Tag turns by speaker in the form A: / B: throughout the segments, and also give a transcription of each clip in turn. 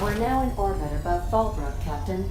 A: We're now in orbit above Fallbrook, Captain.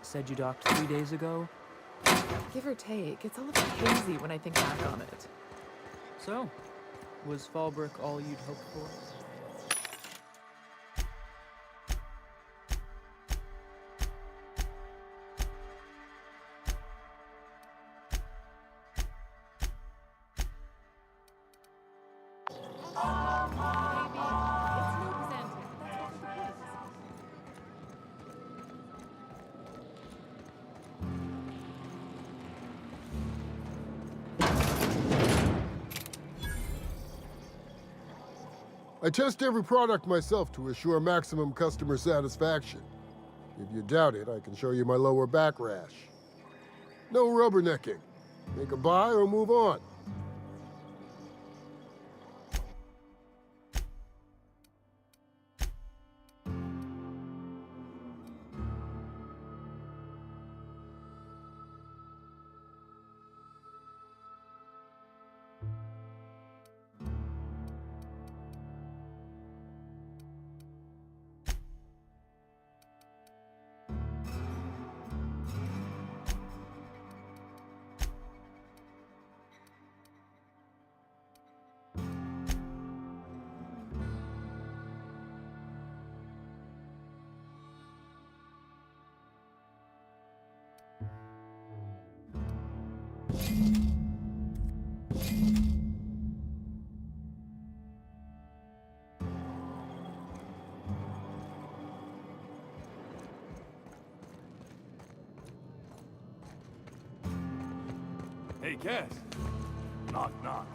B: Said you docked 3 days ago?
C: Give or take, it's all a bit hazy when I think back on it.
B: So, was Fallbrook all you'd hoped for?
D: I test every product myself to assure maximum customer satisfaction. If you doubt it, I can show you my lower back rash. No rubbernecking. Make a buy or move on.
E: Hey, Cass. Knock, knock.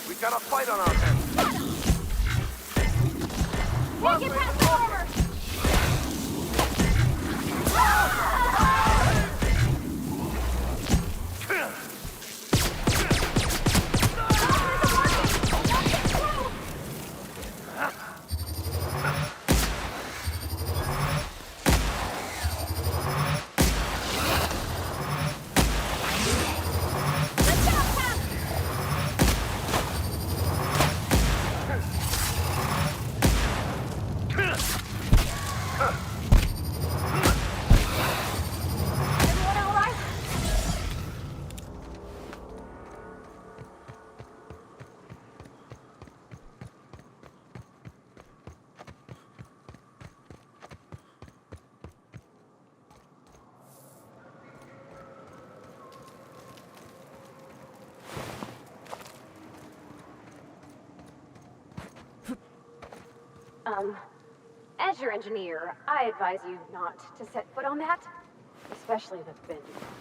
E: We got a fight on our hands.
F: Take it past the armor! As your engineer, I advise you not to set foot on that.
G: Especially the bendy ones.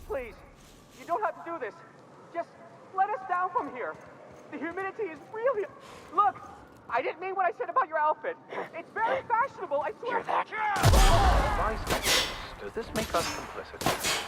H: Please, you don't have to do this. Just let us down from here. The humidity is really... Look, I didn't mean what I said about your outfit. It's very fashionable, I swear.
I: Hear that? Advise me. Does this make us complicit?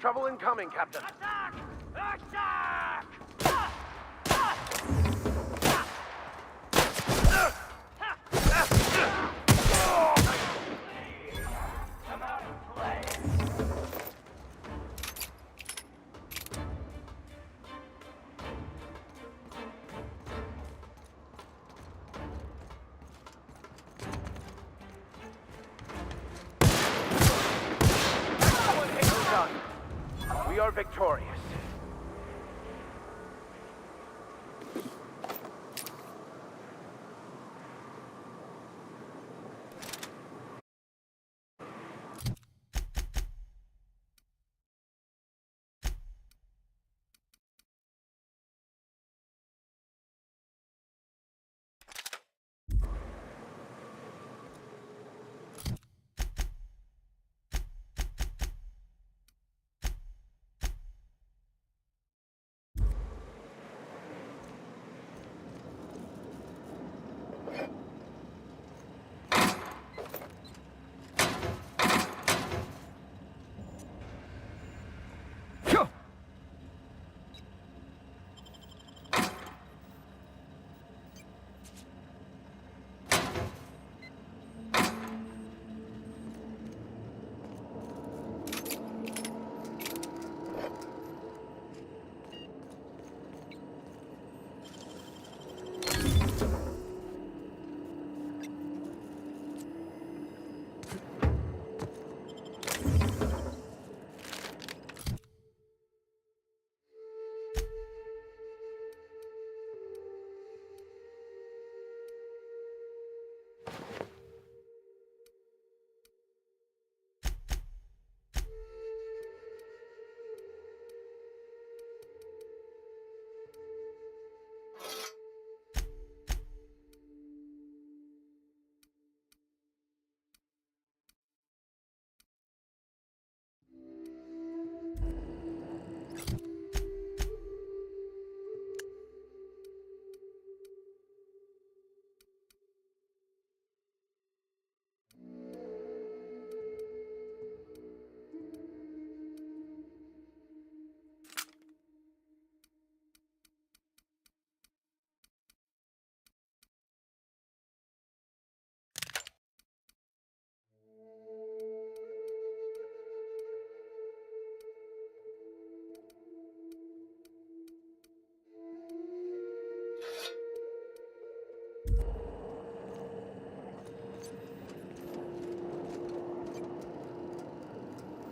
E: Trouble incoming, Captain.
H: Attack! Attack!
E: We are victorious.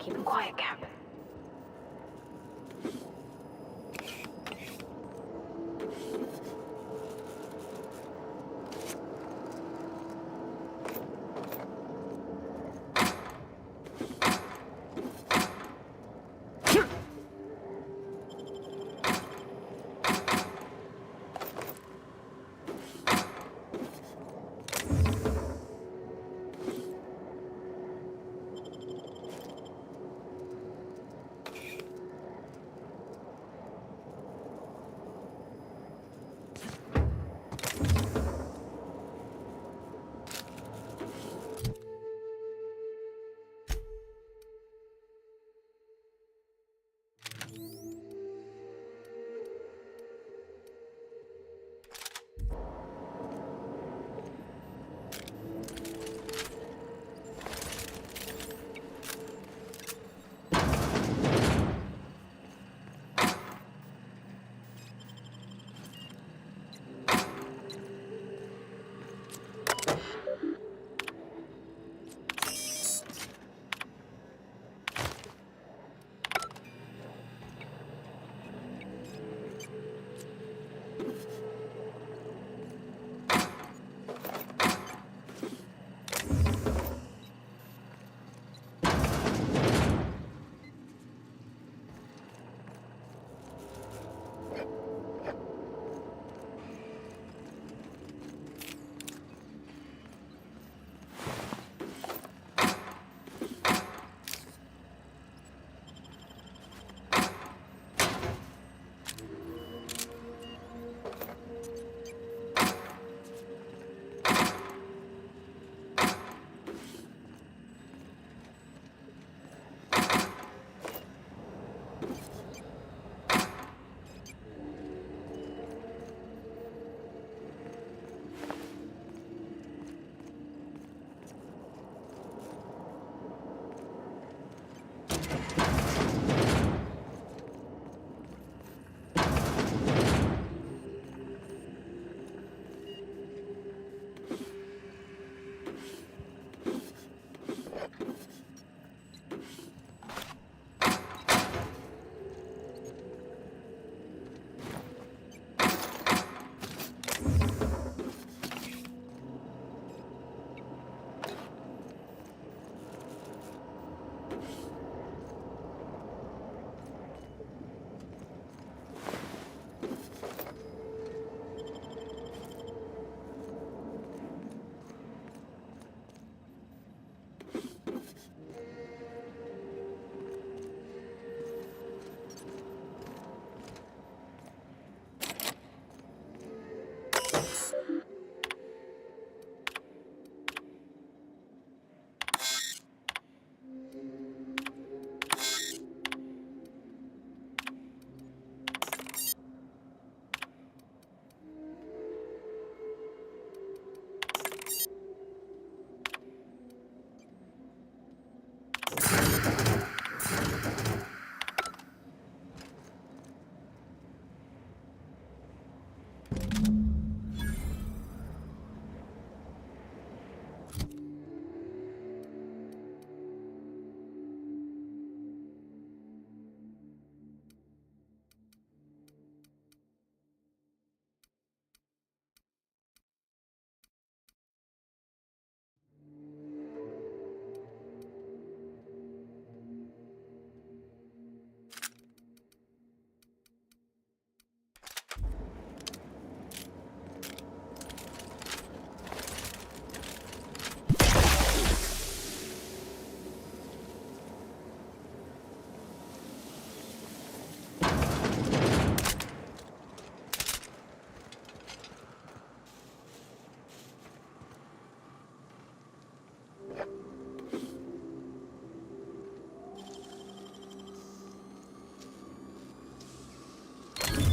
G: Keep it quiet, Cap.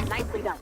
G: Nicely done.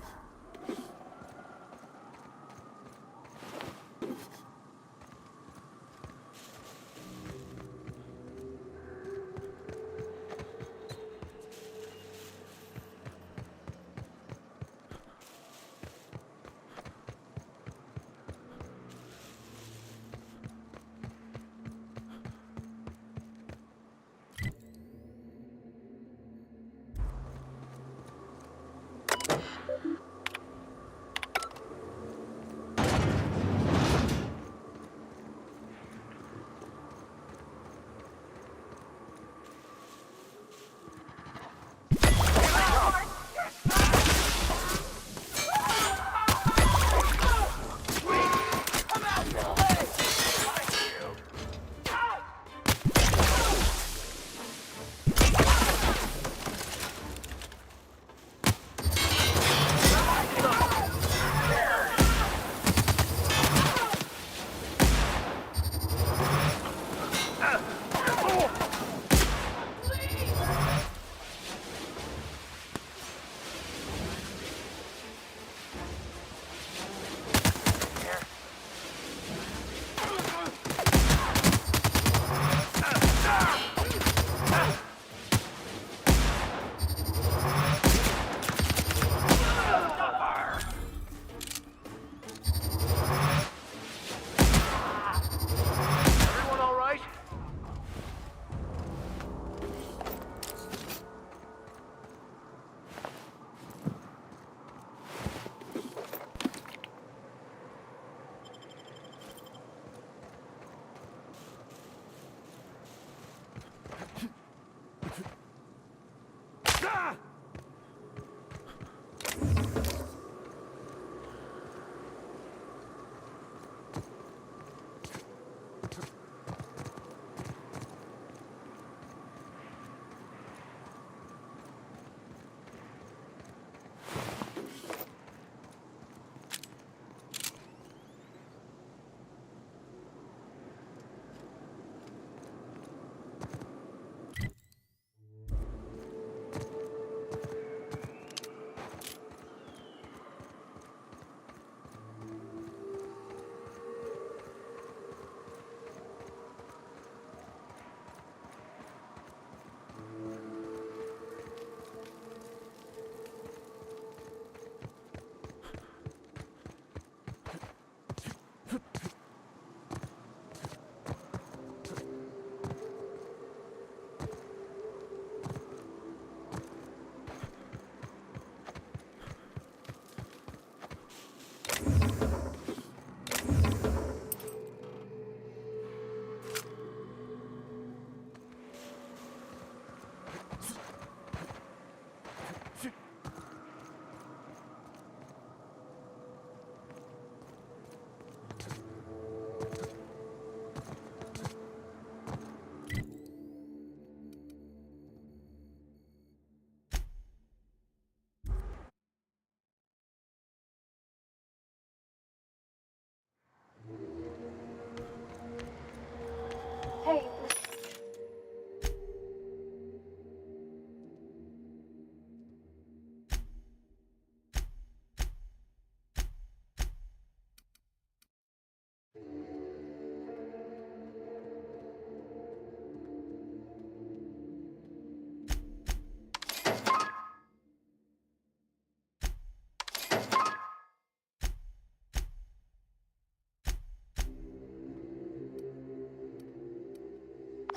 A: Hey,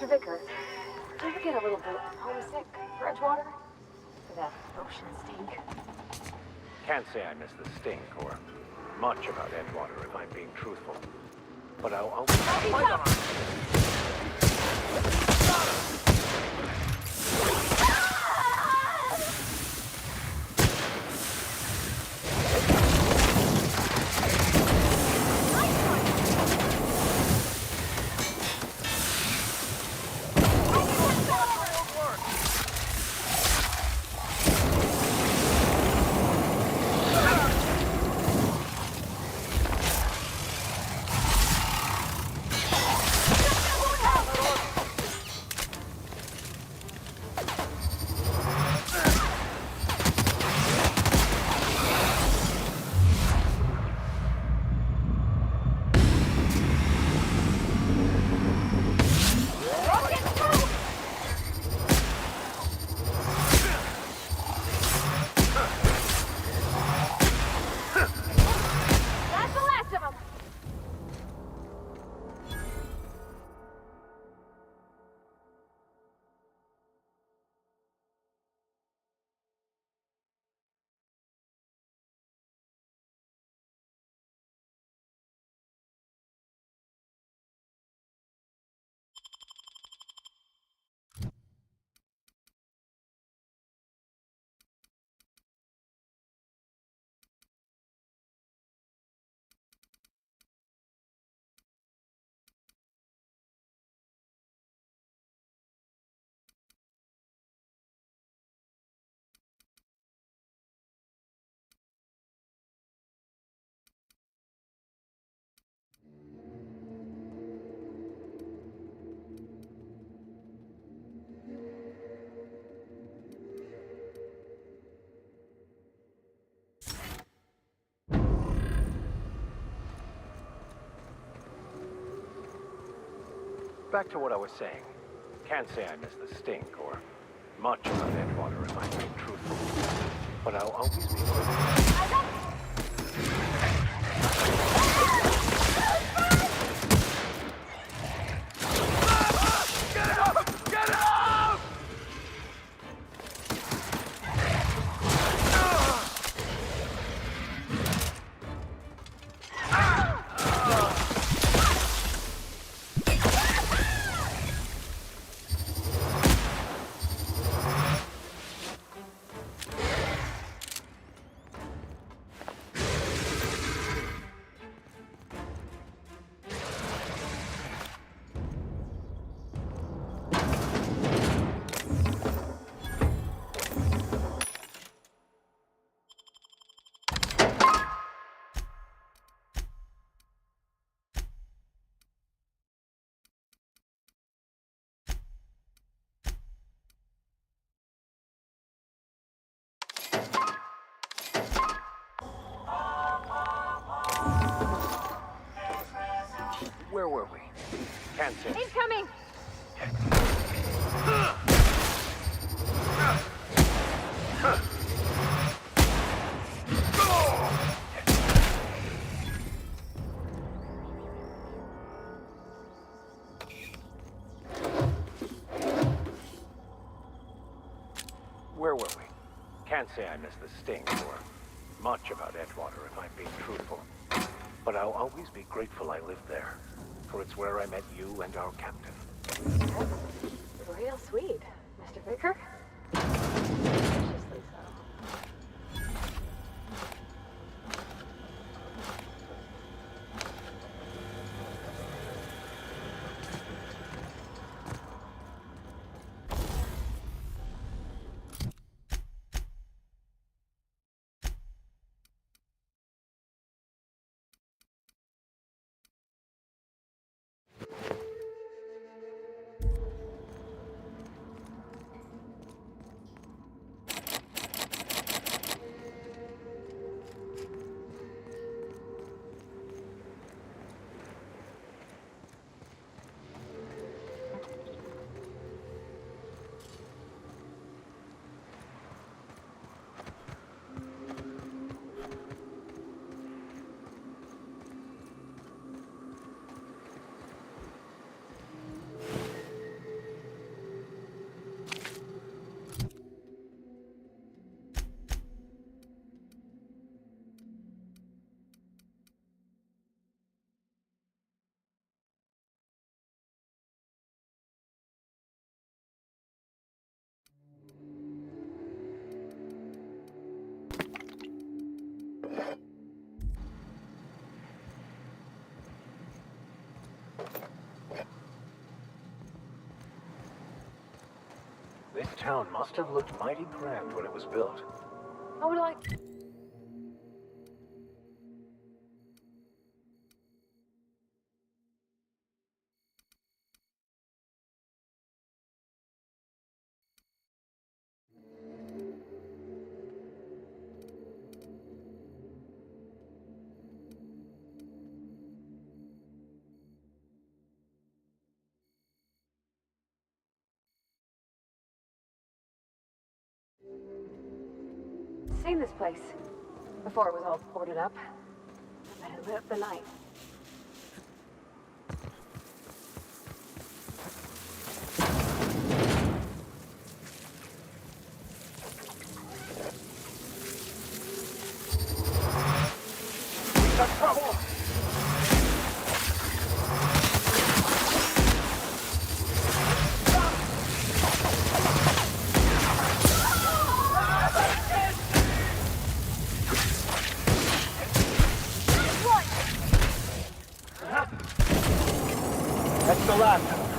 A: Mr. Vicker, do you ever get a little bit homesick for Edgewater? For that ocean stink?
I: Can't say I miss the stink or much about Edgewater if I'm being truthful. But I'll fight on.
F: That's the last of them.
I: Back to what I was saying. Can't say I miss the stink or much about Edgewater if I'm being truthful. But I'll always be grateful. Where were we? Can't say.
F: Incoming!
I: Where were we? Can't say I miss the stink or much about Edgewater if I'm being truthful. But I'll always be grateful I lived there, for it's where I met you and our captain.
G: That's real sweet, Mr. Vicker. Suspiciously so.
I: This town must have looked mighty grand when it was built.
A: I would like... Seen this place before it was all boarded up. I had lit up the night.
E: We got trouble! That's the last of them.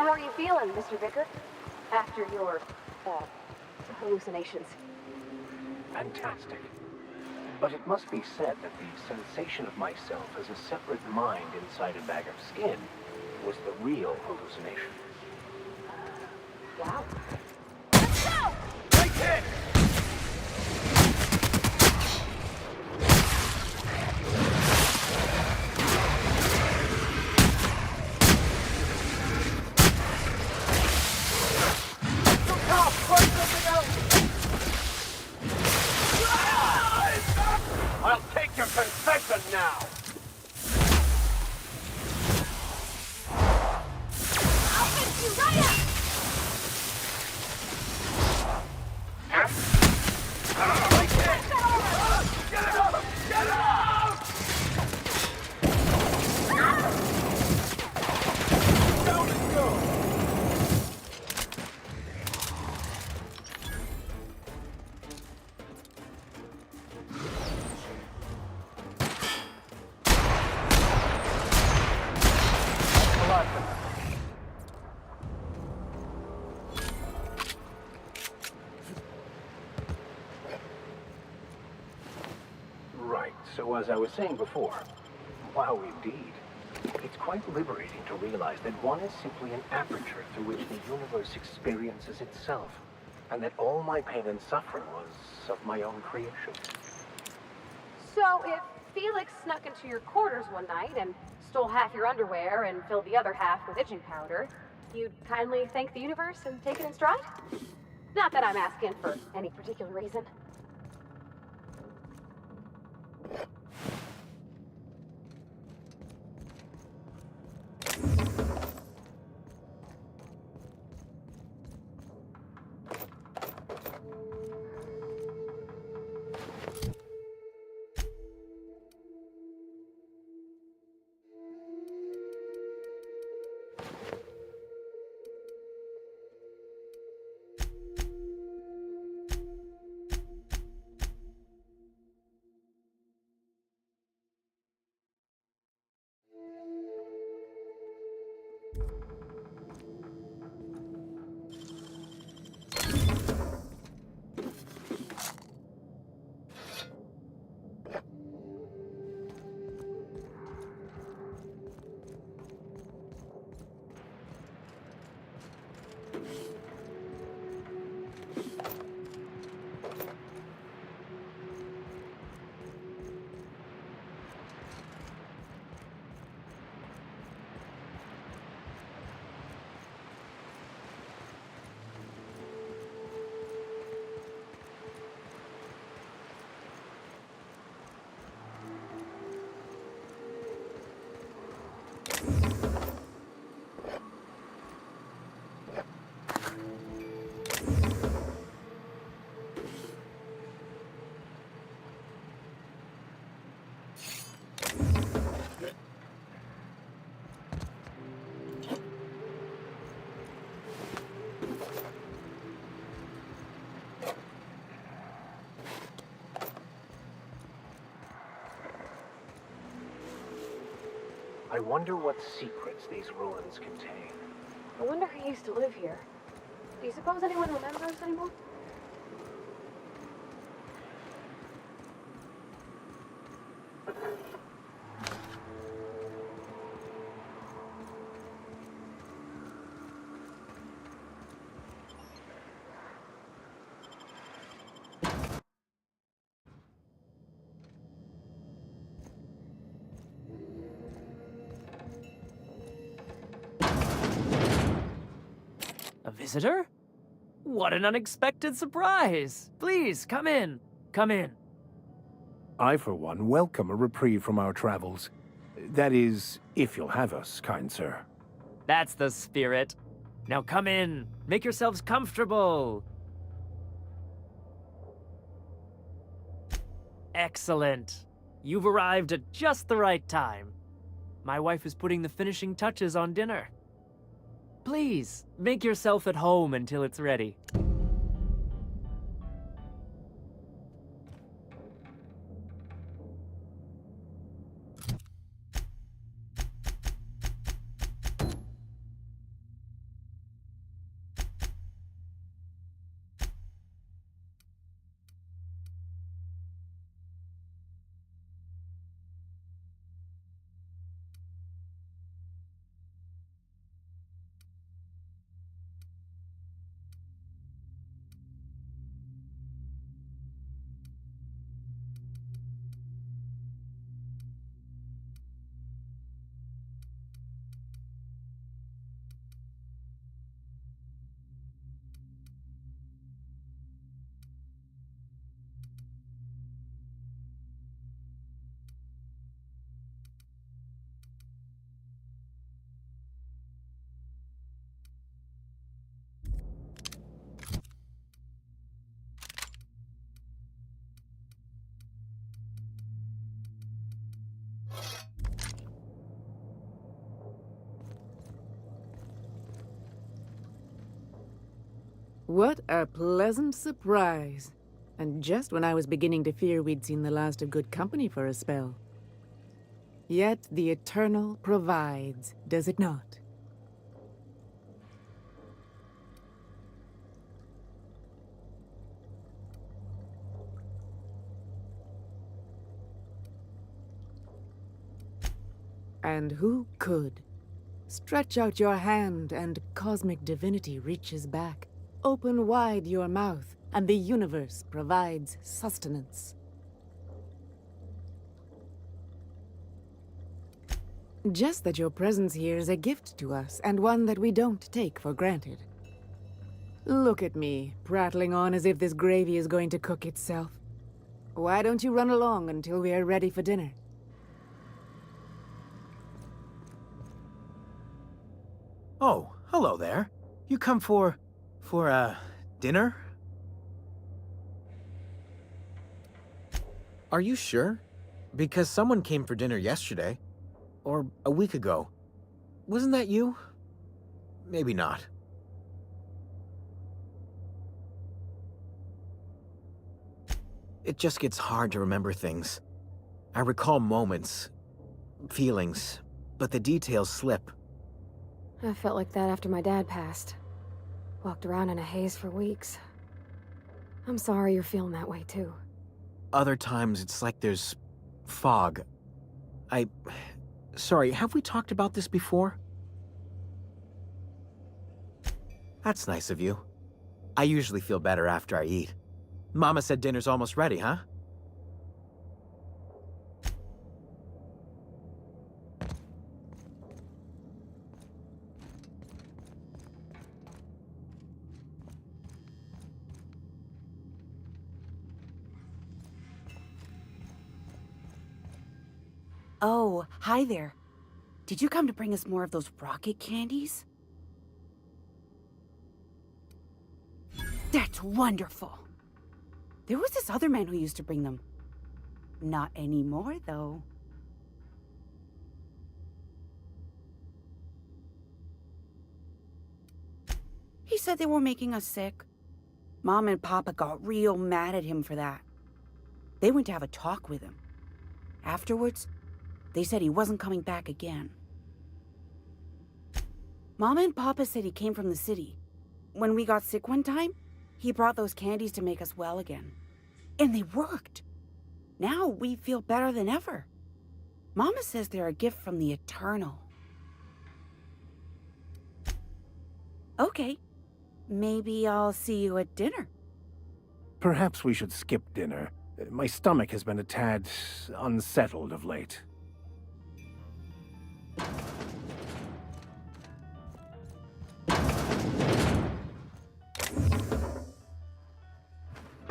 A: How are you feeling, Mr. Vicker? After your, hallucinations?
I: Fantastic. But it must be said that the sensation of myself as a separate mind inside a bag of skin was the real hallucination.
A: Wow.
F: Let's go!
E: Right hit!
I: So as I was saying before, wow indeed. It's quite liberating to realize that one is simply an aperture through which the universe experiences itself, and that all my pain and suffering was of my own creation.
A: So if Felix snuck into your quarters one night and stole half your underwear and filled the other half with itching powder, you'd kindly thank the universe and take it in stride? Not that I'm asking for any particular reason.
I: I wonder what secrets these ruins contain.
A: I wonder who used to live here. Do you suppose anyone remembers anymore?
B: A visitor? What an unexpected surprise! Please, come in. Come in.
J: I, for one, welcome a reprieve from our travels. That is, if you'll have us, kind sir.
B: That's the spirit. Now come in. Make yourselves comfortable. Excellent. You've arrived at just the right time. My wife is putting the finishing touches on dinner. Please, make yourself at home until it's ready.
C: What a pleasant surprise. And just when I was beginning to fear we'd seen the last of good company for a spell. Yet the Eternal provides, does it not? And who could? Stretch out your hand, and cosmic divinity reaches back. Open wide your mouth, and the universe provides sustenance. Just that your presence here is a gift to us, and one that we don't take for granted. Look at me, prattling on as if this gravy is going to cook itself. Why don't you run along until we are ready for dinner?
K: Oh, hello there. You come for dinner? Are you sure? Because someone came for dinner yesterday. Or a week ago. Wasn't that you? Maybe not. It just gets hard to remember things. I recall moments, feelings, but the details slip.
A: I felt like that after my dad passed. Walked around in a haze for weeks. I'm sorry you're feeling that way too.
K: Other times it's like there's fog. Sorry, have we talked about this before? That's nice of you. I usually feel better after I eat. Mama said dinner's almost ready, huh?
L: Oh, hi there. Did you come to bring us more of those rocket candies? That's wonderful. There was this other man who used to bring them. Not anymore, though. He said they were making us sick. Mom and Papa got real mad at him for that. They went to have a talk with him. Afterwards, they said he wasn't coming back again. Mama and Papa said he came from the city. When we got sick one time, he brought those candies to make us well again. And they worked. Now we feel better than ever. Mama says they're a gift from the Eternal. Okay. Maybe I'll see you at dinner.
J: Perhaps we should skip dinner. My stomach has been a tad unsettled of late.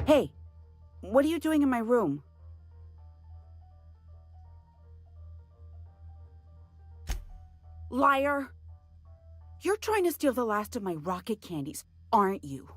L: Hey, what are you doing in my room? Liar! You're trying to steal the last of my rocket candies, aren't you?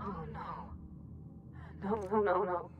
A: Oh no. No, no, no, no.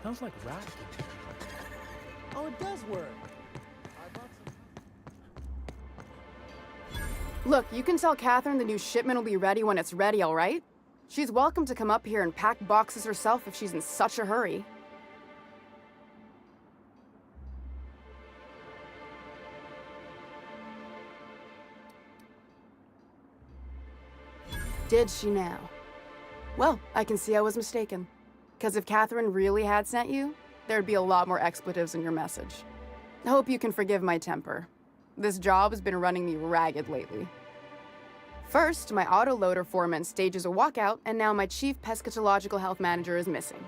M: Smells like rat. Oh, it does work. I bought some.
N: Look, you can tell Catherine the new shipment will be ready when it's ready, all right? She's welcome to come up here and pack boxes herself if she's in such a hurry. Did she now? Well, I can see I was mistaken. Because if Catherine really had sent you, there'd be a lot more expletives in your message. I hope you can forgive my temper. This job has been running me ragged lately. First, my autoloader foreman stages a walkout, and now my chief pescatological health manager is missing.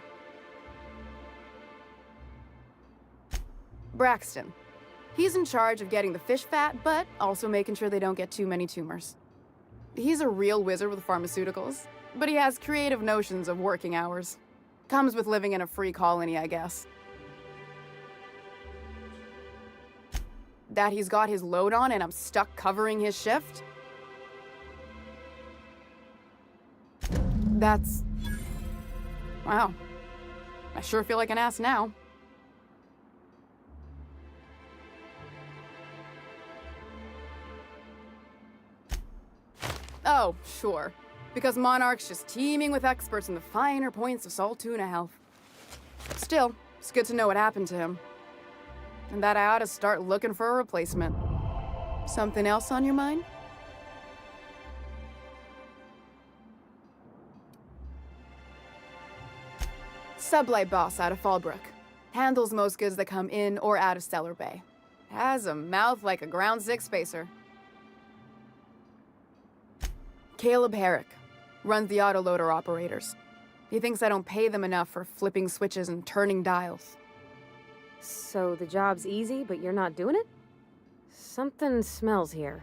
N: Braxton. He's in charge of getting the fish fat, but also making sure they don't get too many tumors. He's a real wizard with pharmaceuticals, but he has creative notions of working hours. Comes with living in a free colony, I guess. That he's got his load on and I'm stuck covering his shift? That's... wow. I sure feel like an ass now. Oh, sure. Because Monarch's just teeming with experts in the finer points of salt tuna health. Still, it's good to know what happened to him. And that I ought to start looking for a replacement. Something else on your mind? Sublight boss out of Fallbrook. Handles most goods that come in or out of Stellar Bay. Has a mouth like a ground six spacer. Caleb Herrick. Runs the autoloader operators. He thinks I don't pay them enough for flipping switches and turning dials.
A: So the job's easy, but you're not doing it? Something smells here.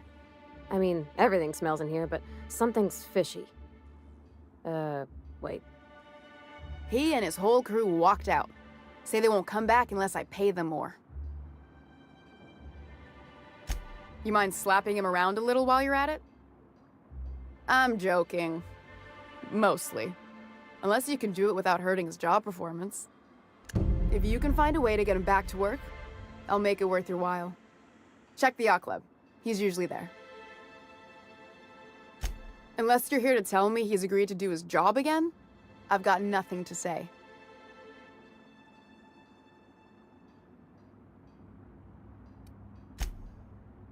A: I mean, everything smells in here, but something's fishy. Wait.
N: He and his whole crew walked out. Say they won't come back unless I pay them more. You mind slapping him around a little while you're at it? I'm joking. Mostly. Unless you can do it without hurting his job performance. If you can find a way to get him back to work, I'll make it worth your while. Check the yacht club. He's usually there. Unless you're here to tell me he's agreed to do his job again, I've got nothing to say.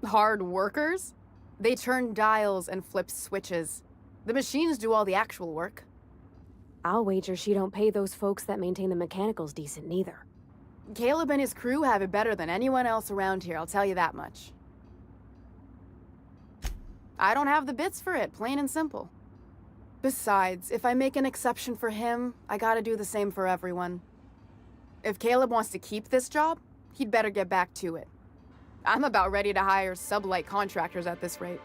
N: Hard workers? They turn dials and flip switches. The machines do all the actual work.
A: I'll wager she don't pay those folks that maintain the mechanicals decent neither.
N: Caleb and his crew have it better than anyone else around here, I'll tell you that much. I don't have the bits for it, plain and simple. Besides, if I make an exception for him, I gotta do the same for everyone. If Caleb wants to keep this job, he'd better get back to it. I'm about ready to hire sublight contractors at this rate.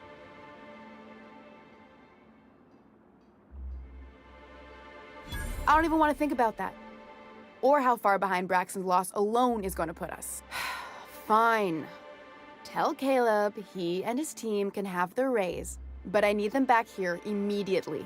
N: I don't even want to think about that. Or how far behind Braxton's loss alone is going to put us. Fine. Tell Caleb he and his team can have their raise, but I need them back here immediately.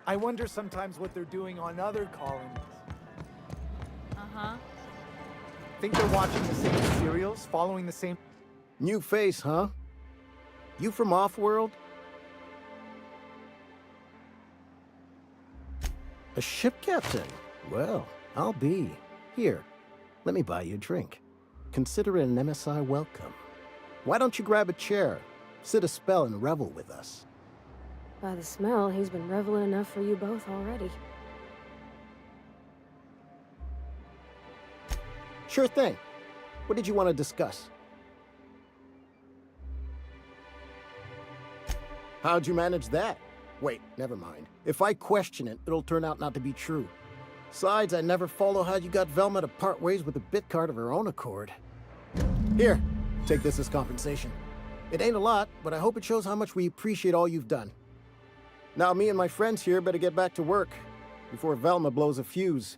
M: I wonder sometimes what they're doing on other colonies.
O: Uh-huh.
M: Think they're watching the same serials, following the same...
P: New face, huh? You from off-world? A ship captain? Well, I'll be. Here, let me buy you a drink. Consider it an MSI welcome. Why don't you grab a chair, sit a spell and revel with us?
G: By the smell, he's been reveling enough for you both already.
P: Sure thing. What did you want to discuss? How'd you manage that? Wait, never mind. If I question it, it'll turn out not to be true. Besides, I never follow how you got Velma to part ways with a bit card of her own accord. Here, take this as compensation. It ain't a lot, but I hope it shows how much we appreciate all you've done. Now me and my friends here better get back to work before Velma blows a fuse.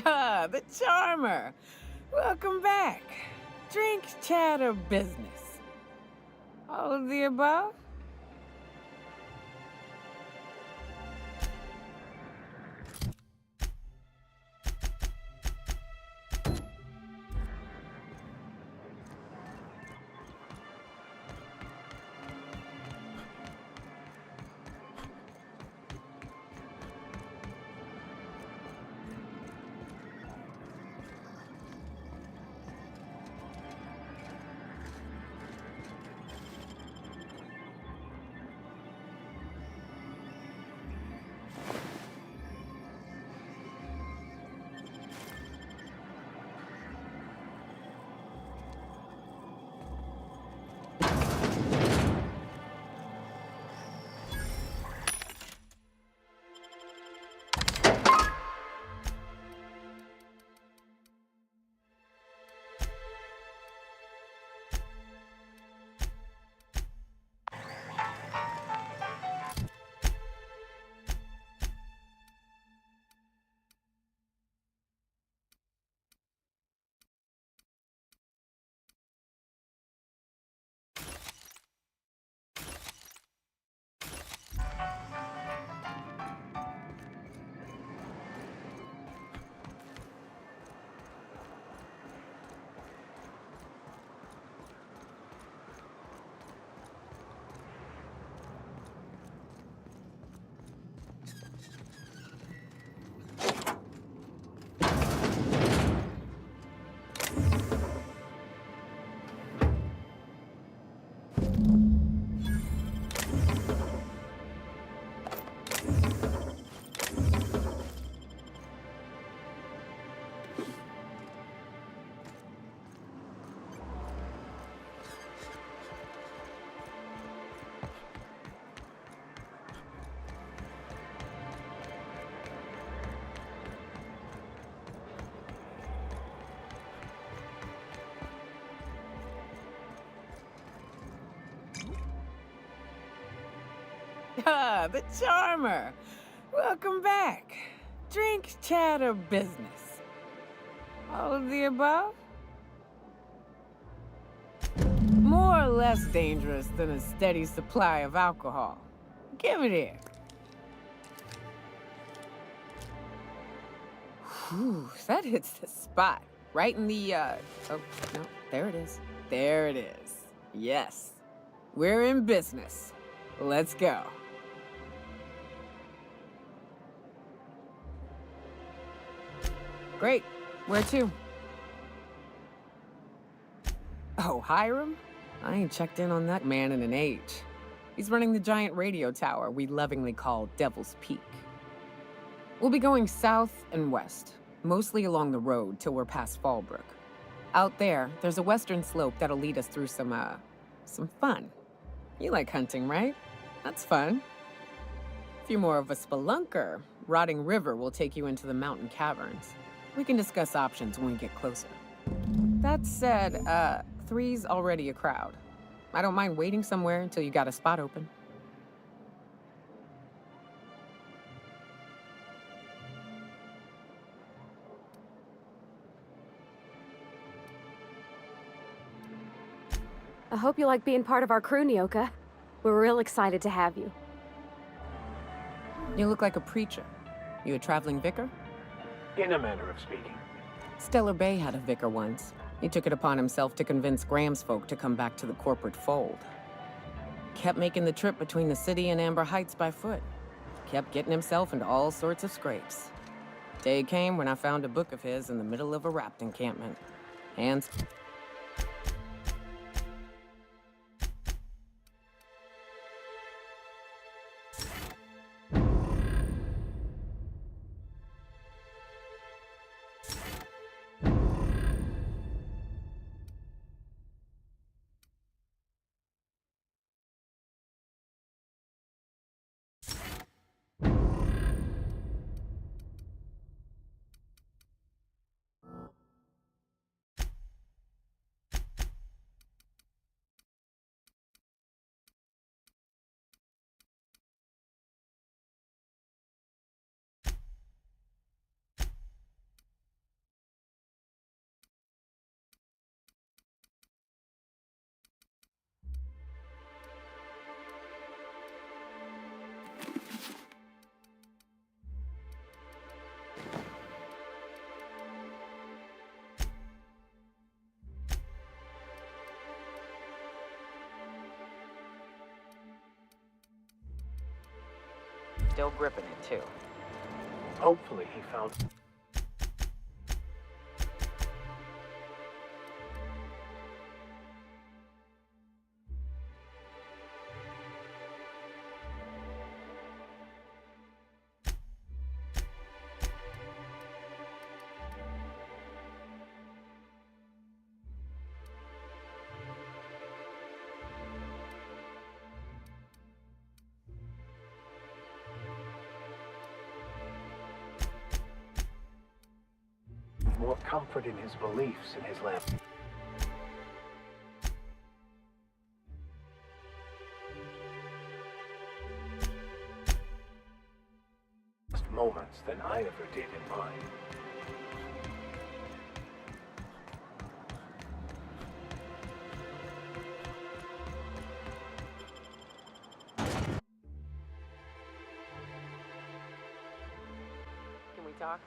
C: Ah, the charmer. Welcome back. Drink, chat, or business? All of the above? Ah, the charmer. Welcome back. Drink, chat, or business? All of the above? More or less dangerous than a steady supply of alcohol. Give it here. Whew, that hits the spot. Right in the, oh, no, there it is. There it is. Yes. We're in business. Let's go. Great. Where to? Oh, Hiram? I ain't checked in on that man in an age. He's running the giant radio tower we lovingly call Devil's Peak. We'll be going south and west, mostly along the road till we're past Fallbrook. Out there's a western slope that'll lead us through some fun. You like hunting, right? That's fun. If you're more of a spelunker, Rotting River will take you into the mountain caverns. We can discuss options when we get closer. That said, 3's already a crowd. I don't mind waiting somewhere until you got a spot open.
A: I hope you like being part of our crew, Nyoka. We're real excited to have you.
C: You look like a preacher. You a traveling vicar?
I: In a manner of speaking.
C: Stellar Bay had a vicar once. He took it upon himself to convince Graham's folk to come back to the corporate fold. Kept making the trip between the city and Amber Heights by foot. Kept getting himself into all sorts of scrapes. Day came when I found a book of his in the middle of a rapt encampment. Hands... Still gripping it, too.
I: Hopefully he found... more comfort in his beliefs in his last moments than I ever did in mine.
C: Can we talk?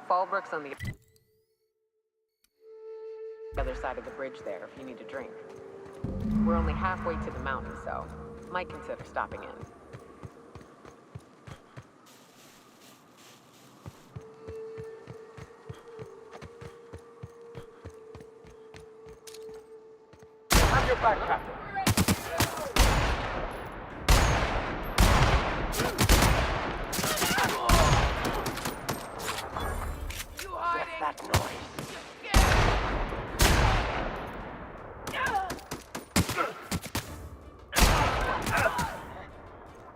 C: Fallbrook's on the other side of the bridge there if you need a drink. We're only halfway to the mountain, so might consider stopping in.
H: Have your back, Captain.
I: That noise.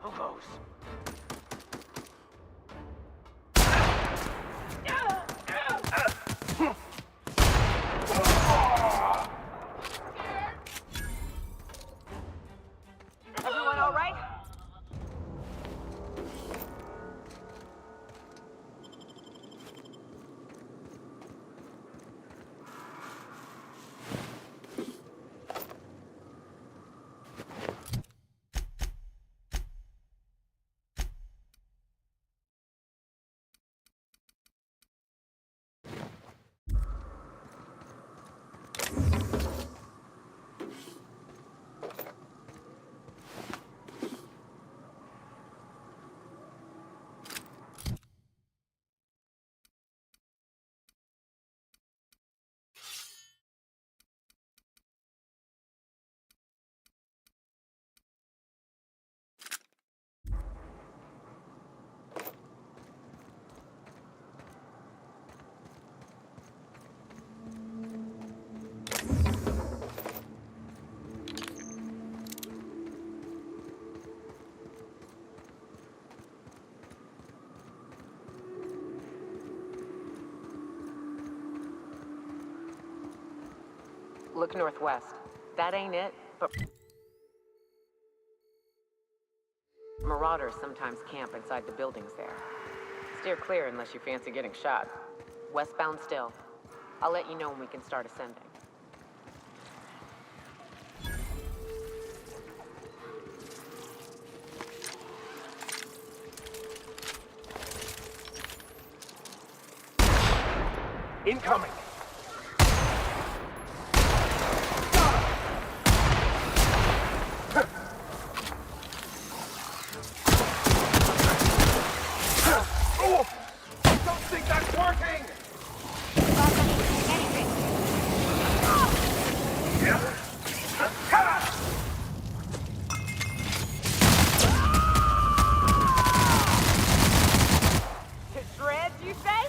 H: Who goes?
Q: Look northwest. That ain't it, but marauders sometimes camp inside the buildings there. Steer clear unless you fancy getting shot. Westbound still. I'll let you know when we can start ascending.
E: Incoming! Oh! I don't think that's working!
Q: To shreds, you say?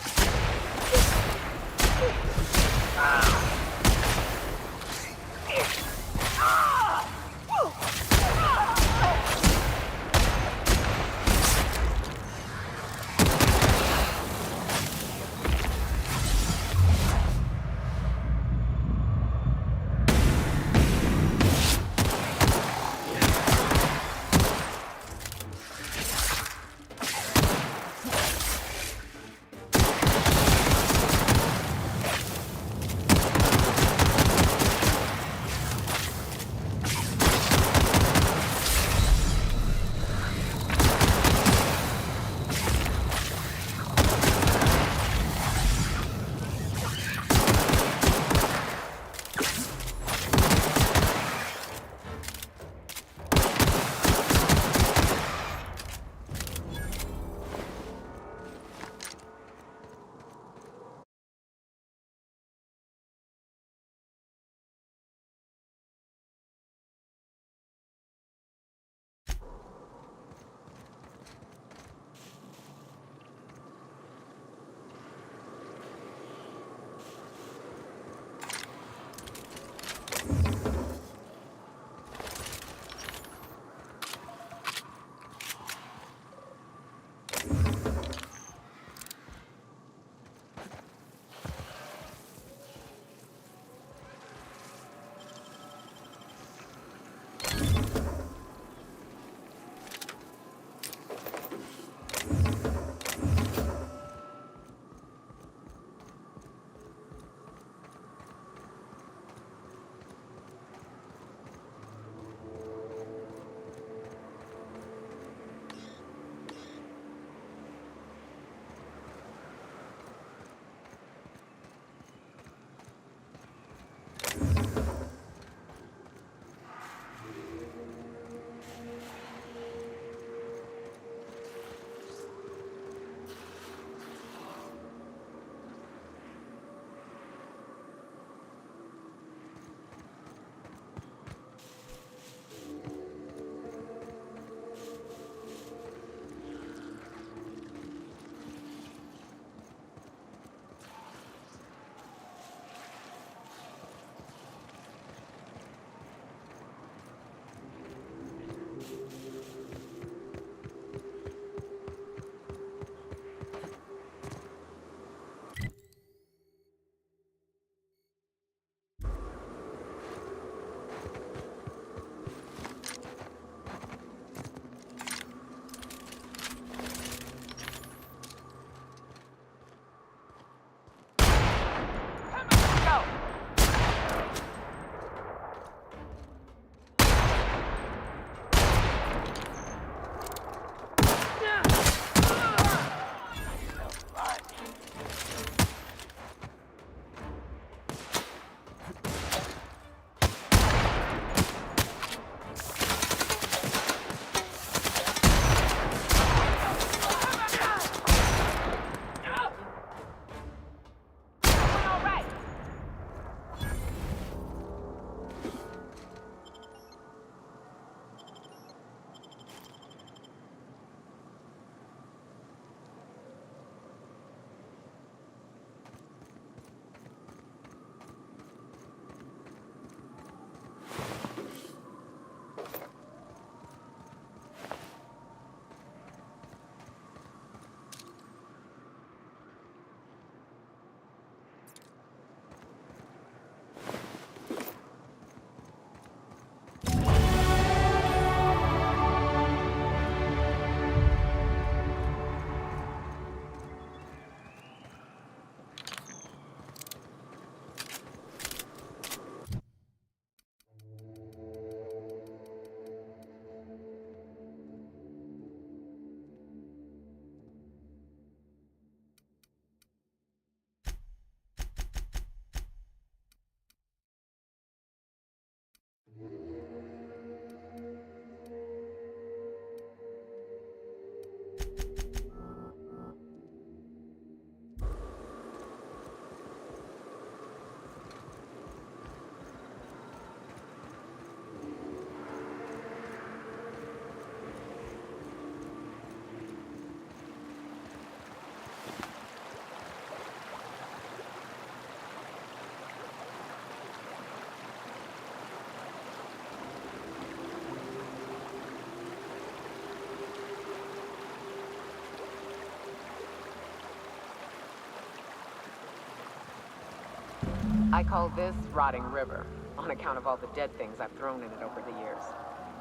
Q: I call this Rotting River, on account of all the dead things I've thrown in it over the years.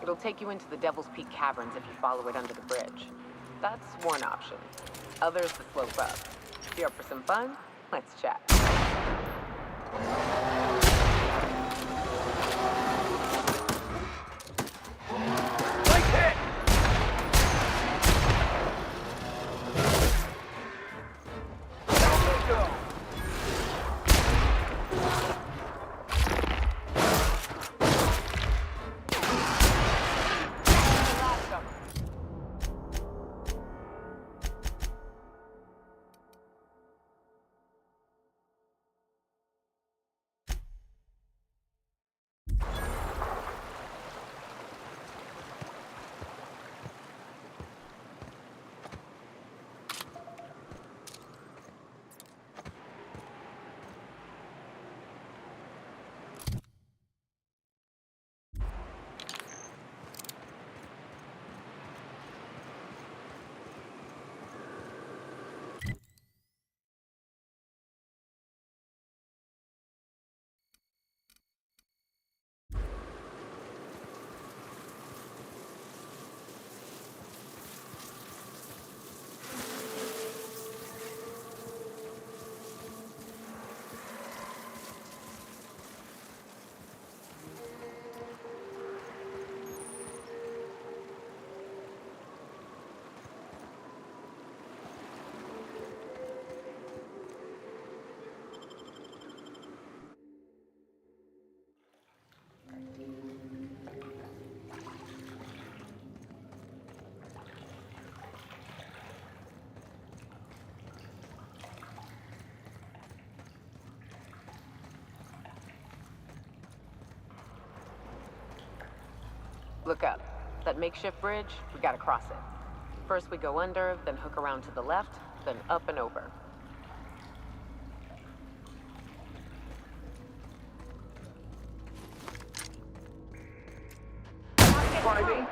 Q: It'll take you into the Devil's Peak Caverns if you follow it under the bridge. That's one option. Others the slope up. If you're up for some fun, let's chat. Look up. That makeshift bridge, we gotta cross it. First we go under, then hook around to the left, then up and over.
E: Find me.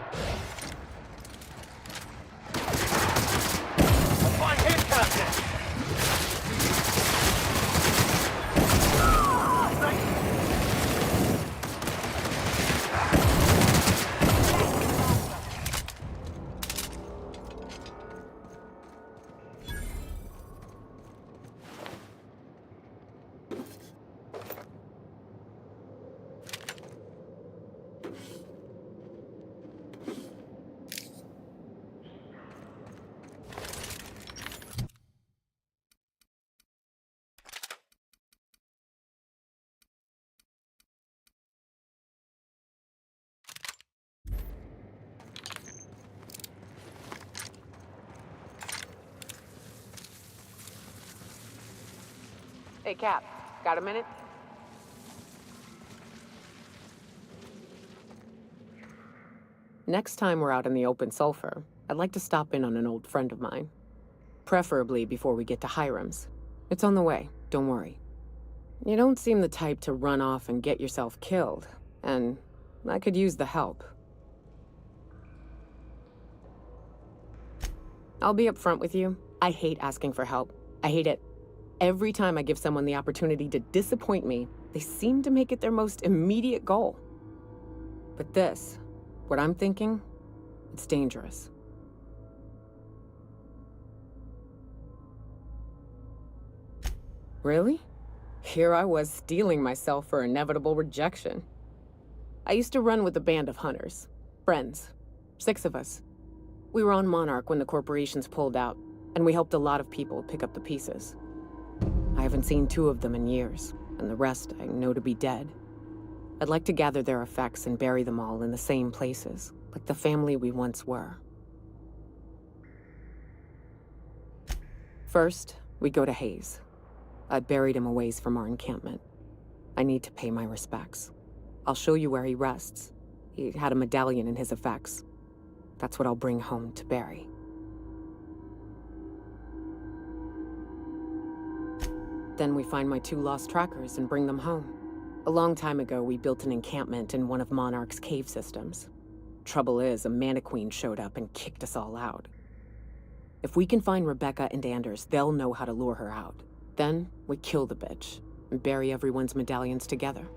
E: Applying hit contact.
Q: Hey, Cap, got a minute? Next time we're out in the open sulfur, I'd like to stop in on an old friend of mine. Preferably before we get to Hiram's. It's on the way, don't worry. You don't seem the type to run off and get yourself killed, and I could use the help. I'll be upfront with you. I hate asking for help. I hate it. Every time I give someone the opportunity to disappoint me, they seem to make it their most immediate goal. But this, what I'm thinking, it's dangerous. Really? Here I was steeling myself for inevitable rejection. I used to run with a band of hunters. Friends. 6 of us. We were on Monarch when the corporations pulled out, and we helped a lot of people pick up the pieces. I haven't seen 2 of them in years, and the rest I know to be dead. I'd like to gather their effects and bury them all in the same places, like the family we once were. First, we go to Hayes. I buried him a ways from our encampment. I need to pay my respects. I'll show you where he rests. He had a medallion in his effects. That's what I'll bring home to Barry. Then we find my 2 lost trackers and bring them home. A long time ago, we built an encampment in one of Monarch's cave systems. Trouble is, a Mannequin showed up and kicked us all out. If we can find Rebecca and Anders, they'll know how to lure her out. Then, we kill the bitch. and bury everyone's medallions together.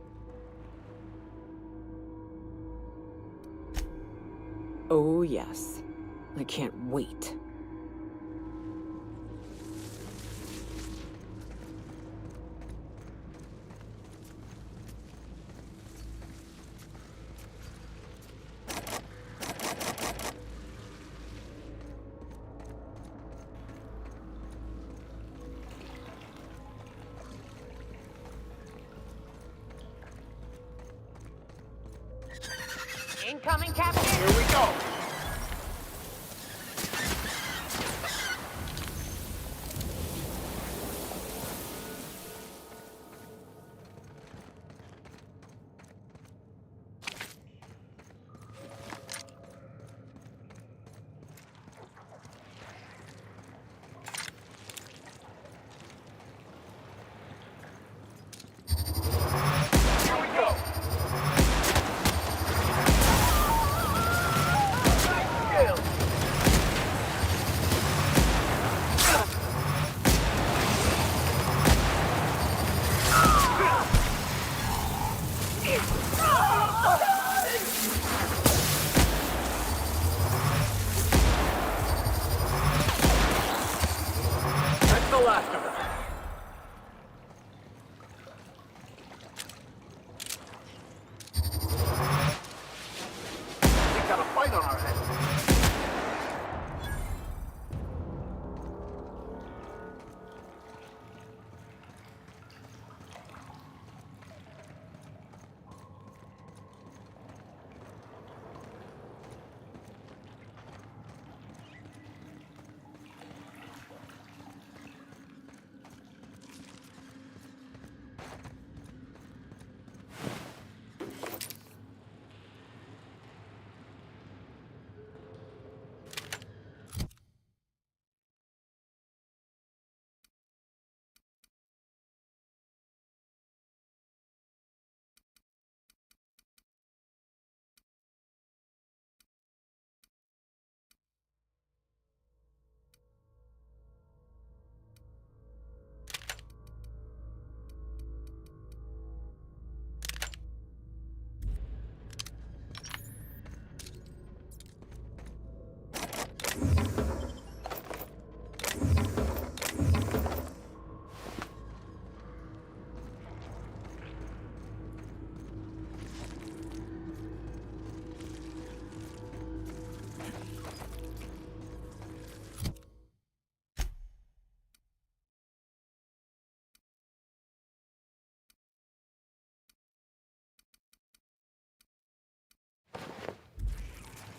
Q: Oh, yes. I can't wait.
F: Incoming, Captain!
E: Here we go!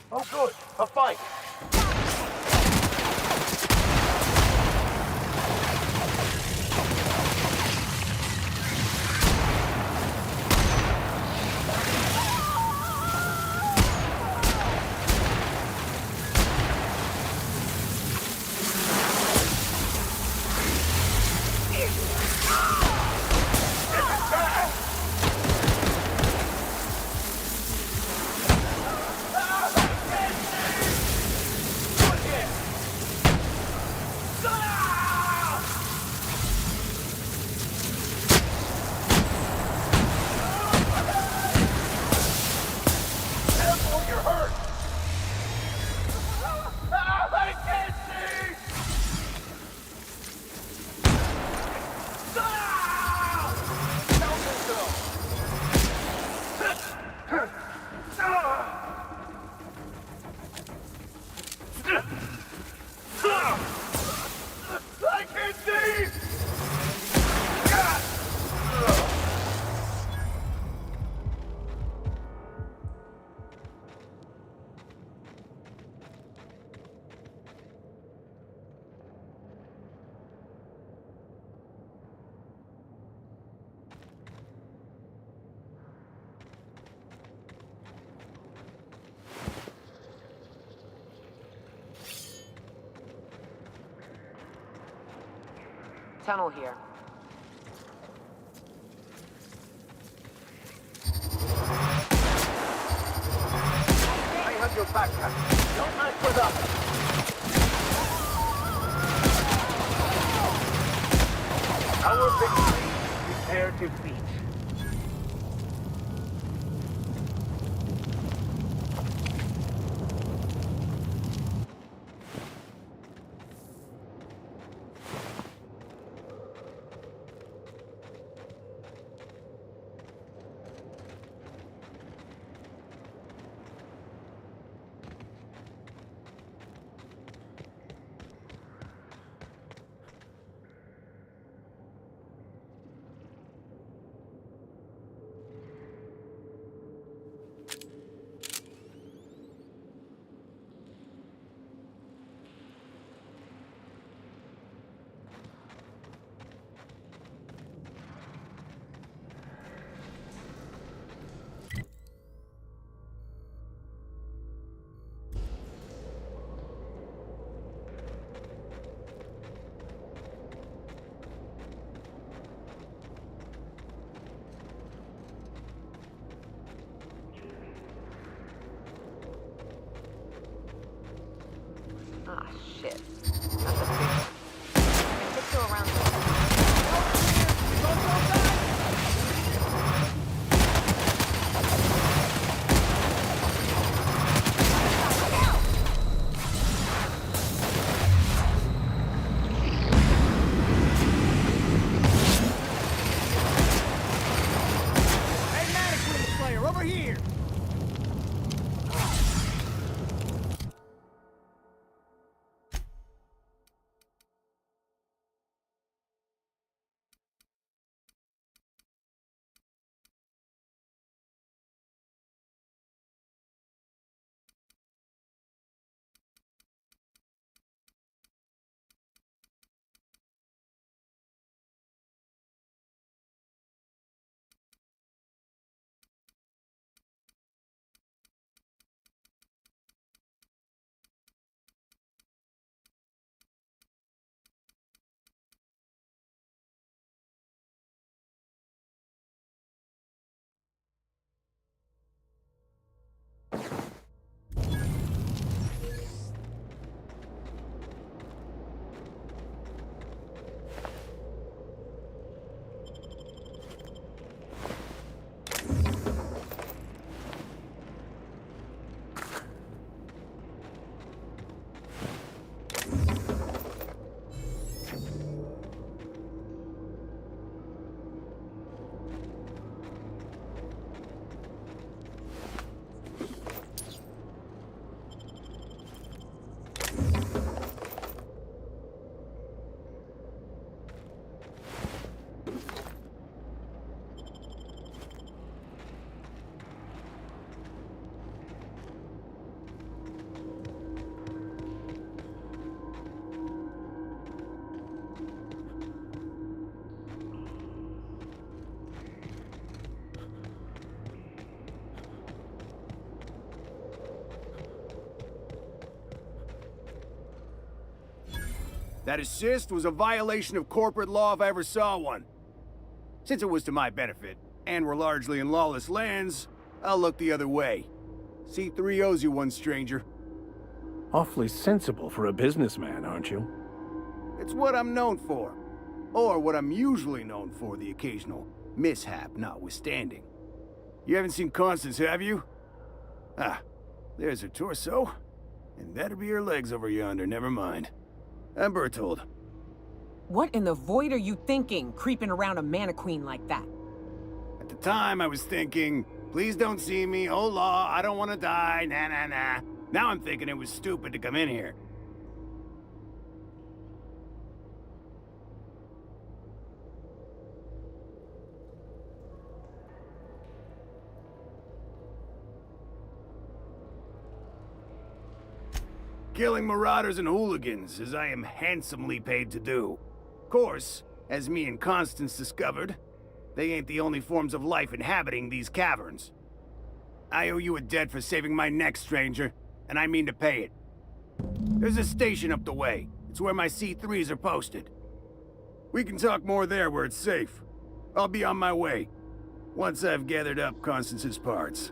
E: Oh good, a fight!
Q: Tunnel here.
E: I have your back, Captain. Don't mess with us! Our victory is
I: Prepare to beat.
Q: Ah, shit. That's a fish. I could go around.
M: Hey, Mannequin Slayer, over here!
R: That assist was a violation of corporate law if I ever saw one. Since it was to my benefit, and we're largely in lawless lands, I'll look the other way. C3 owes you one, stranger.
J: Awfully sensible for a businessman, aren't you?
R: It's what I'm known for. Or what I'm usually known for, the occasional mishap notwithstanding. You haven't seen Constance, have you? Ah, there's her torso. And that'll be her legs over yonder, never mind. I'm Bertold.
Q: What in the void are you thinking, creeping around a mannequin like that?
R: At the time, I was thinking, please don't see me, oh law, I don't want to die, nah nah nah. Now I'm thinking it was stupid to come in here. Killing marauders and hooligans, as I am handsomely paid to do. Of course, as me and Constance discovered, they ain't the only forms of life inhabiting these caverns. I owe you a debt for saving my neck, stranger, and I mean to pay it. There's a station up the way. It's where my C3s are posted. We can talk more there where it's safe. I'll be on my way, once I've gathered up Constance's parts.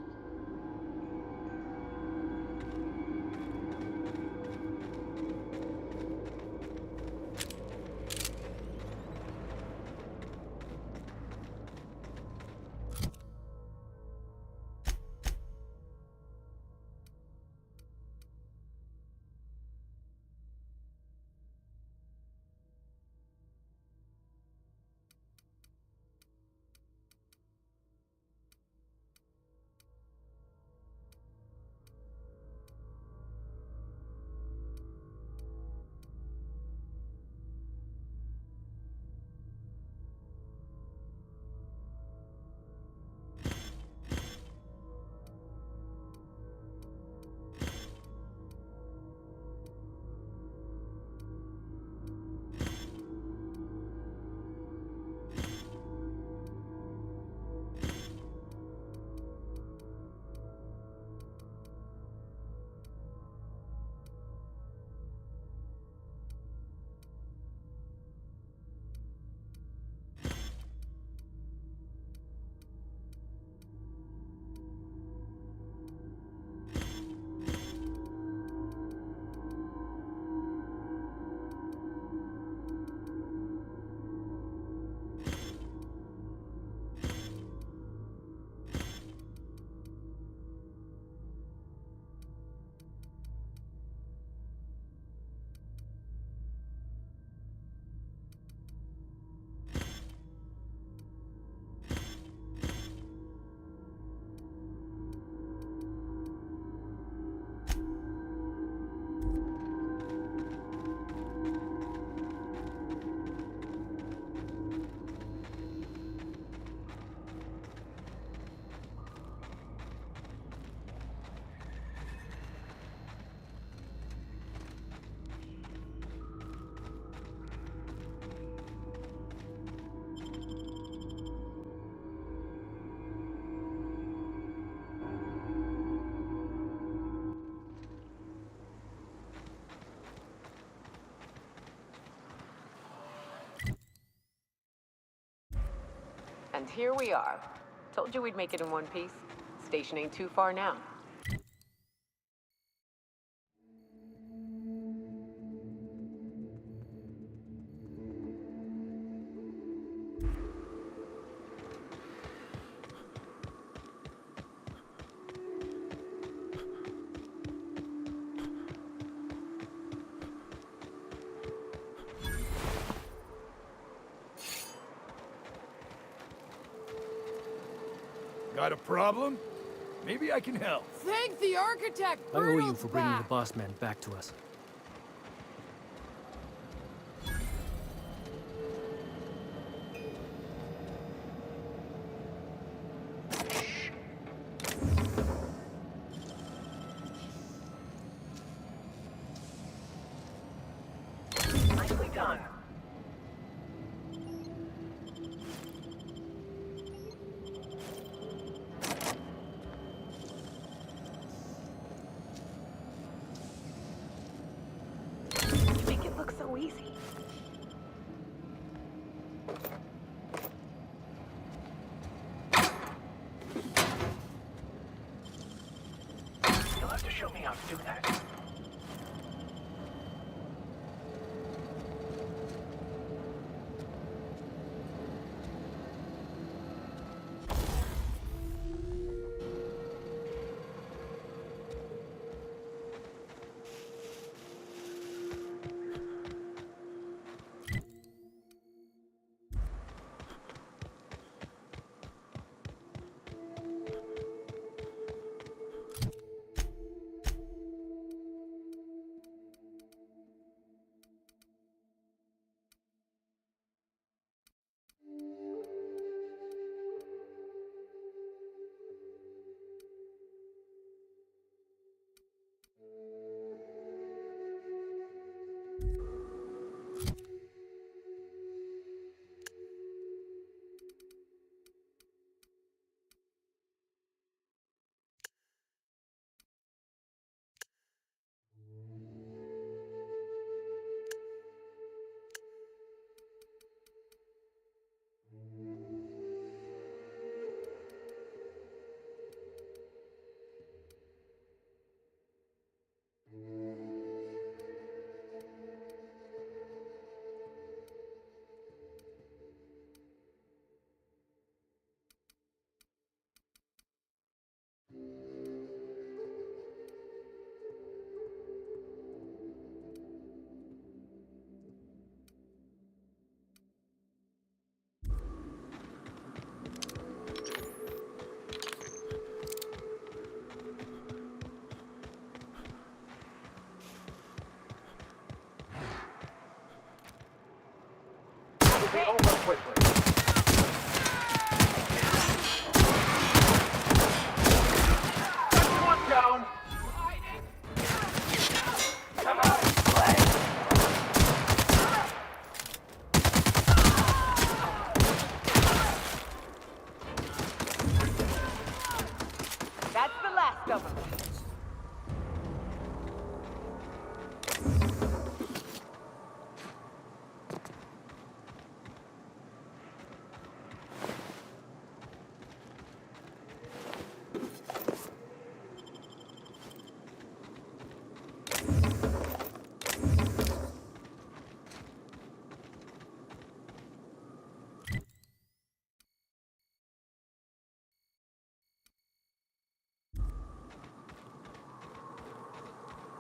Q: here we are. Told you we'd make it in one piece. Station ain't too far now.
E: Got a problem? Maybe I can help.
M: Thank the architect!
B: I owe you
M: Brutal's
B: for bringing the
M: back.
B: boss man back to us.
I: Nicely done.
Q: You make it look so easy.
I: You'll have to show me how to do that. Be over quickly. One down. Come on, play.
L: That's the last of them.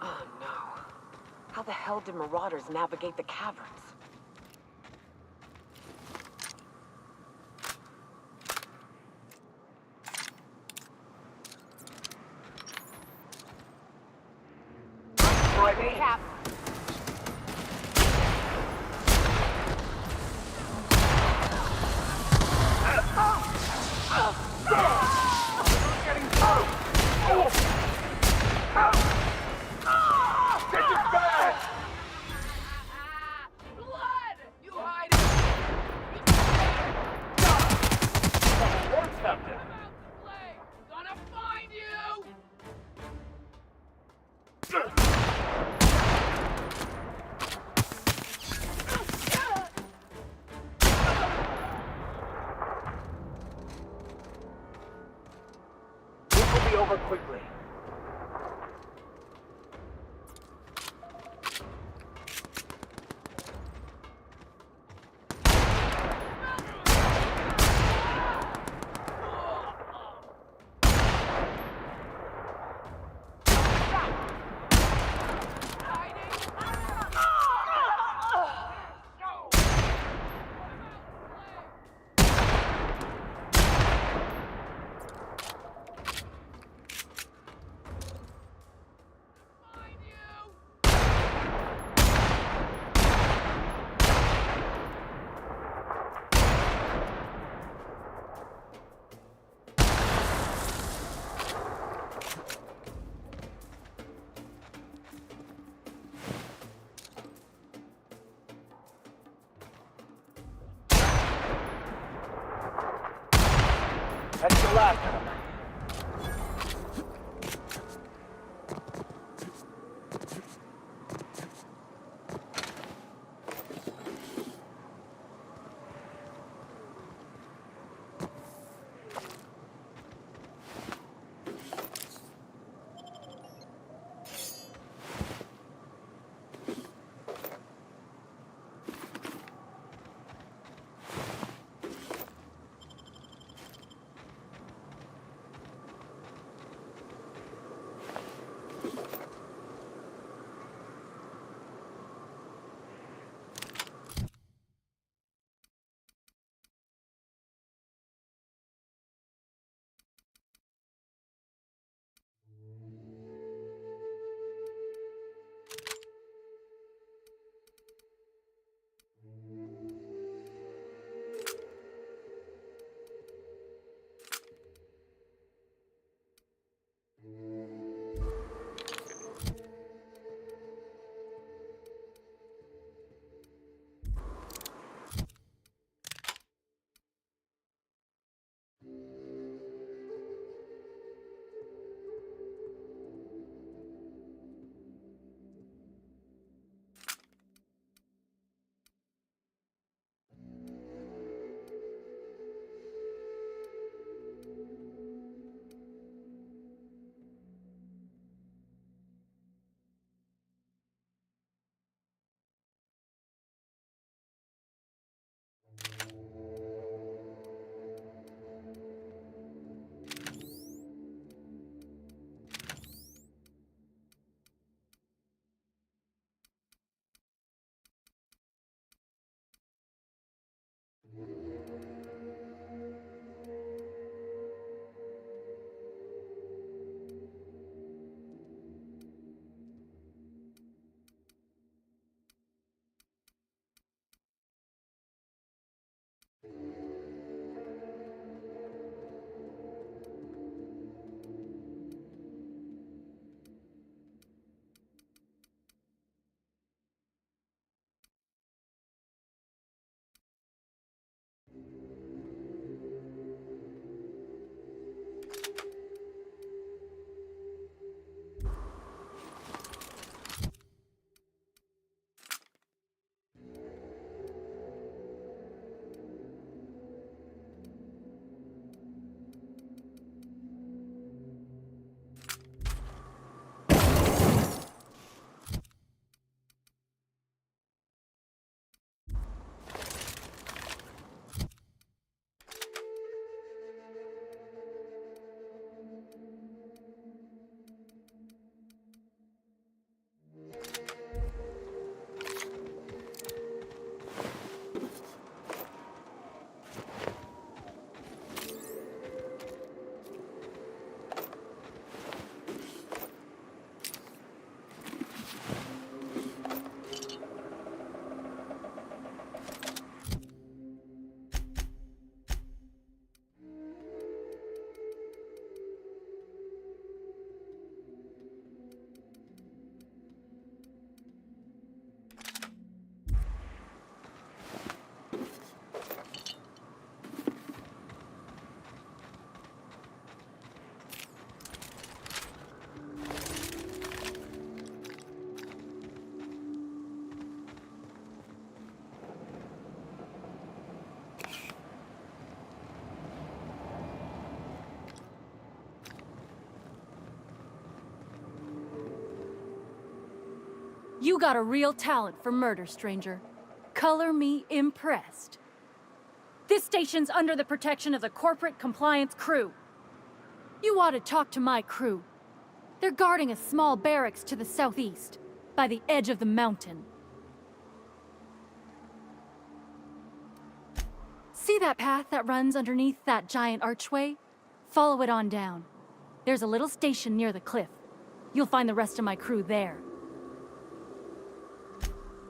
Q: Oh no. How the hell did marauders navigate the caverns?
I: Right, Cap. Getting through. This is bad.
F: Blood! You hide
I: More tempted.
F: play! Gonna find you!
I: laughing at me.
S: You got a real talent for murder, stranger. Color me impressed. This station's under the protection of the corporate compliance crew. You ought to talk to my crew. They're guarding a small barracks to the southeast, by the edge of the mountain. See that path that runs underneath that giant archway? Follow it on down. There's a little station near the cliff. You'll find the rest of my crew there.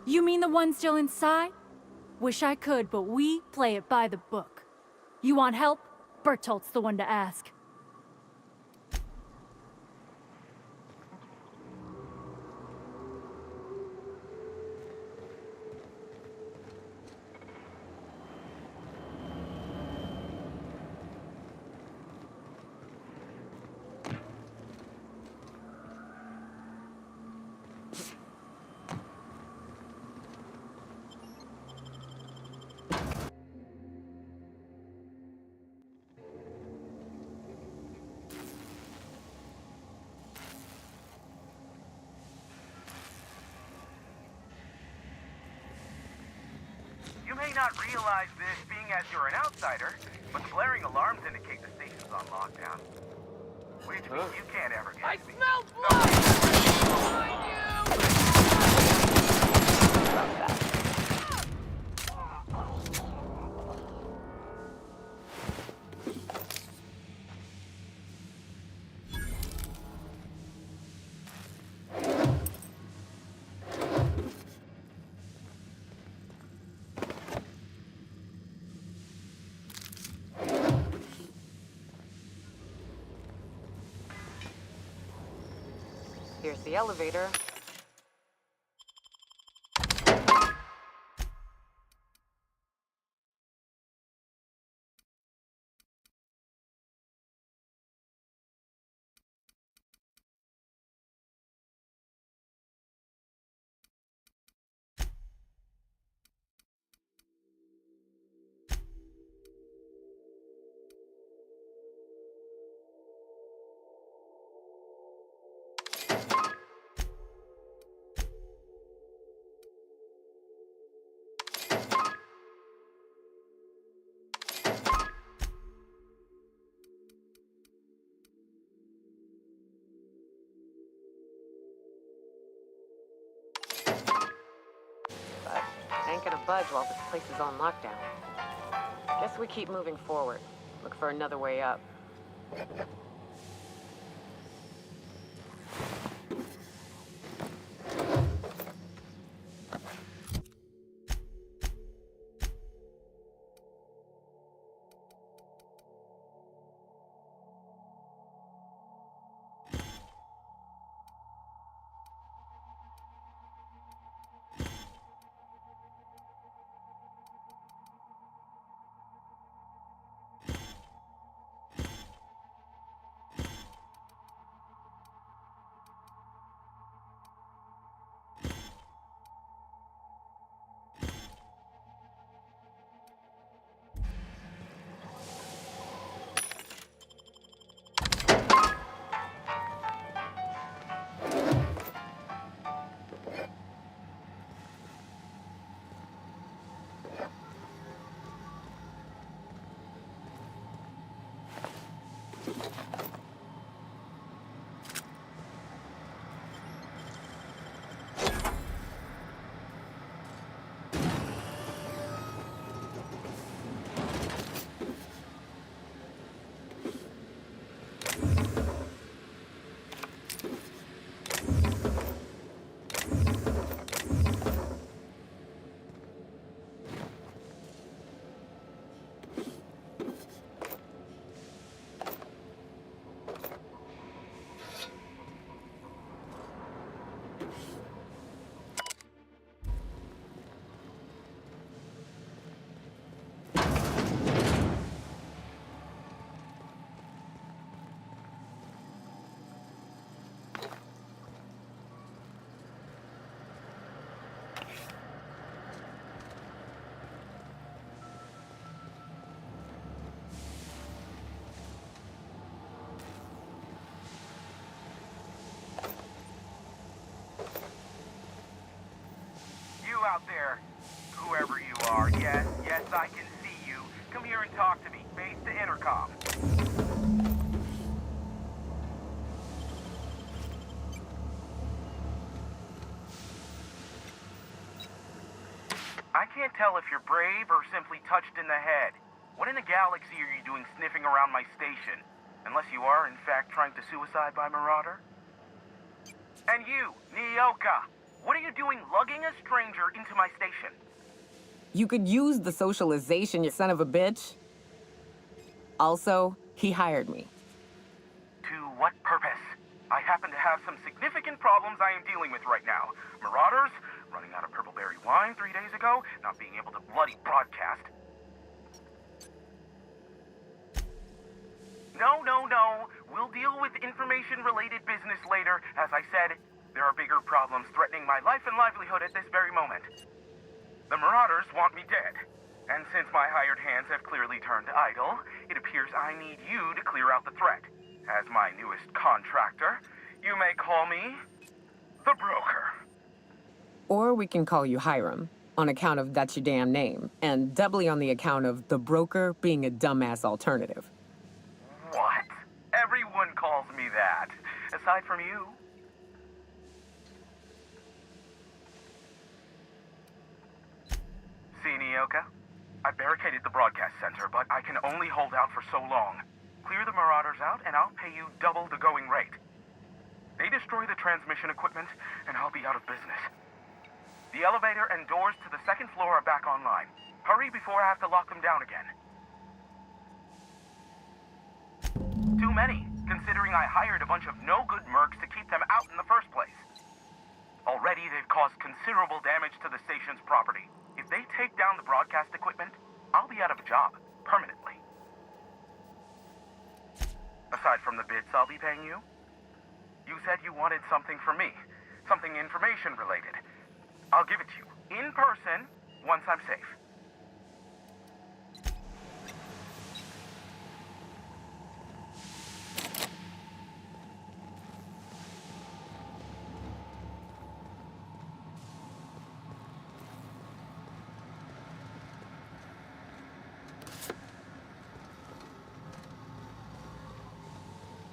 S: You mean the one still inside? Wish I could, but we play it by the book. You want help? Bertolt's the one to ask.
T: You may not realize this being as you're an outsider, but the blaring alarms indicate the station's on lockdown. Which means you can't ever get
F: I
T: to me.
F: smell blood! Behind
Q: Here's the elevator. But I ain't gonna budge while this place is on lockdown. Guess we keep moving forward. Look for another way up.
T: out there, whoever you are, yes, I can see you. Come here and talk to me. Base to intercom. I can't tell if you're brave or simply touched in the head. What in the galaxy are you doing sniffing around my station? Unless you are, in fact, trying to suicide by Marauder? And you, Nyoka! What are you doing lugging a stranger into my station?
Q: You could use the socialization, you son of a bitch. Also, he hired me.
T: To what purpose? I happen to have some significant problems I am dealing with right now. Marauders, running out of purple-berry wine 3 days ago, not being able to bloody broadcast. No. We'll deal with information-related business later. As I said, there are bigger problems threatening my life and livelihood at this very moment. The Marauders want me dead. And since my hired hands have clearly turned idle, it appears I need you to clear out the threat. As my newest contractor, you may call me the Broker.
Q: Or we can call you Hiram. on account of that's your damn name, and doubly on the account of the broker being a dumbass alternative.
T: What? Everyone calls me that. Aside from you. See, Nyoka? I barricaded the broadcast center, but I can only hold out for so long. Clear the Marauders out, and I'll pay you double the going rate. They destroy the transmission equipment, and I'll be out of business. The elevator and doors to the second floor are back online. Hurry before I have to lock them down again. Too many, considering I hired a bunch of no-good mercs to keep them out in the first place. Already, they've caused considerable damage to the station's property. If they take down the broadcast equipment, I'll be out of a job, permanently. Aside from the bits I'll be paying you, you said you wanted something from me, something information-related. I'll give it to you, in person, once I'm safe.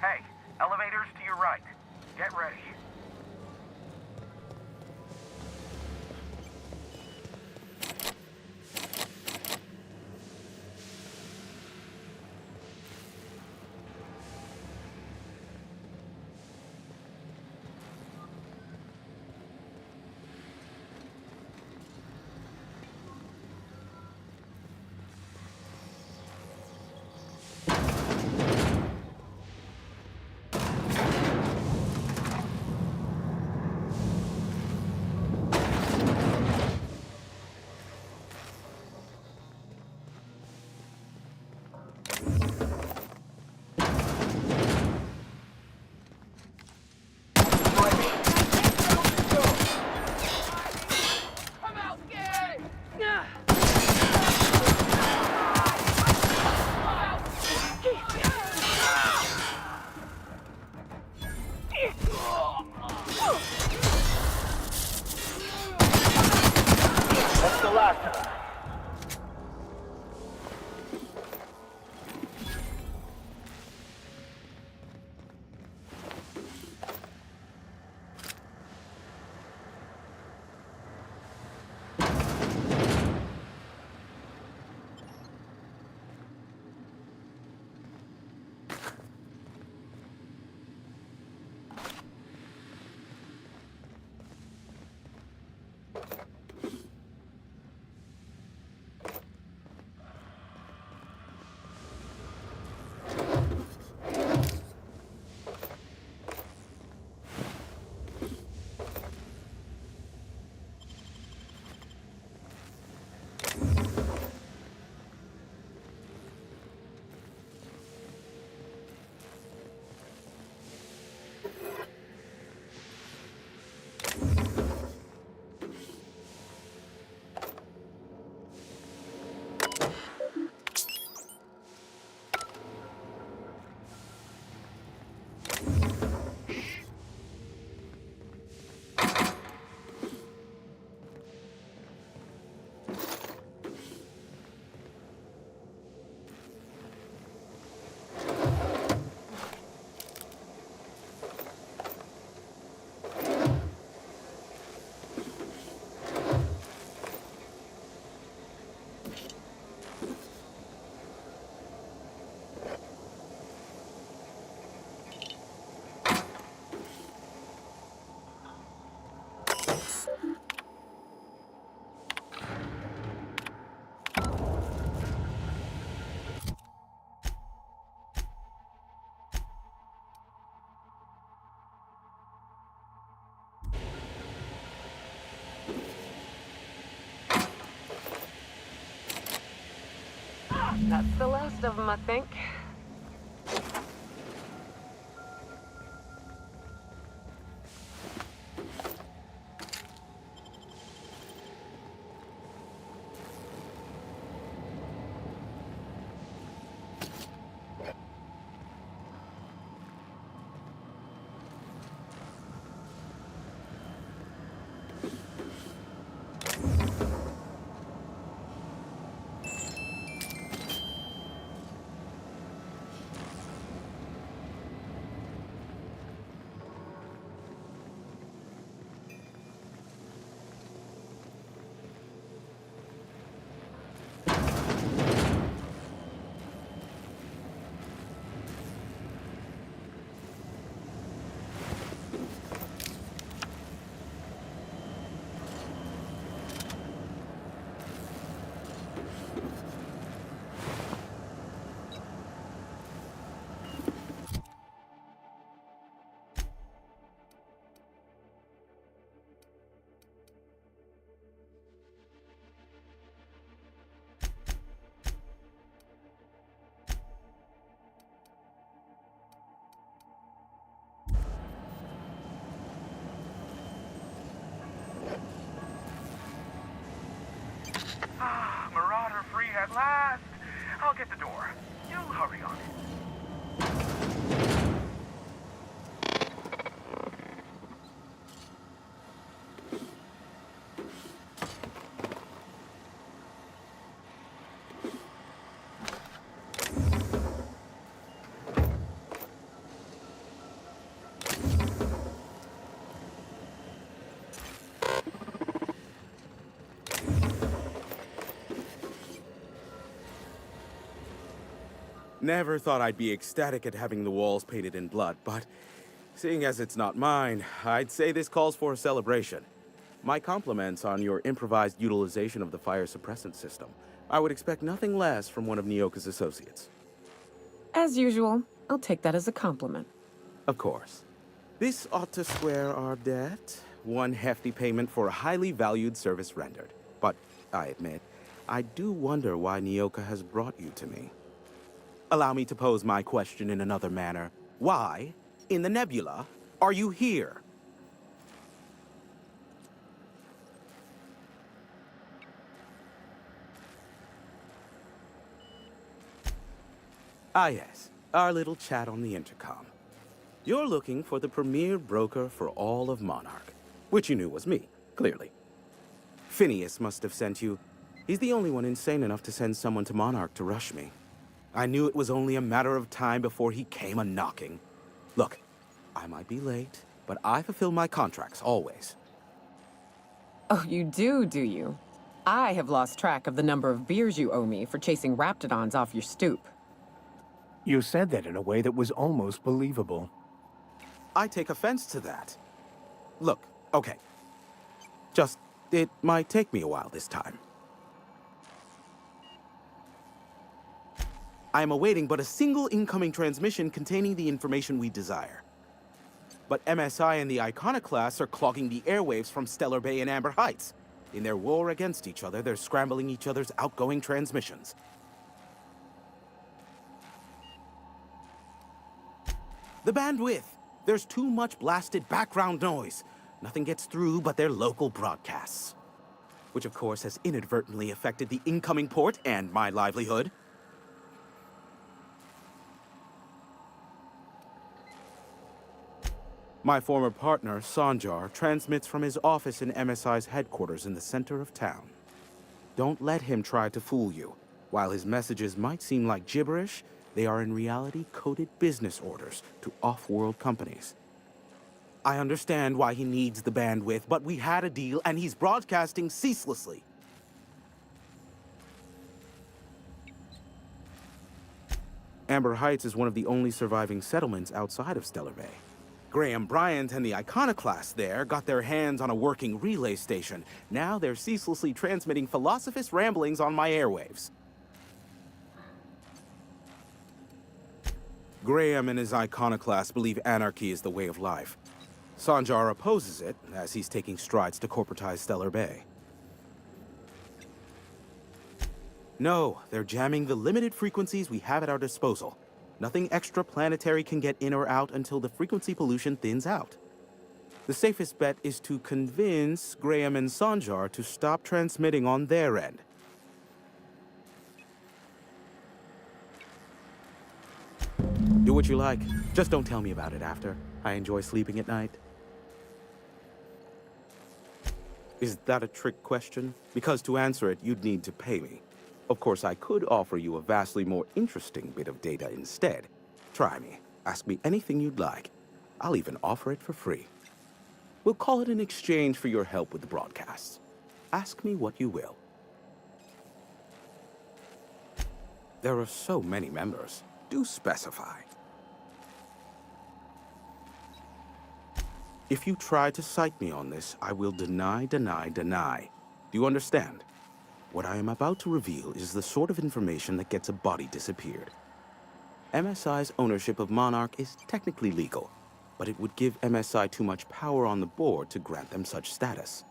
T: Hey, elevators to your right. Get ready. That's the last of them.
Q: That's the last of them, I think.
T: I'll get the door. You hurry on it.
U: Never thought I'd be ecstatic at having the walls painted in blood, but seeing as it's not mine, I'd say this calls for a celebration. My compliments on your improvised utilization of the fire suppressant system. I would expect nothing less from one of Nyoka's associates.
Q: As usual, I'll take that as a compliment.
U: Of course. This ought to square our debt. One hefty payment for a highly valued service rendered. But, I admit, I do wonder why Nyoka has brought you to me. Allow me to pose my question in another manner. Why, in the nebula, are you here? Ah yes, our little chat on the intercom. You're looking for the premier broker for all of Monarch, which you knew was me, clearly. Phineas must have sent you. He's the only one insane enough to send someone to Monarch to rush me. I knew it was only a matter of time before he came a-knocking. Look, I might be late, but I fulfill my contracts, always.
Q: Oh, you do you? I have lost track of the number of beers you owe me for chasing raptidons off your stoop.
J: You said that in a way that was almost believable.
U: I take offense to that. Look, okay. It might take me a while this time. I am awaiting but a single incoming transmission containing the information we desire. But MSI and the Iconoclasts are clogging the airwaves from Stellar Bay and Amber Heights. In their war against each other, they're scrambling each other's outgoing transmissions. The bandwidth! There's too much blasted background noise. Nothing gets through but their local broadcasts. Which of course has inadvertently affected the incoming port and my livelihood. My former partner, Sanjar, transmits from his office in MSI's headquarters in the center of town. Don't let him try to fool you. While his messages might seem like gibberish, they are in reality coded business orders to off-world companies. I understand why he needs the bandwidth, but we had a deal and he's broadcasting ceaselessly. Amber Heights is one of the only surviving settlements outside of Stellar Bay. Graham Bryant and the Iconoclasts there got their hands on a working relay station. Now they're ceaselessly transmitting philosophist ramblings on my airwaves. Graham and his Iconoclasts believe anarchy is the way of life. Sanjar opposes it, as he's taking strides to corporatize Stellar Bay. No, they're jamming the limited frequencies we have at our disposal. Nothing extraplanetary can get in or out until the frequency pollution thins out. The safest bet is to convince Graham and Sanjar to stop transmitting on their end. Do what you like. Just don't tell me about it after. I enjoy sleeping at night. Is that a trick question? Because to answer it, you'd need to pay me. Of course, I could offer you a vastly more interesting bit of data instead. Try me. Ask me anything you'd like. I'll even offer it for free. We'll call it in exchange for your help with the broadcasts. Ask me what you will. There are so many members. Do specify. If you try to cite me on this, I will deny. Do you understand? What I am about to reveal is the sort of information that gets a body disappeared. MSI's ownership of Monarch is technically legal, but it would give MSI too much power on the board to grant them such status.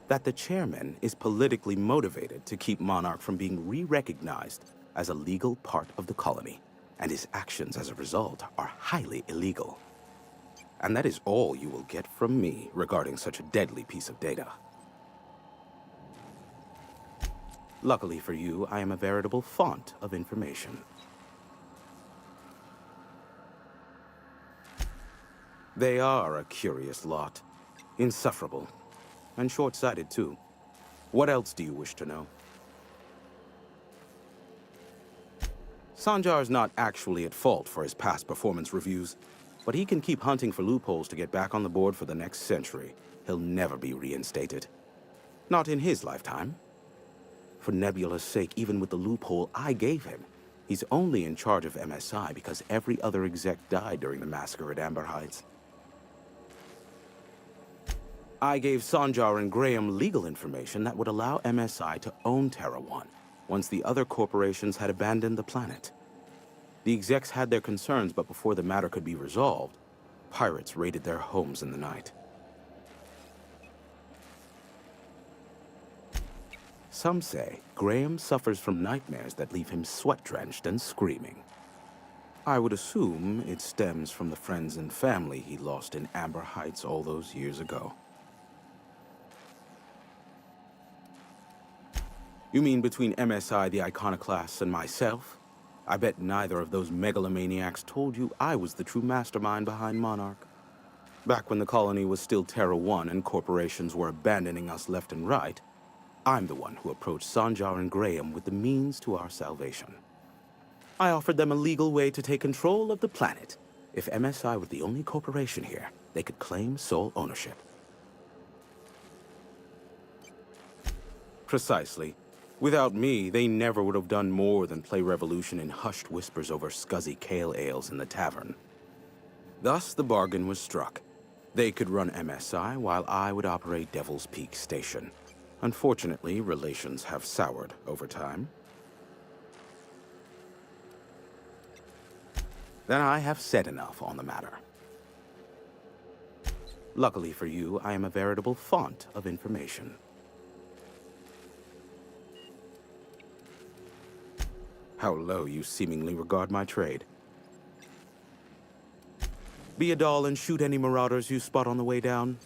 U: That the chairman is politically motivated to keep Monarch from being re-recognized as a legal part of the colony, and his actions as a result are highly illegal. And that is all you will get from me regarding such a deadly piece of data. Luckily for you, I am a veritable font of information. They are a curious lot. Insufferable. And short-sighted, too. What else do you wish to know? Sanjar's not actually at fault for his past performance reviews, but he can keep hunting for loopholes to get back on the board for the next century. He'll never be reinstated. Not in his lifetime. For Nebula's sake, even with the loophole I gave him, he's only in charge of MSI because every other exec died during the massacre at Amber Heights. I gave Sanjar and Graham legal information that would allow MSI to own Terra 1 once the other corporations had abandoned the planet. The execs had their concerns, but before the matter could be resolved, pirates raided their homes in the night. Some say Graham suffers from nightmares that leave him sweat-drenched and screaming. I would assume it stems from the friends and family he lost in Amber Heights all those years ago. You mean between MSI, the Iconoclasts, and myself? I bet neither of those megalomaniacs told you I was the true mastermind behind Monarch. Back when the colony was still Terra 1 and corporations were abandoning us left and right, I'm the one who approached Sanjar and Graham with the means to our salvation. I offered them a legal way to take control of the planet. If MSI were the only corporation here, they could claim sole ownership. Precisely. Without me, they never would have done more than play Revolution in hushed whispers over scuzzy kale ales in the tavern. Thus, the bargain was struck. They could run MSI while I would operate Devil's Peak Station. Unfortunately, relations have soured over time. Then I have said enough on the matter. Luckily for you, I am a veritable font of information. How low you seemingly regard my trade. Be a doll and shoot any marauders you spot on the way down.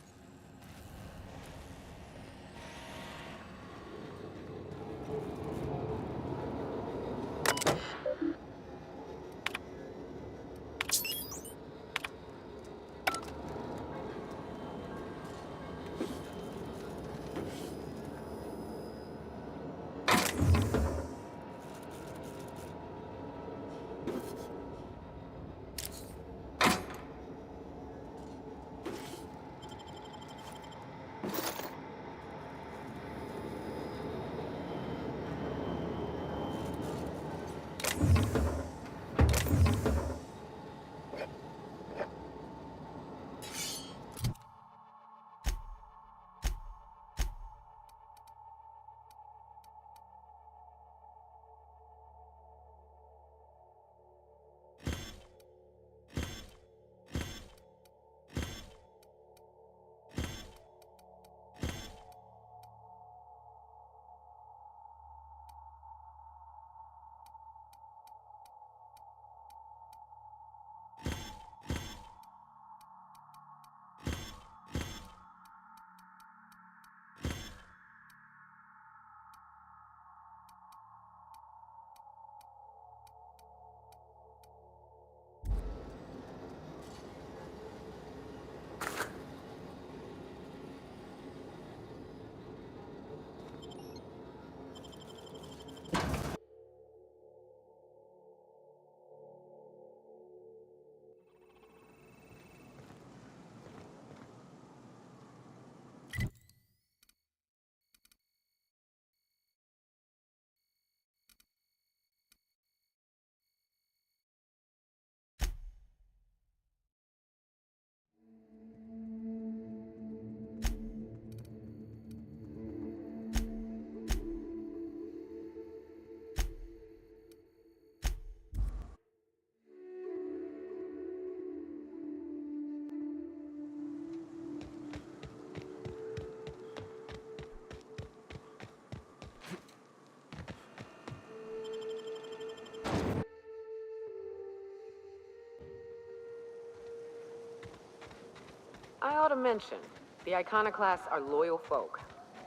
Q: I ought to mention, the Iconoclasts are loyal folk.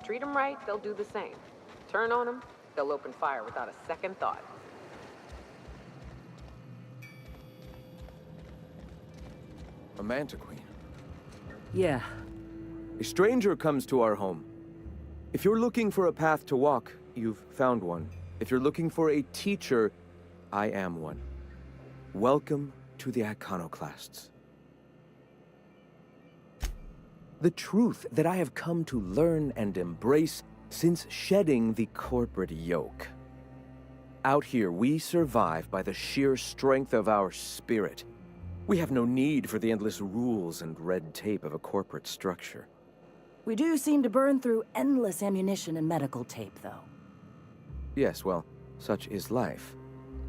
Q: Treat them right, they'll do the same. Turn on them, They'll open fire without a second thought.
D: A Manta Queen.
B: Yeah.
D: A stranger comes to our home. If you're looking for a path to walk, you've found one. If you're looking for a teacher, I am one. Welcome to the Iconoclasts. The truth that I have come to learn and embrace since shedding the corporate yoke. Out here, we survive by the sheer strength of our spirit. We have no need for the endless rules and red tape of a corporate structure.
V: We do seem to burn through endless ammunition and medical tape, though.
D: Yes, well, such is life.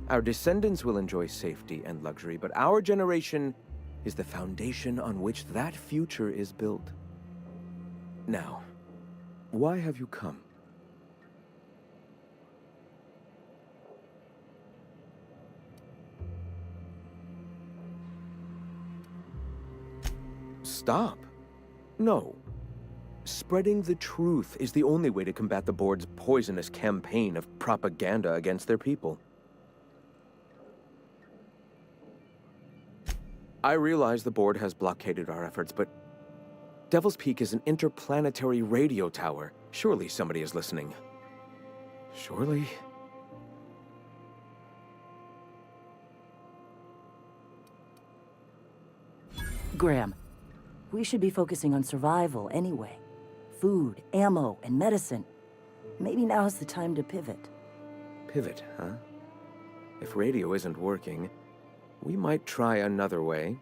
D: Our descendants will enjoy safety and luxury, but our generation is the foundation on which that future is built. Now, why have you come? Stop. No. Spreading the truth is the only way to combat the board's poisonous campaign of propaganda against their people. I realize the board has blockaded our efforts, but Devil's Peak is an interplanetary radio tower. Surely somebody is listening. Surely?
V: Graham, we should be focusing on survival anyway. Food, ammo, and medicine. Maybe now's the time to pivot.
D: Pivot, huh? If radio isn't working, we might try another way.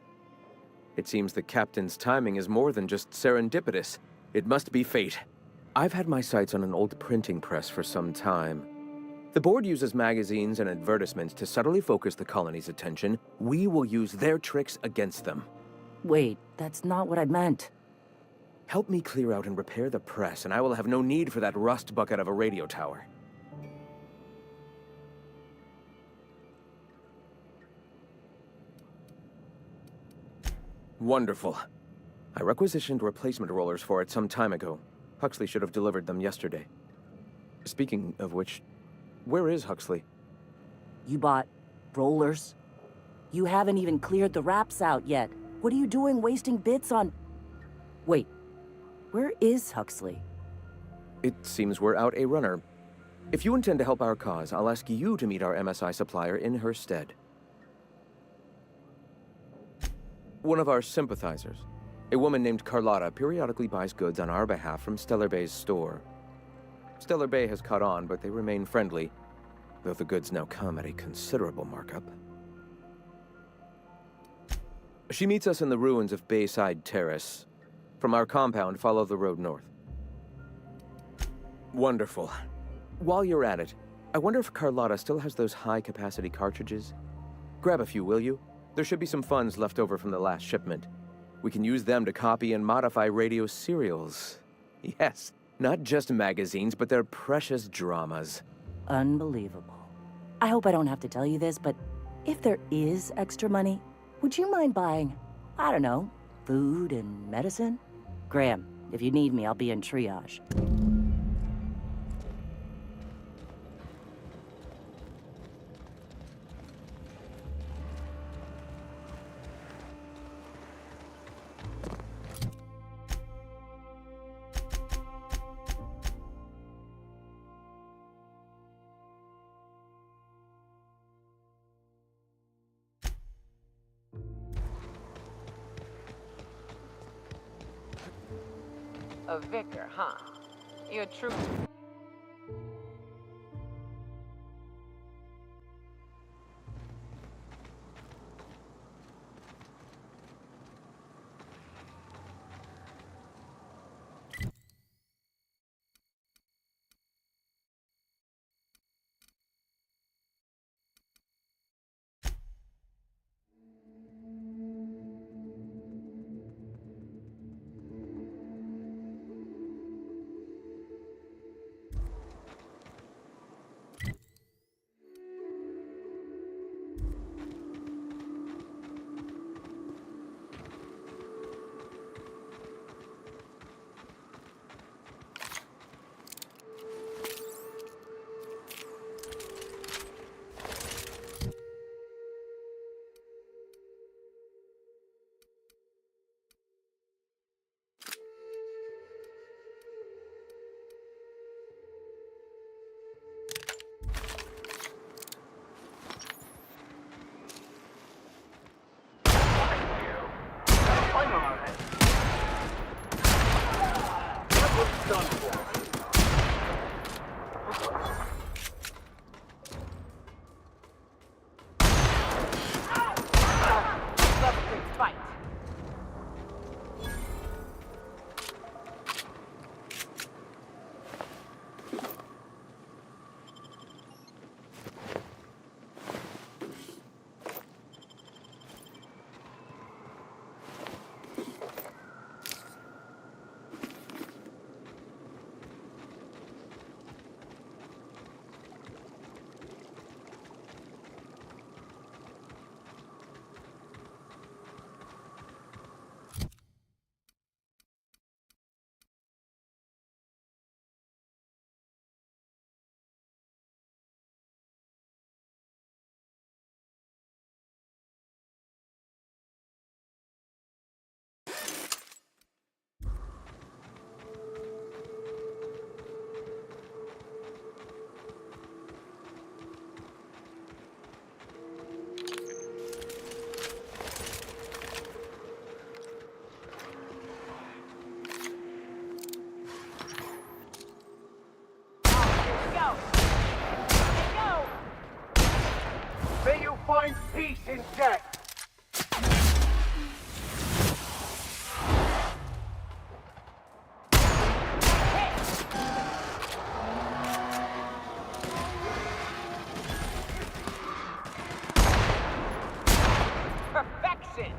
D: It seems the captain's timing is more than just serendipitous. It must be fate. I've had my sights on an old printing press for some time. The board uses magazines and advertisements to subtly focus the colony's attention. We will use their tricks against them.
V: Wait, that's not what I meant.
D: Help me clear out and repair the press, and I will have no need for that rust bucket of a radio tower. Wonderful. I requisitioned replacement rollers for it some time ago. Huxley should have delivered them yesterday. Speaking of which, where is Huxley?
V: You bought rollers? You haven't even cleared the wraps out yet. What are you doing wasting bits on... Wait, where is Huxley?
D: It seems we're out a runner. If you intend to help our cause, I'll ask you to meet our MSI supplier in her stead. One of our sympathizers, a woman named Carlotta, periodically buys goods on our behalf from Stellar Bay's store. Stellar Bay has caught on, but they remain friendly, though the goods now come at a considerable markup. She meets us in the ruins of Bayside Terrace. From our compound, follow the road north. Wonderful. While you're at it, I wonder if Carlotta still has those high-capacity cartridges? Grab a few, will you? There should be some funds left over from the last shipment. We can use them to copy and modify radio serials. Yes, not just magazines, but their precious dramas.
V: Unbelievable. I hope I don't have to tell you this, but if there is extra money, would you mind buying, I don't know, food and medicine? Graham, if you need me, I'll be in triage.
Q: A vicar, huh? You're true.
R: done for.
H: Fight.
R: May you find peace in death!
H: Perfection!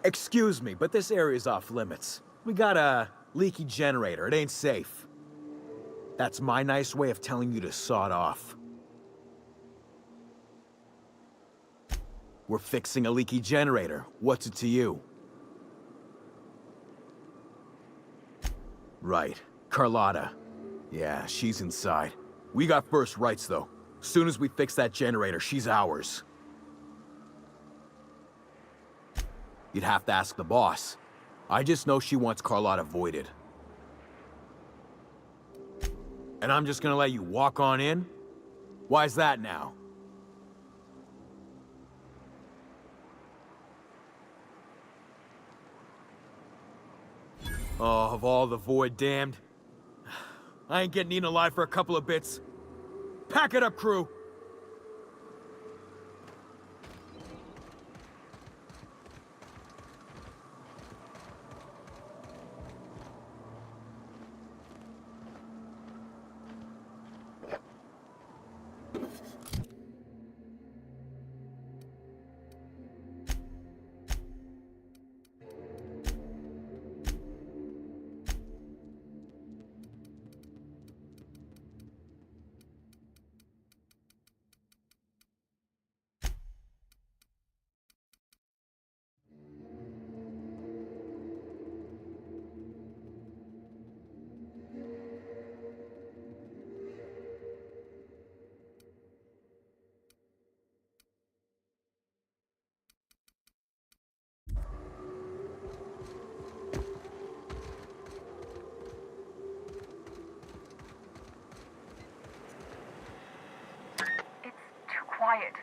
K: Excuse me, but this area's off limits. We got a leaky generator. It ain't safe. That's my nice way of telling you to sod off. We're fixing a leaky generator. What's it to you? Right. Carlotta. Yeah, she's inside. We got first rights, though. Soon as we fix that generator, she's ours. You'd have to ask the boss. I just know she wants Carlotta voided. And I'm just gonna let you walk on in? Why's that now? Oh, of all the void damned. I ain't getting eaten alive for a couple of bits. Pack it up, crew!
F: Quiet.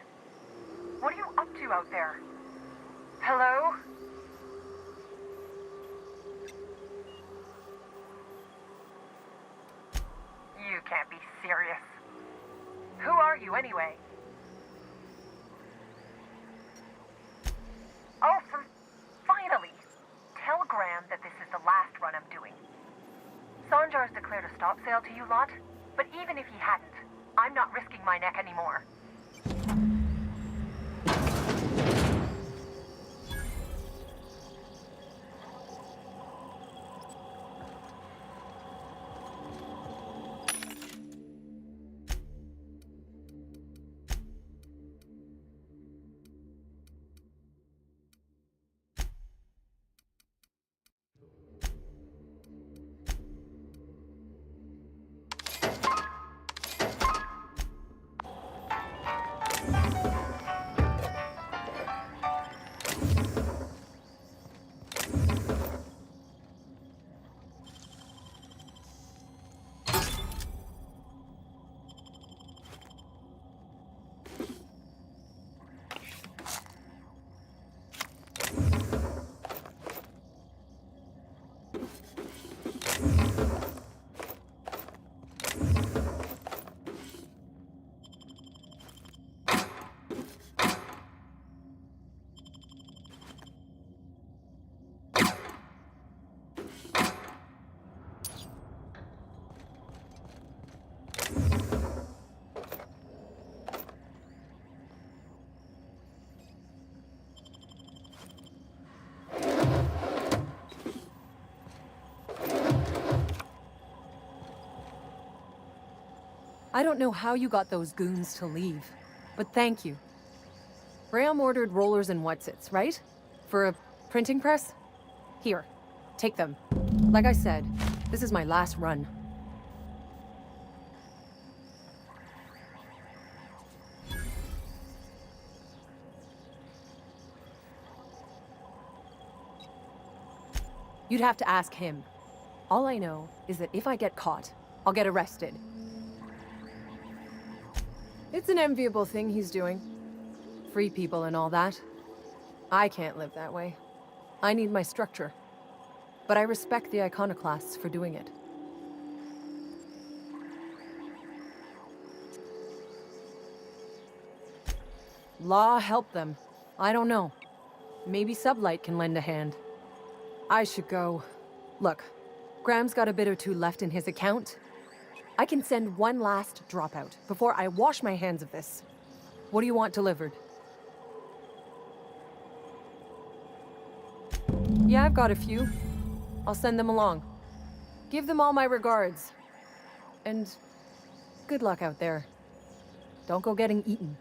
F: What are you up to out there? Hello? You can't be serious. Who are you anyway? Oh, finally! Tell Graham that this is the last run I'm doing. Sanjar's declared a stop sale to you lot, but even if he hadn't, I'm not risking my neck anymore.
N: I don't know how you got those goons to leave, but thank you. Graham ordered rollers and whatsits, right? For a printing press? Here, take them. Like I said, this is my last run. You'd have to ask him. All I know is that if I get caught, I'll get arrested. It's an enviable thing he's doing. Free people and all that. I can't live that way. I need my structure. But I respect the iconoclasts for doing it. Law help them. I don't know. Maybe Sublight can lend a hand. I should go. Look, Graham's got a bit or two left in his account. I can send one last dropout before I wash my hands of this. What do you want delivered? Yeah, I've got a few. I'll send them along. Give them all my regards. And good luck out there. Don't go getting eaten.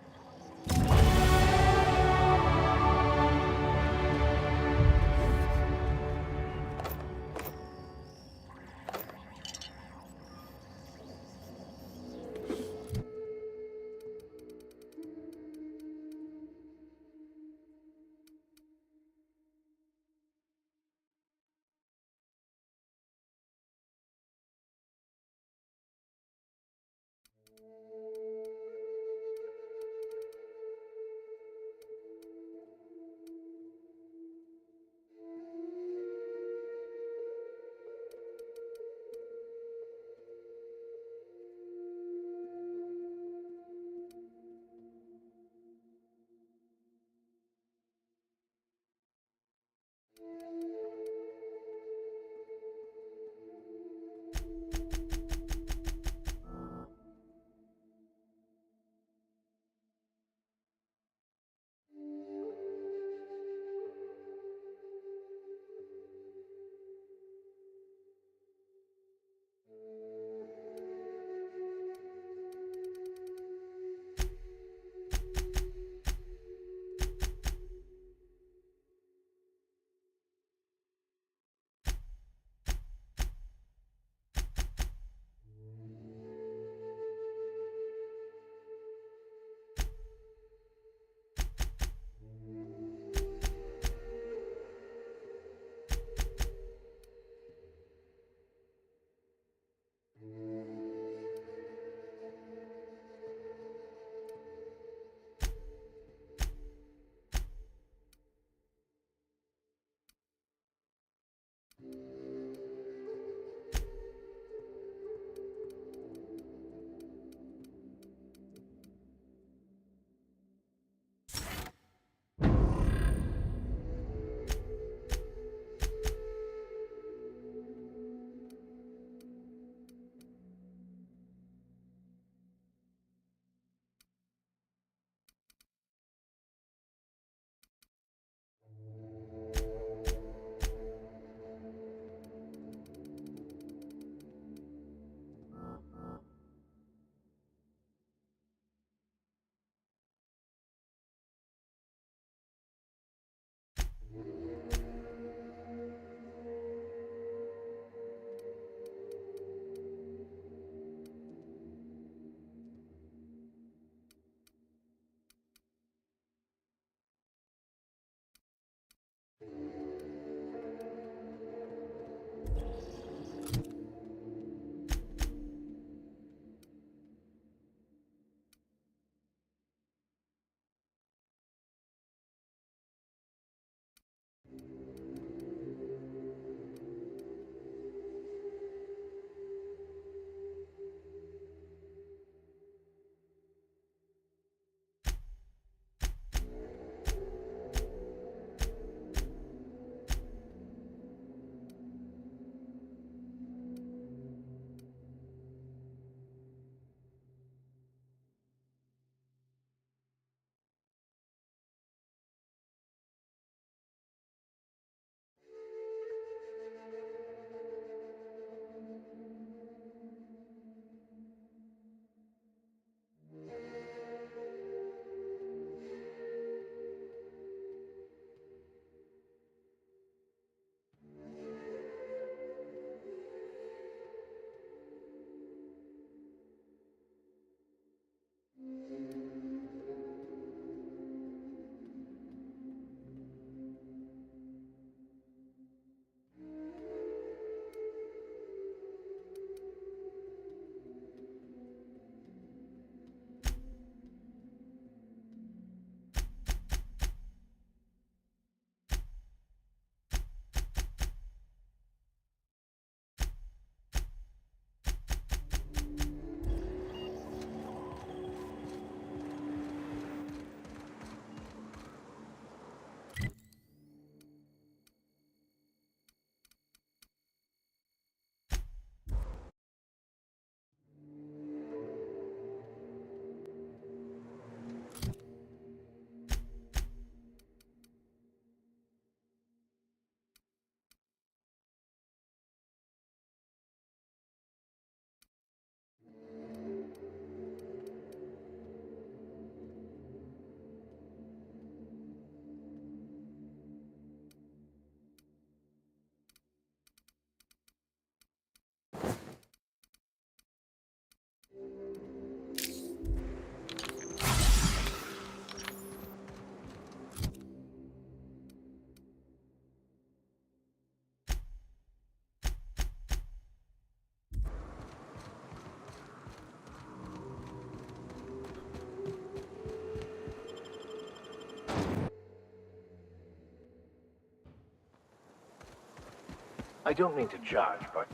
I: I don't mean to judge, but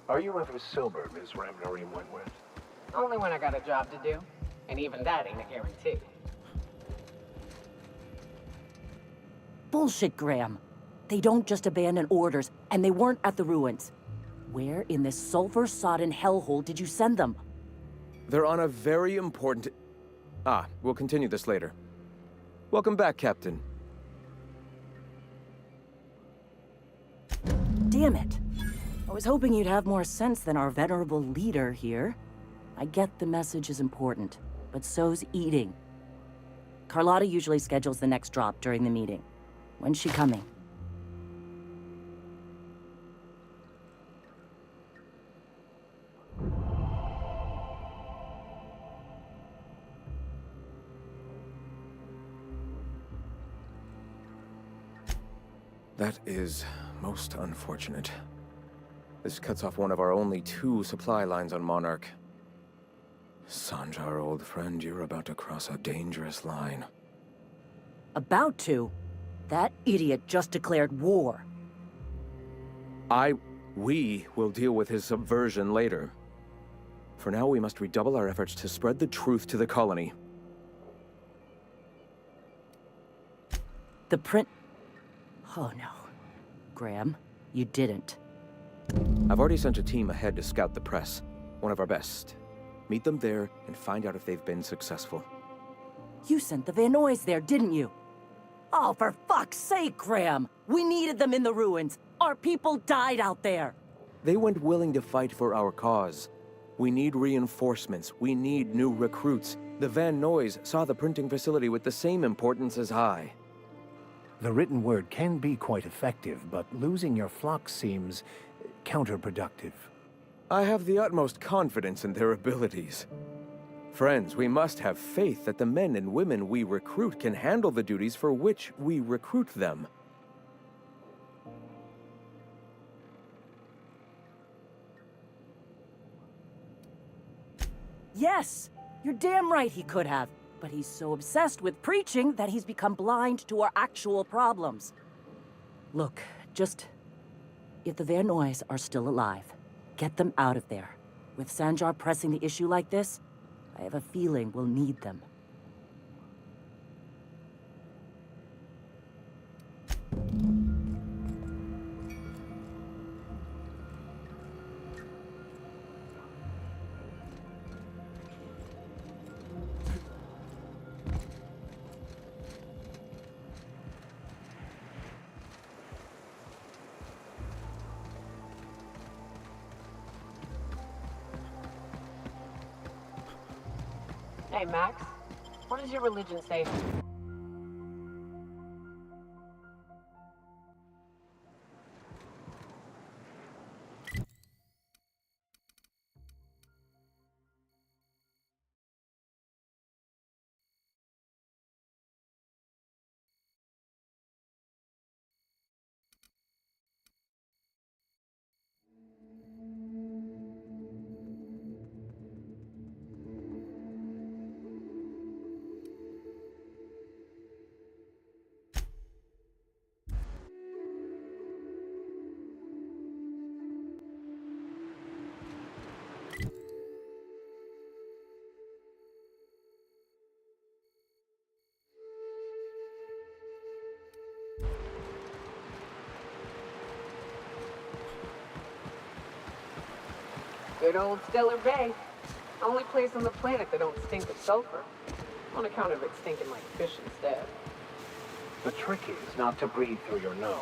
I: are you ever sober, Ms. Ramnari Wentworth?
Q: Only when I got a job to do. And even that ain't a guarantee.
V: Bullshit, Graham. They don't just abandon orders, and they weren't at the ruins. Where in this sulfur-sodden hellhole did you send them?
D: They're on a very important... we'll continue this later. Welcome back, Captain.
V: Damn it. I was hoping you'd have more sense than our venerable leader here. I get the message is important, but so's eating. Carlotta usually schedules the next drop during the meeting. When's she coming?
D: That is most unfortunate. This cuts off one of our only 2 supply lines on Monarch. Sanjar, old friend, you're about to cross a dangerous line.
V: About to? That idiot just declared war.
D: We will deal with his subversion later. For now, we must redouble our efforts to spread the truth to the colony.
V: The print... Oh no. Graham, you didn't.
D: I've already sent a team ahead to scout the press. One of our best. Meet them there and find out if they've been successful.
V: You sent the Van Noys there, didn't you? Oh, for fuck's sake, Graham! We needed them in the ruins! Our people died out there!
D: They went willing to fight for our cause. We need reinforcements. We need new recruits. The Van Noys saw the printing facility with the same importance as I.
J: The written word can be quite effective, but losing your flock seems counterproductive.
D: I have the utmost confidence in their abilities. Friends, we must have faith that the men and women we recruit can handle the duties for which we recruit them.
V: Yes! You're damn right he could have. But he's so obsessed with preaching that he's become blind to our actual problems. Look, just... If the Van Noys are still alive, get them out of there. With Sanjar pressing the issue like this, I have a feeling we'll need them.
Q: Hey, Max. What does your religion say? Good old Stellar Bay. Only place on the planet that don't stink of sulfur. On account of it stinking like fish instead.
I: The trick is not to breathe through your nose.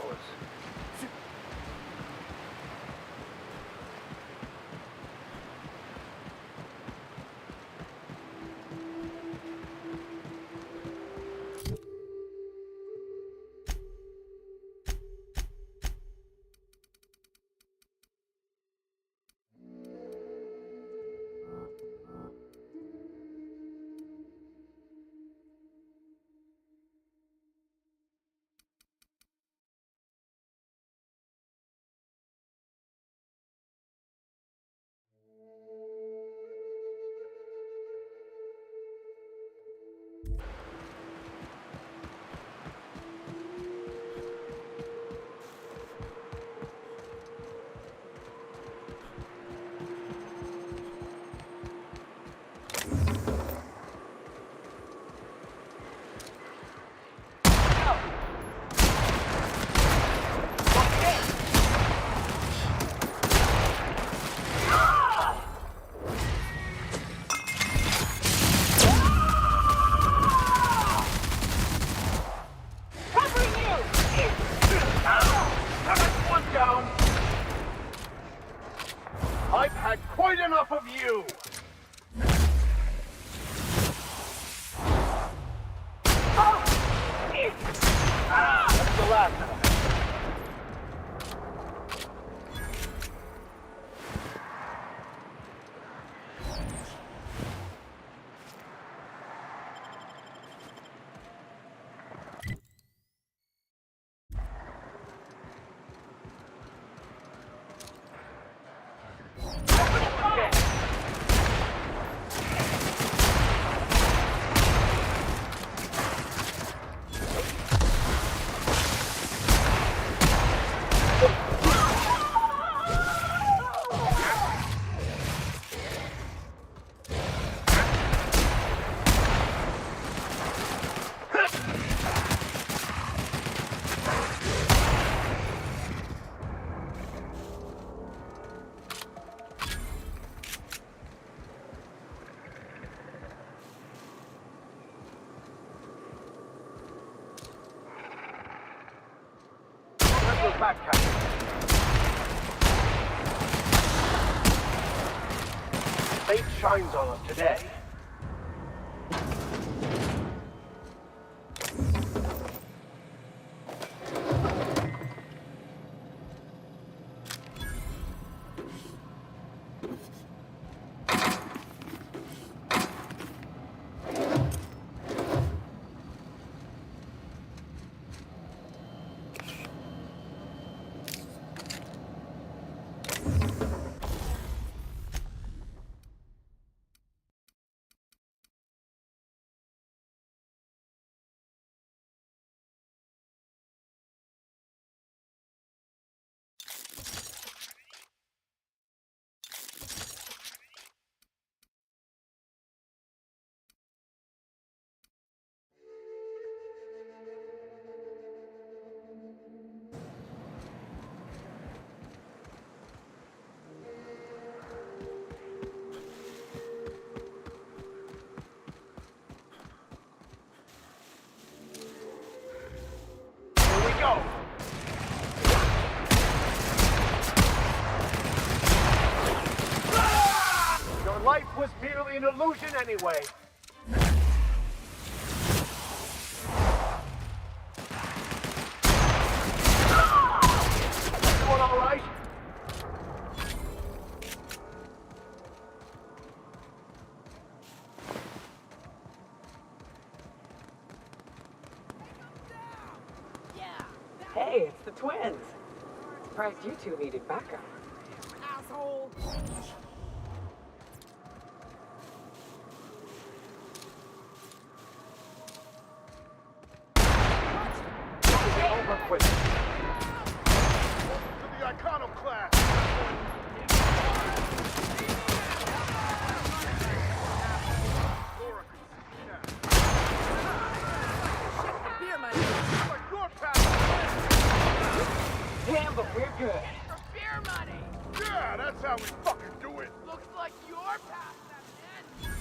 R: Fate shines on us today. Go! Your life was merely an illusion anyway. Everyone all right?
C: Hey, it's the twins. Surprised you two needed backup.
M: Asshole!
R: Over quick. To the iconoclast.
M: Beer money!
C: Damn, but we're good.
M: For beer money!
E: Yeah, that's how we fucking do it.
M: Looks like you're past that, man!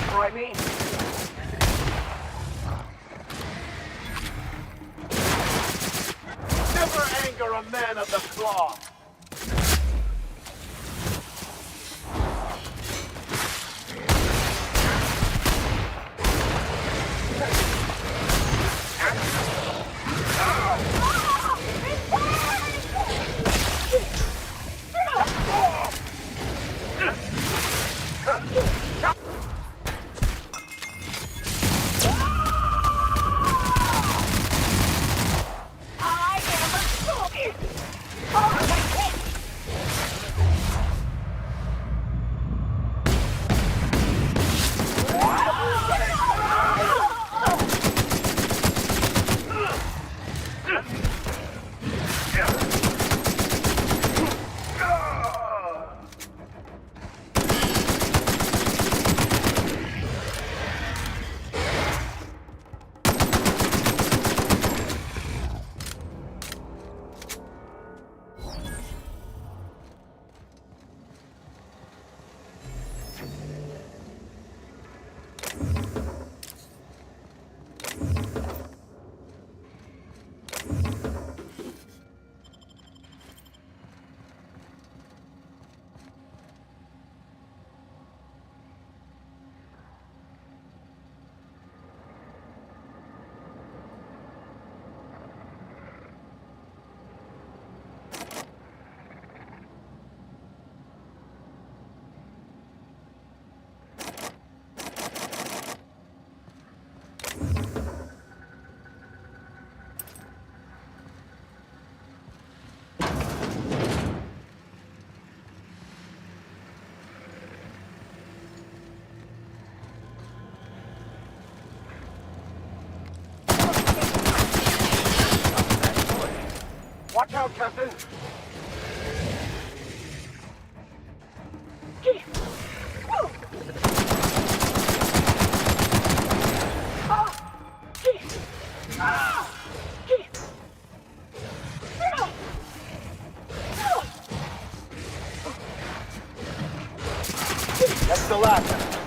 R: Try me. Never anger a man of the cloth.
H: Captain.
R: That's the last.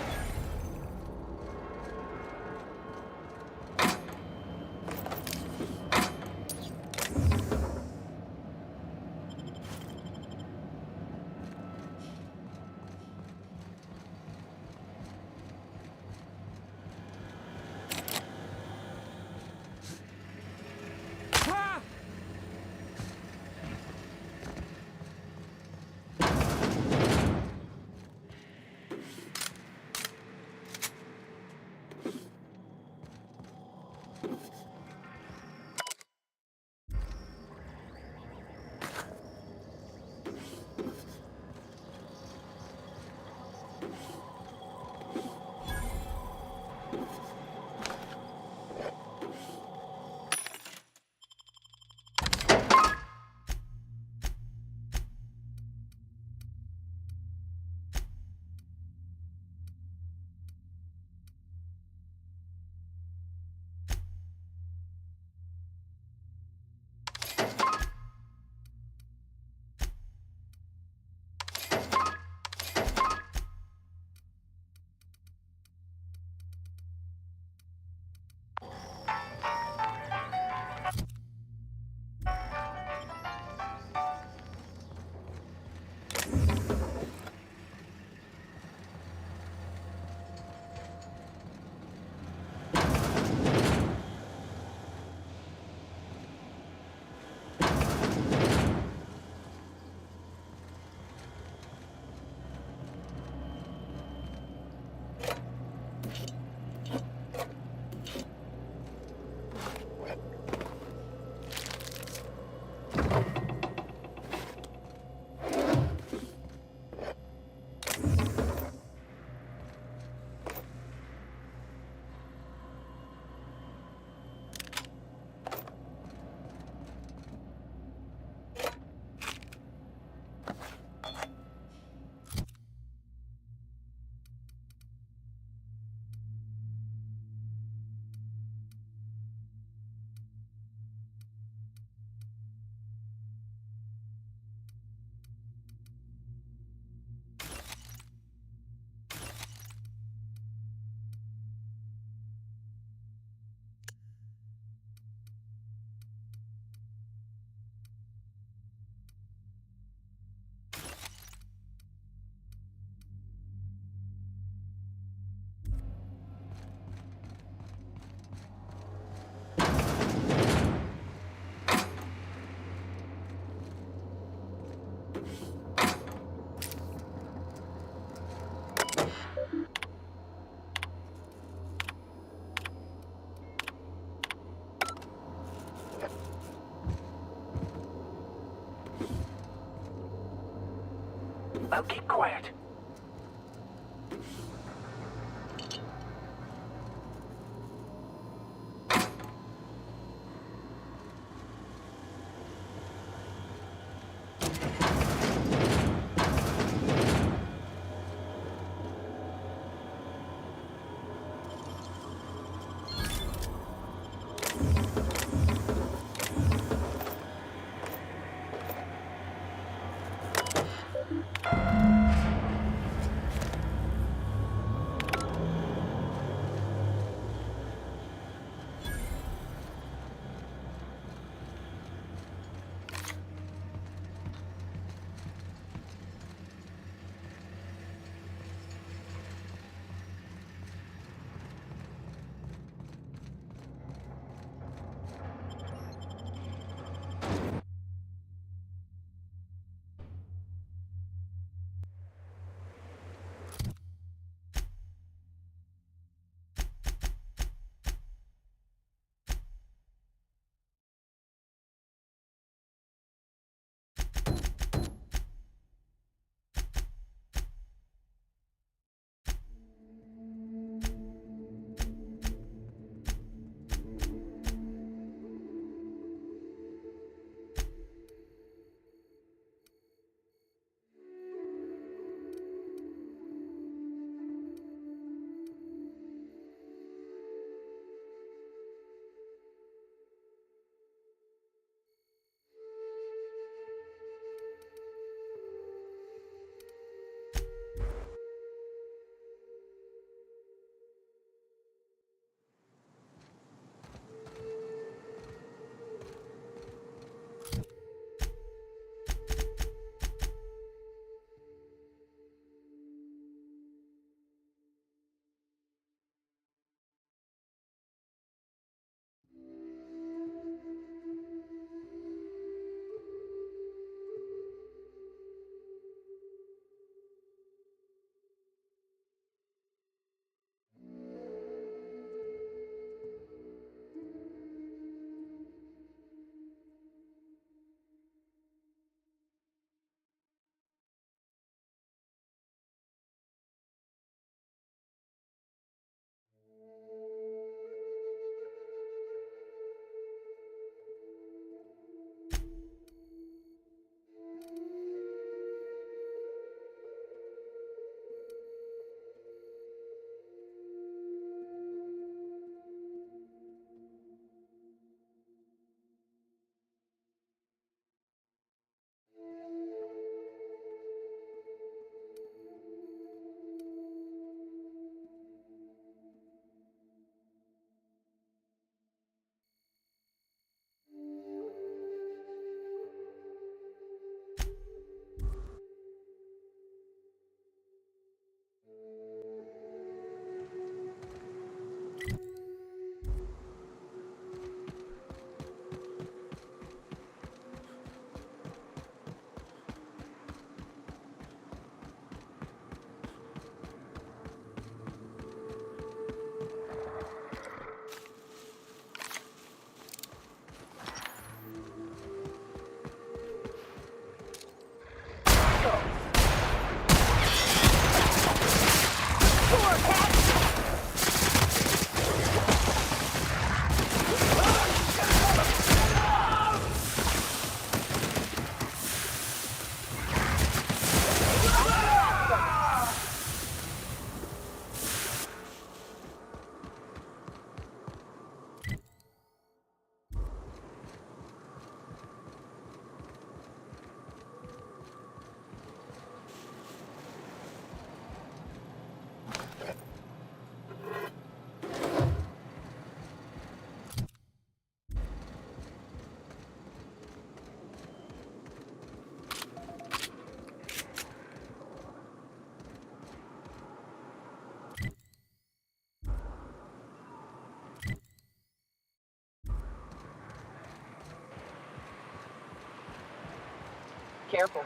C: Careful.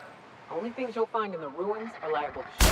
C: Only things you'll find in the ruins are liable to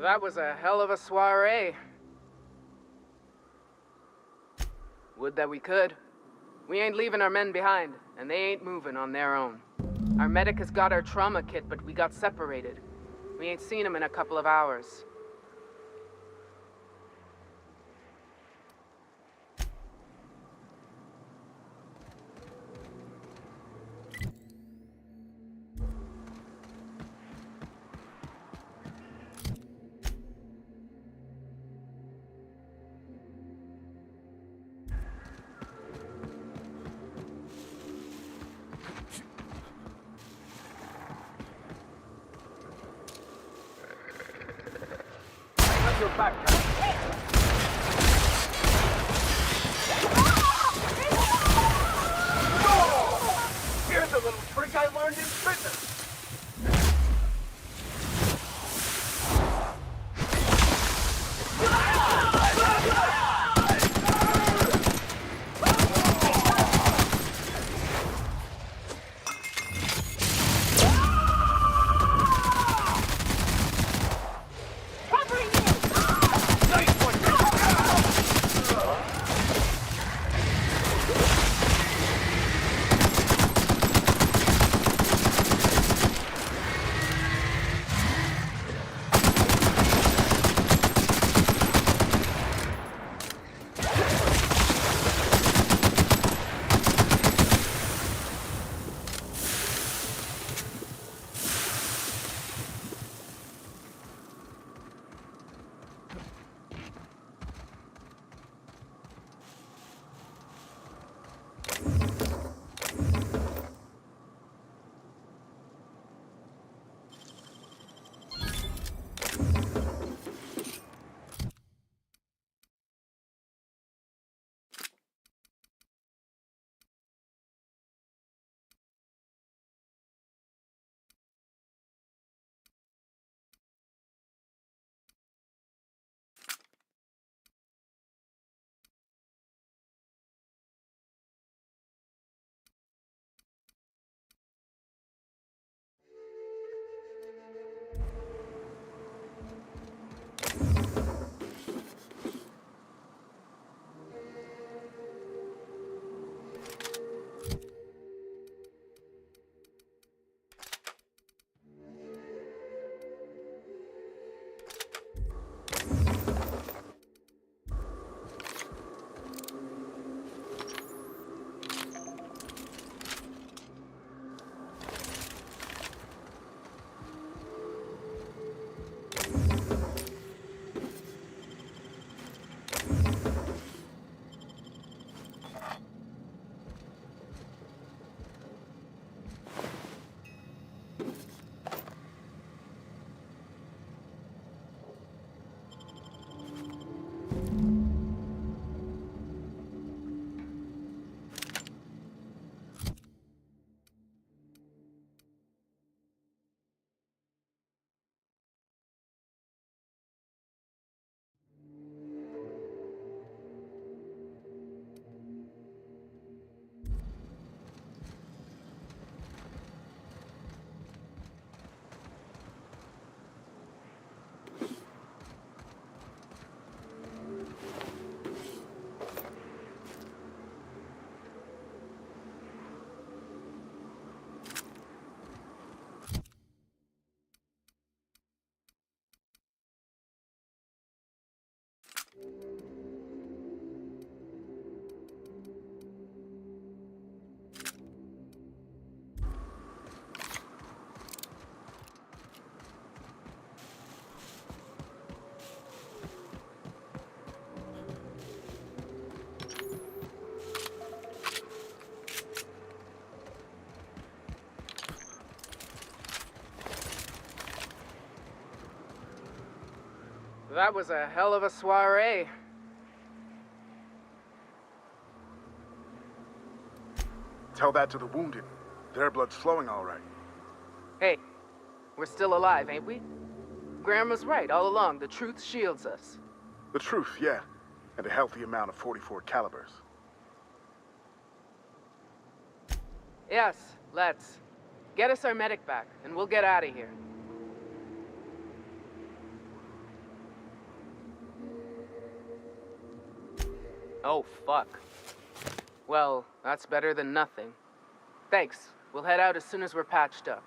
G: That was a hell of a soiree. Would that we could. We ain't leaving our men behind, and they ain't moving on their own. Our medic has got our trauma kit, but we got separated. We ain't seen him in a couple of hours.
H: Your backpack. Here's a little trick I learned in prison.
G: That was a hell of a soiree.
O: Tell that to the wounded. Their blood's flowing all right.
G: Hey, we're still alive, ain't we? Graham was right all along. The truth shields us.
O: The truth, yeah. And a healthy amount of 44 calibers.
G: Yes, let's. Get us our medic back, and we'll get out of here. Oh, fuck. Well, that's better than nothing. Thanks. We'll head out as soon as we're patched up.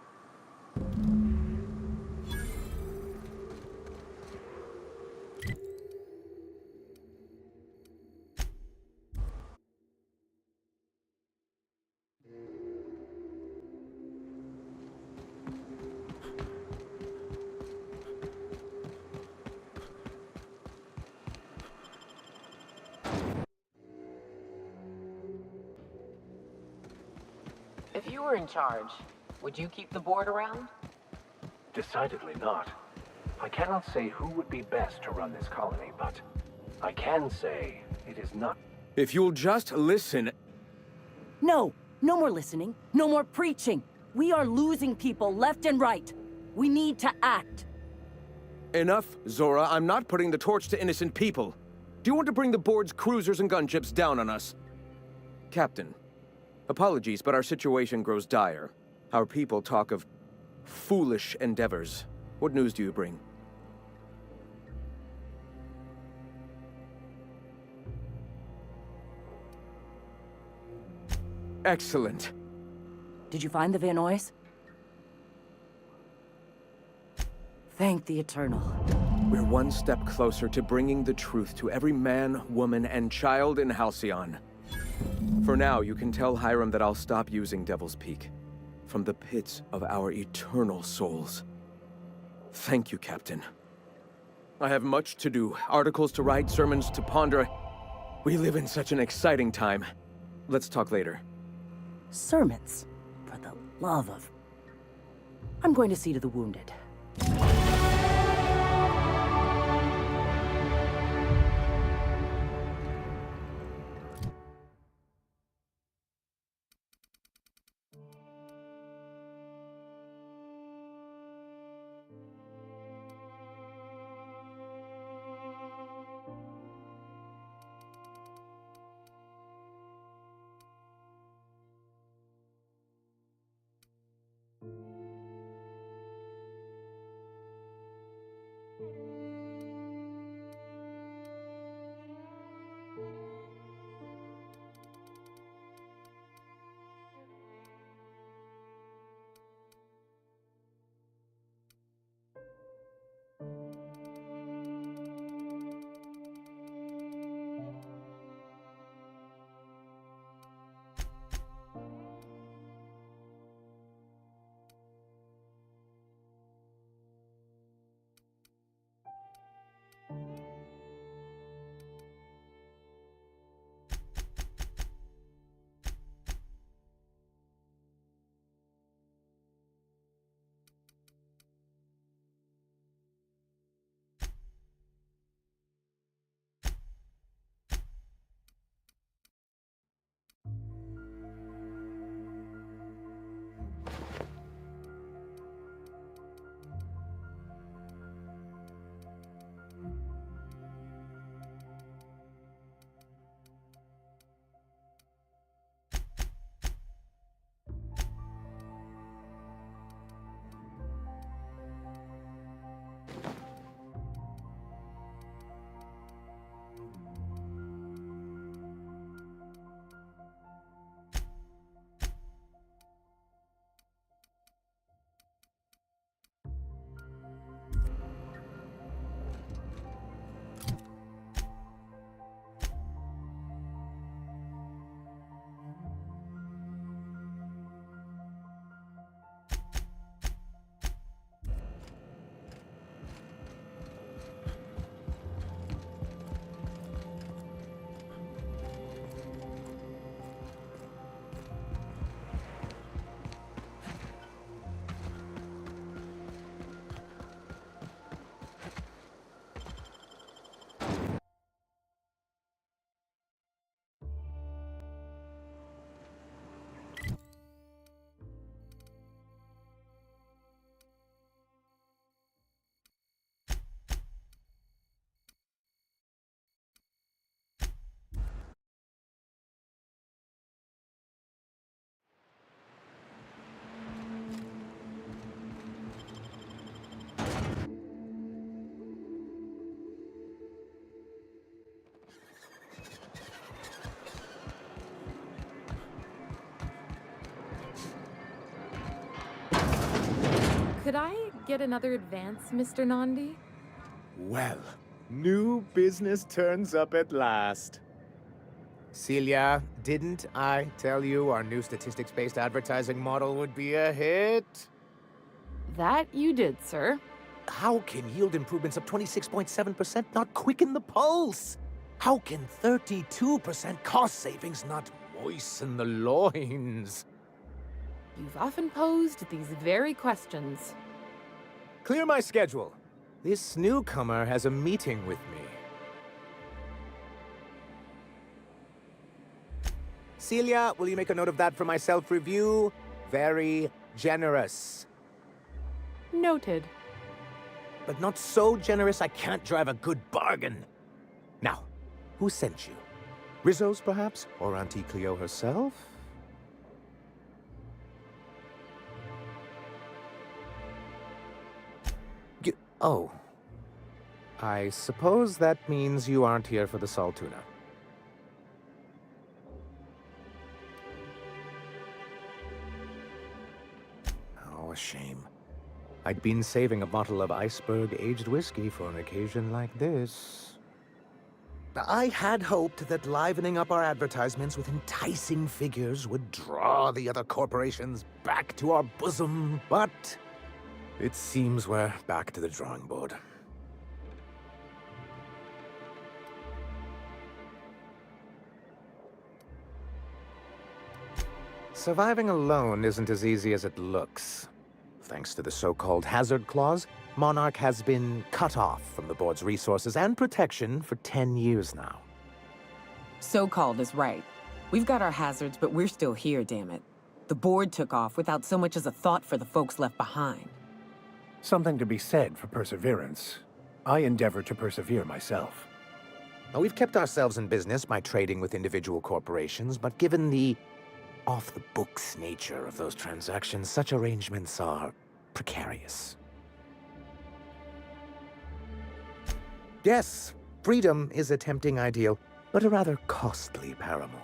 P: If you were in charge, would you keep the board around?
J: Decidedly not. I cannot say who would be best to run this colony, but I can say it is not.
D: If you'll just listen...
V: No! No more listening. No more preaching. We are losing people left and right. We need to act.
D: Enough, Zora. I'm not putting the torch to innocent people. Do you want to bring the board's cruisers and gunships down on us? Captain, apologies, but our situation grows dire. Our people talk of foolish endeavors. What news do you bring? Excellent.
V: Did you find the Vanois? Thank the Eternal.
D: We're one step closer to bringing the truth to every man, woman, and child in Halcyon. For now, you can tell Hiram that I'll stop using Devil's Peak. From the pits of our eternal souls. Thank you, Captain. I have much to do. Articles to write, sermons to ponder. We live in such an exciting time. Let's talk later.
V: Sermons? For the love of... I'm going to see to the wounded.
A: Could I get another advance, Mr. Nandi?
L: Well, new business turns up at last. Celia, didn't I tell you our new statistics-based advertising model would be a hit?
A: That you did, sir.
L: How can yield improvements of 26.7% not quicken the pulse? How can 32% cost savings not moisten the loins?
A: You've often posed these very questions.
L: Clear my schedule. This newcomer has a meeting with me. Celia, will you make a note of that for my self-review? Very generous.
A: Noted.
L: But not so generous I can't drive a good bargain. Now, who sent you? Rizzo's, perhaps? Or Auntie Cleo herself? Oh. I suppose that means you aren't here for the salt tuna. Oh, a shame. I'd been saving a bottle of iceberg-aged whiskey for an occasion like this. I had hoped that livening up our advertisements with enticing figures would draw the other corporations back to our bosom, but it seems we're back to the drawing board. Surviving alone isn't as easy as it looks. Thanks to the so-called hazard clause, Monarch has been cut off from the board's resources and protection for 10 years now.
Q: So-called is right. We've got our hazards, but we're still here, damn it. The board took off without so much as a thought for the folks left behind.
J: Something to be said for perseverance. I endeavor to persevere myself.
L: Now, we've kept ourselves in business by trading with individual corporations, but given the off-the-books nature of those transactions, such arrangements are precarious. Yes, freedom is a tempting ideal, but a rather costly paramour.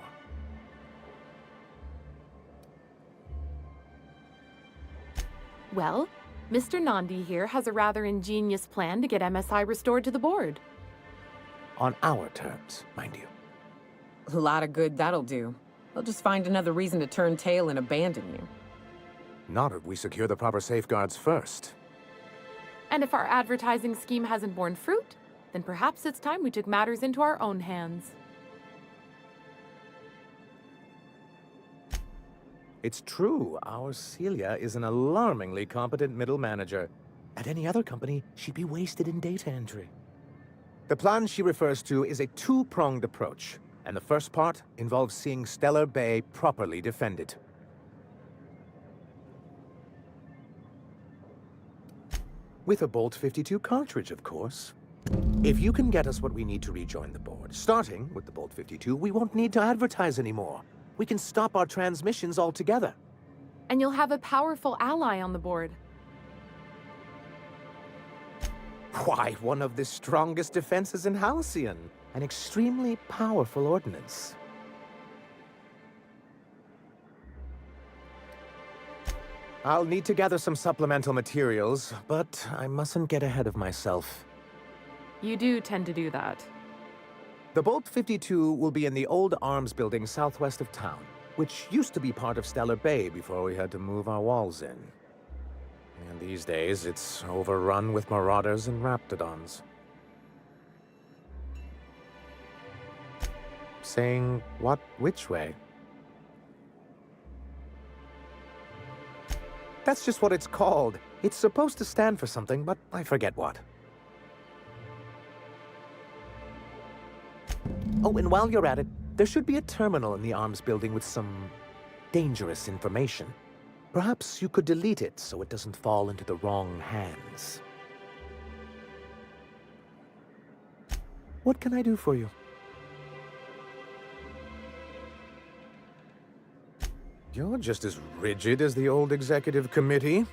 A: Well, Mr. Nandi here has a rather ingenious plan to get MSI restored to the board.
L: On our terms, mind you.
Q: A lot of good that'll do. They'll just find another reason to turn tail and abandon you.
L: Not if we secure the proper safeguards first.
A: And if our advertising scheme hasn't borne fruit, then perhaps it's time we took matters into our own hands.
L: It's true, our Celia is an alarmingly competent middle manager. At any other company, she'd be wasted in data entry. The plan she refers to is a two-pronged approach, and the first part involves seeing Stellar Bay properly defended. With a Bolt 52 cartridge, of course. If you can get us what we need to rejoin the board, starting with the Bolt 52, we won't need to advertise anymore. We can stop our transmissions altogether.
A: And you'll have a powerful ally on the board.
L: Why, one of the strongest defenses in Halcyon. An extremely powerful ordnance. I'll need to gather some supplemental materials, but I mustn't get ahead of myself.
A: You do tend to do that.
L: The Bolt 52 will be in the old arms building southwest of town, which used to be part of Stellar Bay before we had to move our walls in. And these days, it's overrun with marauders and raptidons. Saying what, which way? That's just what it's called. It's supposed to stand for something, but I forget what. Oh, and while you're at it, there should be a terminal in the arms building with some dangerous information. Perhaps you could delete it so it doesn't fall into the wrong hands. What can I do for you? You're just as rigid as the old executive committee.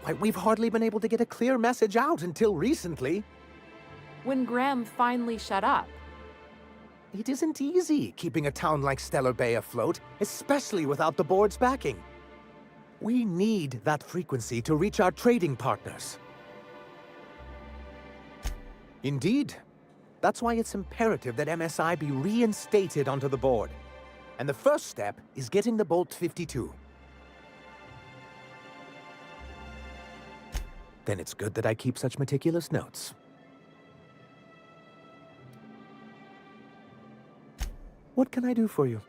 L: Why, we've hardly been able to get a clear message out until recently.
A: When Graham finally shut up.
L: It isn't easy keeping a town like Stellar Bay afloat, especially without the board's backing. We need that frequency to reach our trading partners. Indeed. That's why it's imperative that MSI be reinstated onto the board. And the first step is getting the Bolt 52. Then it's good that I keep such meticulous notes. What can I do for you?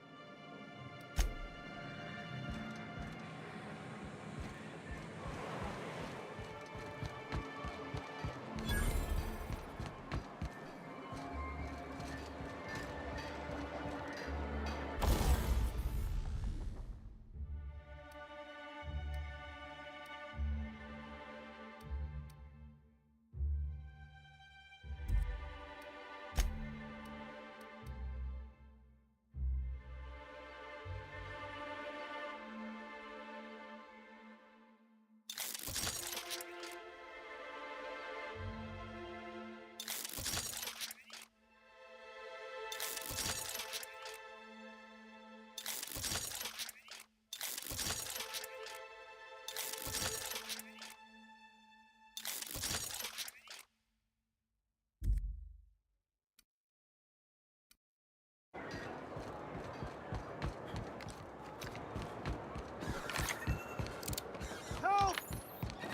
E: Help!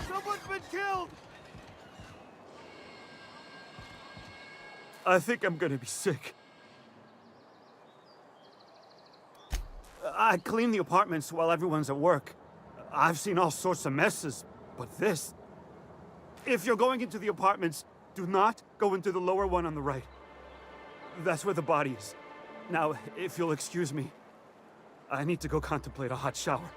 E: Someone's been killed! I think I'm gonna be sick. I clean the apartments while everyone's at work. I've seen all sorts of messes, but this... If you're going into the apartments, do not go into the lower one on the right. That's where the body is. Now, if you'll excuse me, I need to go contemplate a hot shower.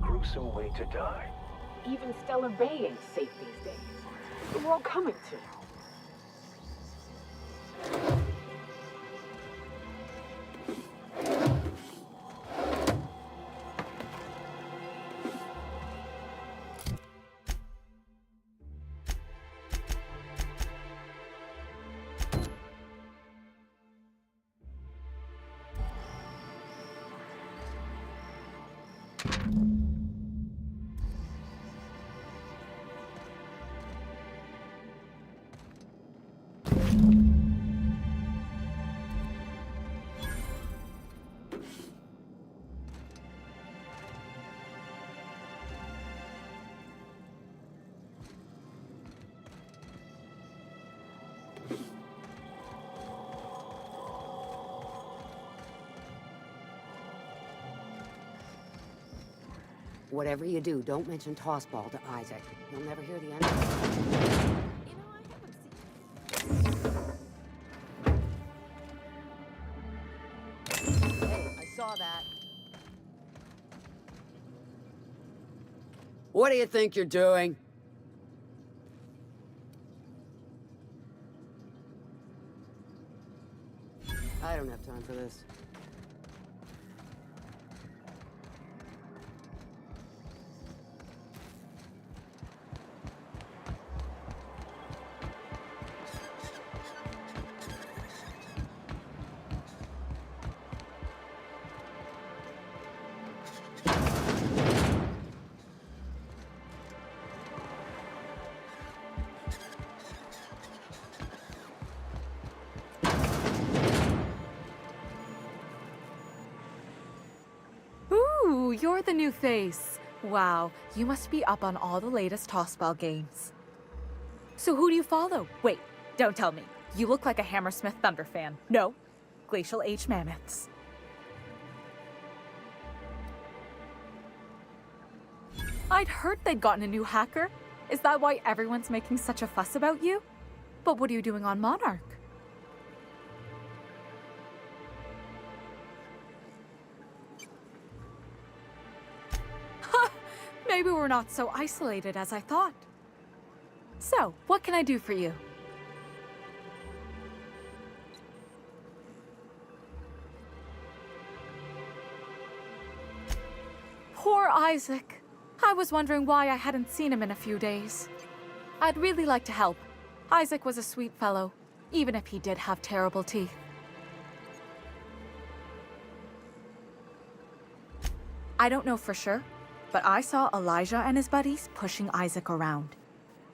J: Gruesome way to die.
Q: Even Stellar Bay ain't safe these days. We're all coming to.
S: Whatever you do, don't mention tossball to Isaac. He'll never hear the end of it.
P: Hey, I saw that.
T: What do you think you're doing?
S: I don't have time for this.
W: Ooh, you're the new face. Wow, you must be up on all the latest tossball games. So who do you follow? Wait, don't tell me. You look like a Hammersmith Thunder fan. No? glacial age mammoths. I'd heard they'd gotten a new hacker. Is that why everyone's making such a fuss about you? But what are you doing on Monarch? Maybe we're not so isolated as I thought. So, what can I do for you? Poor Isaac. I was wondering why I hadn't seen him in a few days. I'd really like to help. Isaac was a sweet fellow, even if he did have terrible teeth. I don't know for sure, but I saw Elijah and his buddies pushing Isaac around.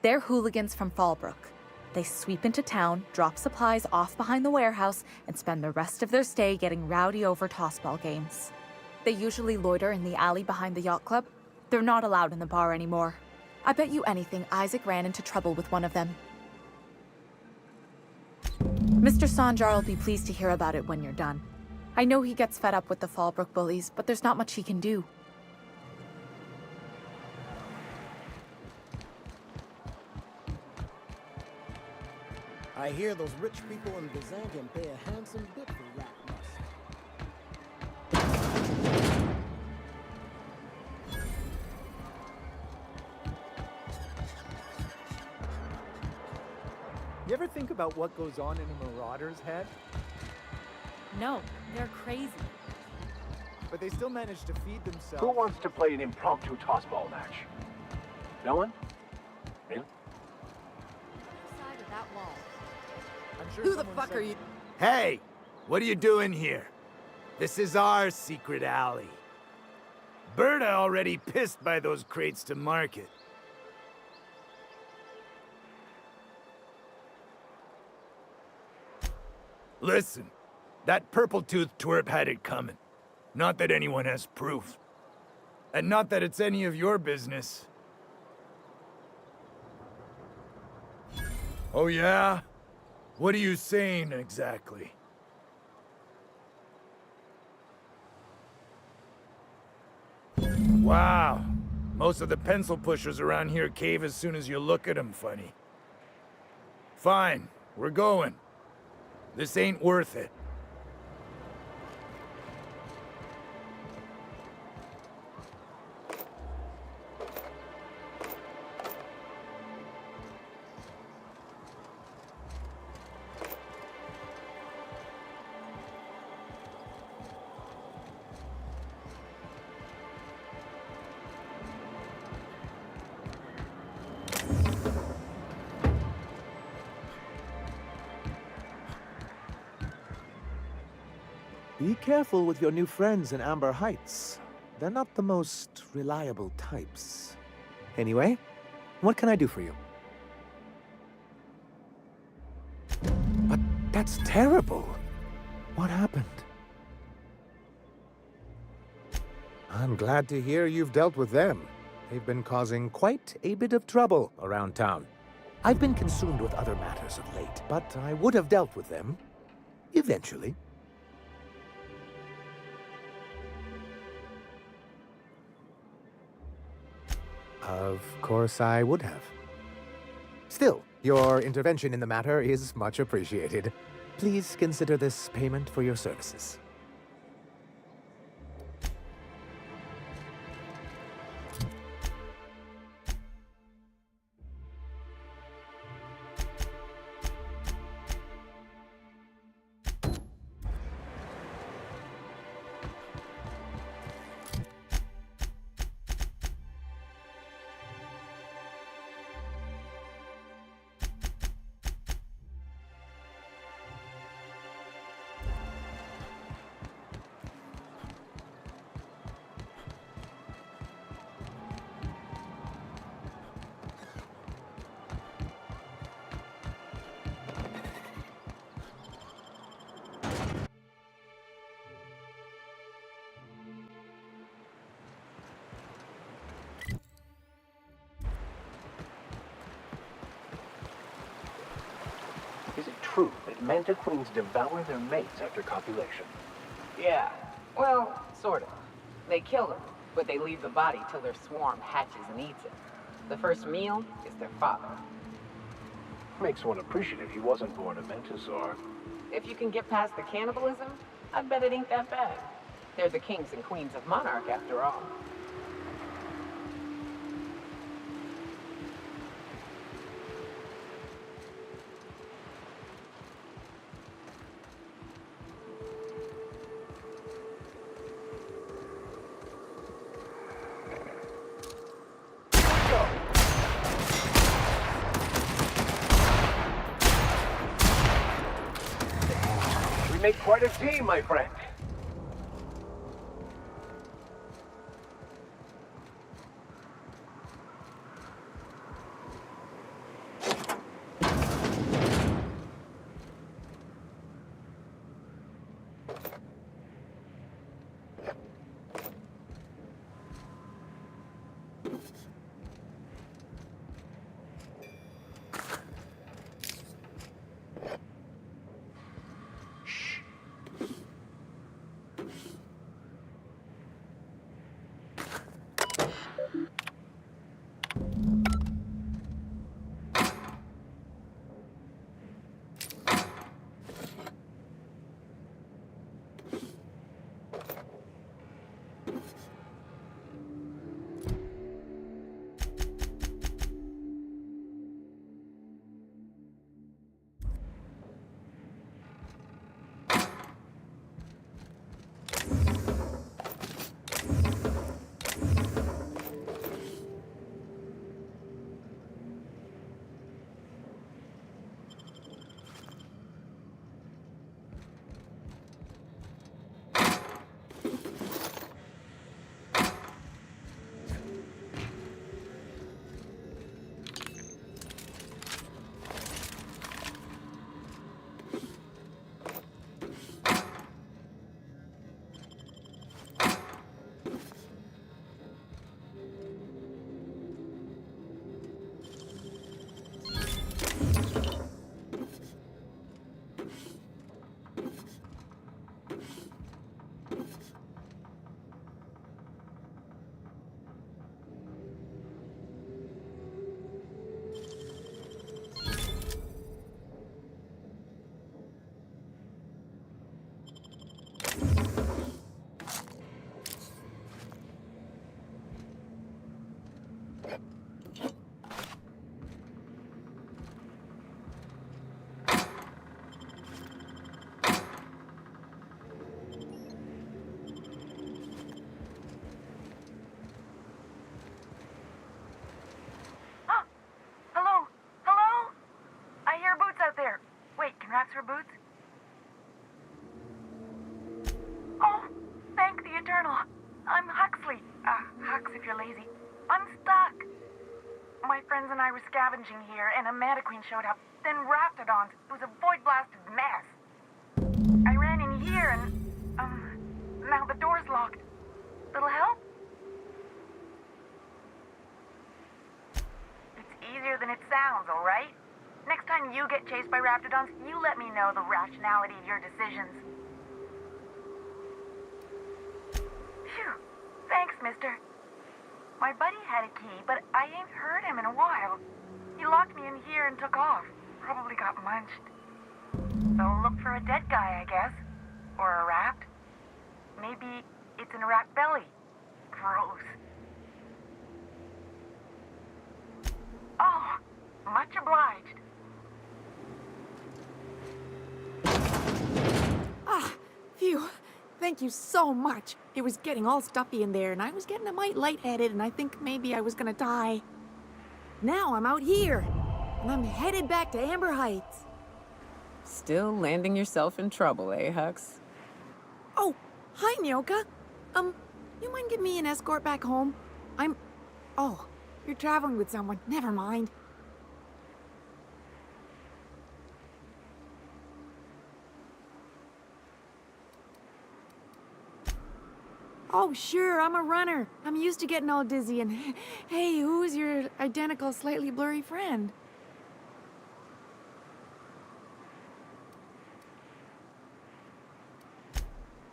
W: They're hooligans from Fallbrook. They sweep into town, drop supplies off behind the warehouse, and spend the rest of their stay getting rowdy over tossball games. They usually loiter in the alley behind the yacht club. They're not allowed in the bar anymore. I bet you anything Isaac ran into trouble with one of them. Mr. Sanjar will be pleased to hear about it when you're done. I know he gets fed up with the Fallbrook bullies, but there's not much he can do.
M: I hear those rich people in Byzantium pay a handsome bit for rat musk.
B: You ever think about what goes on in a marauder's head?
W: No, they're crazy.
B: But they still manage to feed themselves.
J: Who wants to play an impromptu tossball match? No one? Really?
W: Side of that wall.
B: I'm sure
T: Who the
B: someone
T: fuck
B: said-
T: are you?
U: Hey, what are you doing here? This is our secret alley. Berta already pissed by those crates to market. Listen, that purple-toothed twerp had it coming. Not that anyone has proof. And not that it's any of your business. Oh yeah? What are you saying exactly? Wow. Most of the pencil pushers around here cave as soon as you look at them funny. Fine, we're going. This ain't worth it.
L: Be careful with your new friends in Amber Heights. They're not the most reliable types. Anyway, what can I do for you? But that's terrible. What happened? I'm glad to hear you've dealt with them. They've been causing quite a bit of trouble around town. I've been consumed with other matters of late, but I would have dealt with them eventually. Of course I would have. Still, your intervention in the matter is much appreciated. Please consider this payment for your services.
J: truth, it meant the queens devour their mates after copulation.
P: Yeah, well, sort of. They kill them, but they leave the body till their swarm hatches and eats it. The first meal is their father.
J: Makes one appreciative he wasn't born a Mentosaur.
P: If you can get past the cannibalism, I bet it ain't that bad. They're the kings and queens of Monarch, after all.
J: We make quite a team, my friend.
F: Raps for boots? Oh, thank the Eternal. I'm Huxley. Hux if you're lazy. I'm stuck. My friends and I were scavenging here, and a Mana Queen showed up. Then Raptidons. It was a void-blasted mess. I ran in here, and, now the door's locked. Little help? It's easier than it sounds, all right? Next time you get chased by Raptidons, you let me know the rationality of your decisions. Phew. Thanks, mister. My buddy had a key, but I ain't heard him in a while. He locked me in here and took off. Probably got munched. So look for a dead guy, I guess. Or a rat. Maybe it's in a rat belly. Gross. Oh, much obliged.
C: Ah, phew. Thank you so much. It was getting all stuffy in there, and I was getting a mite lightheaded, and I think maybe I was gonna die. Now I'm out here, and I'm headed back to Amber Heights.
Q: Still landing yourself in trouble, eh, Hux?
C: Oh, hi, Nyoka. You mind giving me an escort back home? Oh, you're traveling with someone. Never mind. Oh, sure, I'm a runner. I'm used to getting all dizzy, and hey, who's your identical, slightly blurry friend?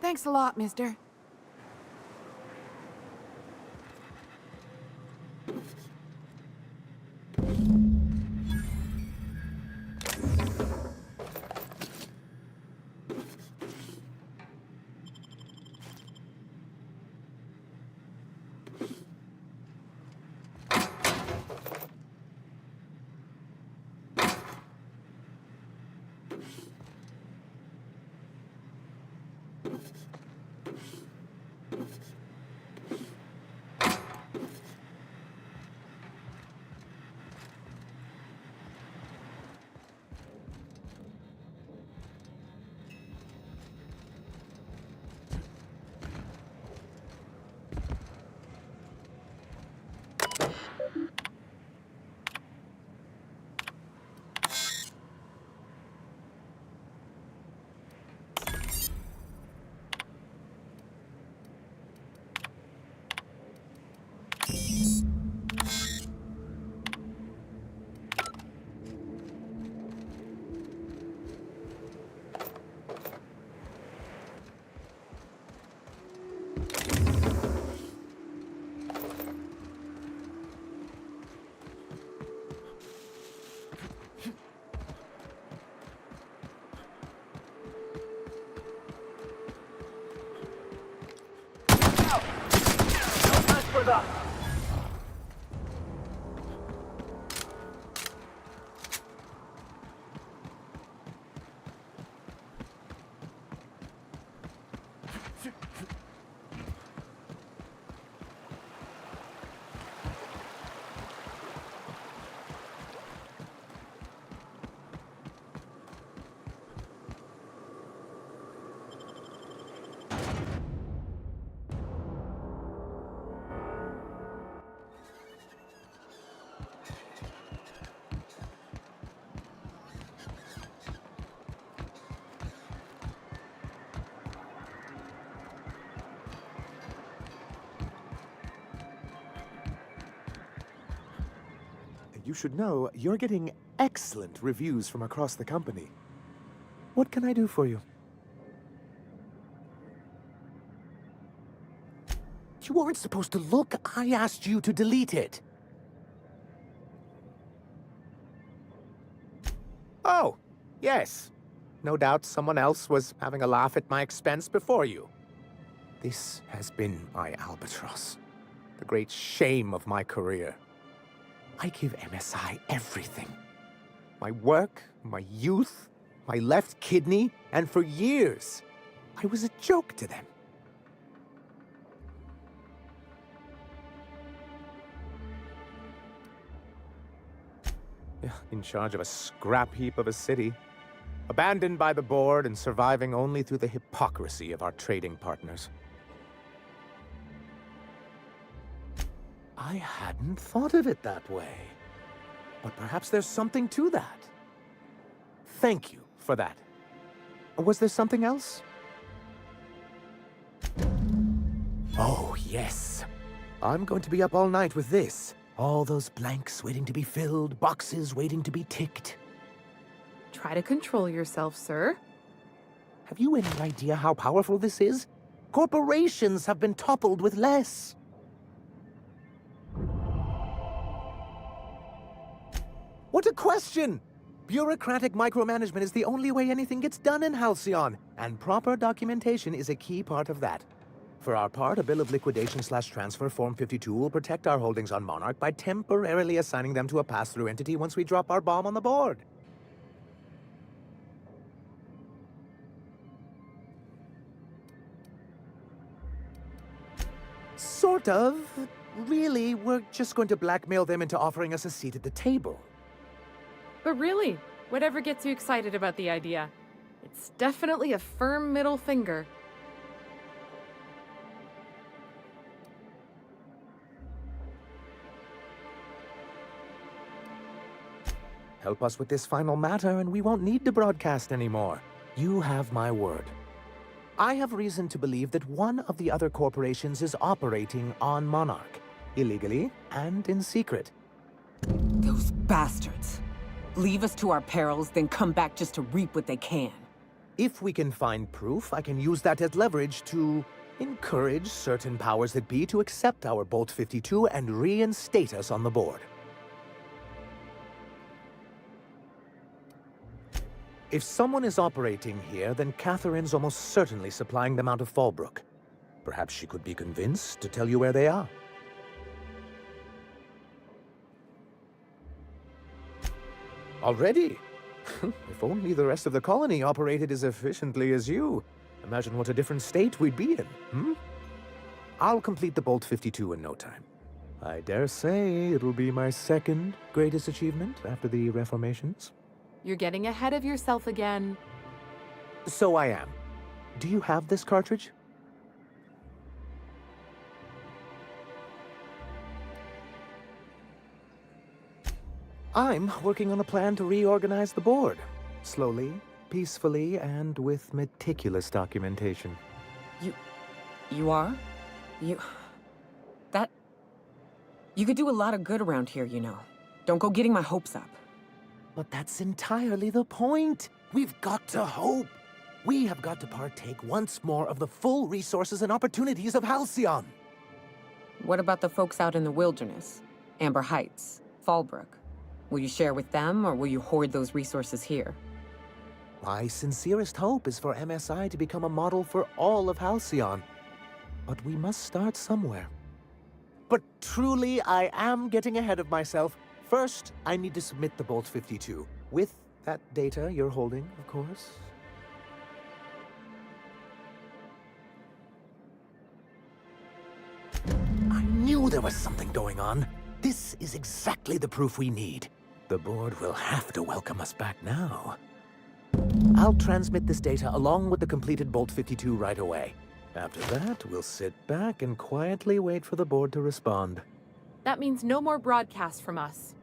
C: Thanks a lot, mister.
L: You should know you're getting excellent reviews from across the company. What can I do for you? You weren't supposed to look. I asked you to delete it. Oh, yes. No doubt someone else was having a laugh at my expense before you. This has been my albatross. The great shame of my career. I give MSI everything. My work, my youth, my left kidney, and for years, I was a joke to them. In charge of a scrap heap of a city, abandoned by the board and surviving only through the hypocrisy of our trading partners. I hadn't thought of it that way. But perhaps there's something to that. Thank you for that. Was there something else? Oh, yes. I'm going to be up all night with this. All those blanks waiting to be filled, boxes waiting to be ticked.
A: Try to control yourself, sir.
L: Have you any idea how powerful this is? Corporations have been toppled with less. What a question! Bureaucratic micromanagement is the only way anything gets done in Halcyon, and proper documentation is a key part of that. For our part, a bill of liquidation/transfer Form 52 will protect our holdings on Monarch by temporarily assigning them to a pass-through entity once we drop our bomb on the board. Sort of. Really, we're just going to blackmail them into offering us a seat at the table.
A: But really, whatever gets you excited about the idea, it's definitely a firm middle finger.
L: Help us with this final matter, and we won't need to broadcast anymore. You have my word. I have reason to believe that one of the other corporations is operating on Monarch, illegally and in secret.
Q: Those bastards. Leave us to our perils, then come back just to reap what they can.
L: If we can find proof, I can use that as leverage to encourage certain powers that be to accept our Bolt 52 and reinstate us on the board. If someone is operating here, then Catherine's almost certainly supplying them out of Fallbrook. Perhaps she could be convinced to tell you where they are. Already? If only the rest of the colony operated as efficiently as you. Imagine what a different state we'd be in, hmm? I'll complete the Bolt 52 in no time. I dare say it'll be my second greatest achievement after the reformations.
A: You're getting ahead of yourself again.
L: So I am. Do you have this cartridge? I'm working on a plan to reorganize the board. Slowly, peacefully, and with meticulous documentation.
Q: You are? You could do a lot of good around here, you know. Don't go getting my hopes up.
L: But that's entirely the point. We've got to hope. We have got to partake once more of the full resources and opportunities of Halcyon.
Q: What about the folks out in the wilderness? Amber Heights, Fallbrook. Will you share with them, or will you hoard those resources here?
L: My sincerest hope is for MSI to become a model for all of Halcyon. But we must start somewhere. But truly, I am getting ahead of myself. First, I need to submit the Bolt 52. With that data you're holding, of course. I knew there was something going on. This is exactly the proof we need. The board will have to welcome us back now. I'll transmit this data along with the completed Bolt 52 right away. After that, we'll sit back and quietly wait for the board to respond.
A: That means no more broadcasts from us.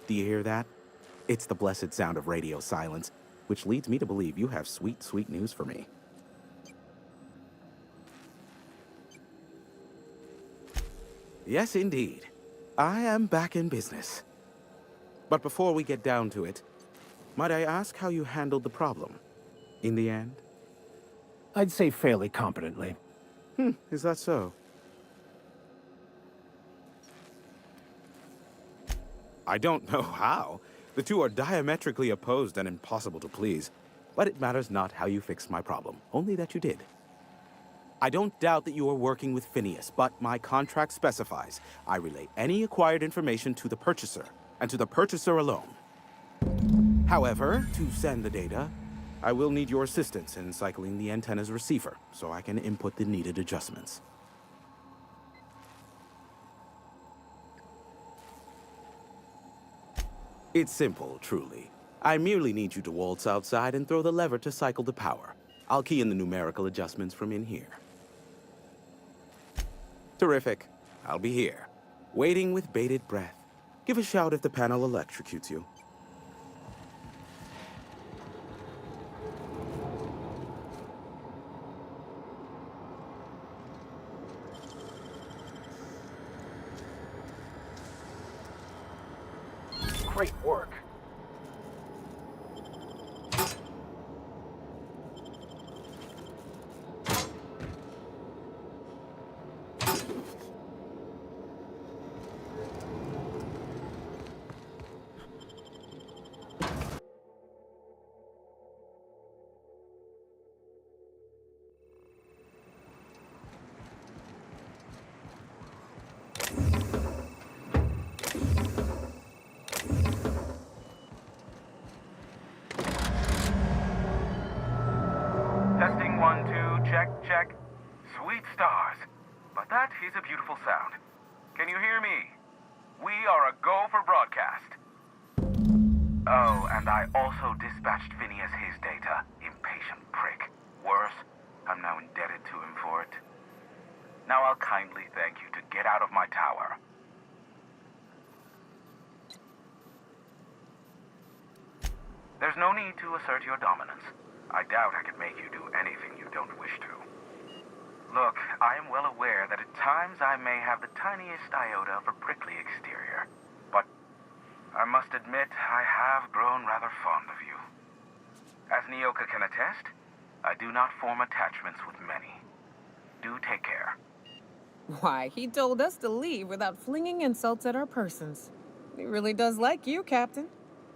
K: Do you hear that? It's the blessed sound of radio silence, which leads me to believe you have sweet, sweet news for me. Yes, indeed. I am back in business. But before we get down to it, might I ask how you handled the problem? In the end?
J: I'd say fairly competently.
K: Is that so? I don't know how. The two are diametrically opposed and impossible to please. But it matters not how you fixed my problem, only that you did. I don't doubt that you are working with Phineas, but my contract specifies I relay any acquired information to the purchaser, and to the purchaser alone. However, to send the data, I will need your assistance in cycling the antenna's receiver so I can input the needed adjustments. It's simple, truly. I merely need you to waltz outside and throw the lever to cycle the power. I'll key in the numerical adjustments from in here. Terrific. I'll be here, waiting with bated breath. Give a shout if the panel electrocutes you.
J: Great work.
I: Testing 1, 2, check, check. Sweet stars. But that is a beautiful sound. Can you hear me? We are a go for broadcast. Oh, and I also dispatched Phineas his data. Impatient prick. Worse, I'm now indebted to him for it. Now I'll kindly thank you to get out of my tower. There's no need to assert your dominance. I doubt I could make you do anything you don't wish to. Look, I am well aware that at times I may have the tiniest iota of a prickly exterior, but I must admit I have grown rather fond of you. As Nyoka can attest, I do not form attachments with many. Do take care.
Q: Why, he told us to leave without flinging insults at our persons. He really does like you, Captain.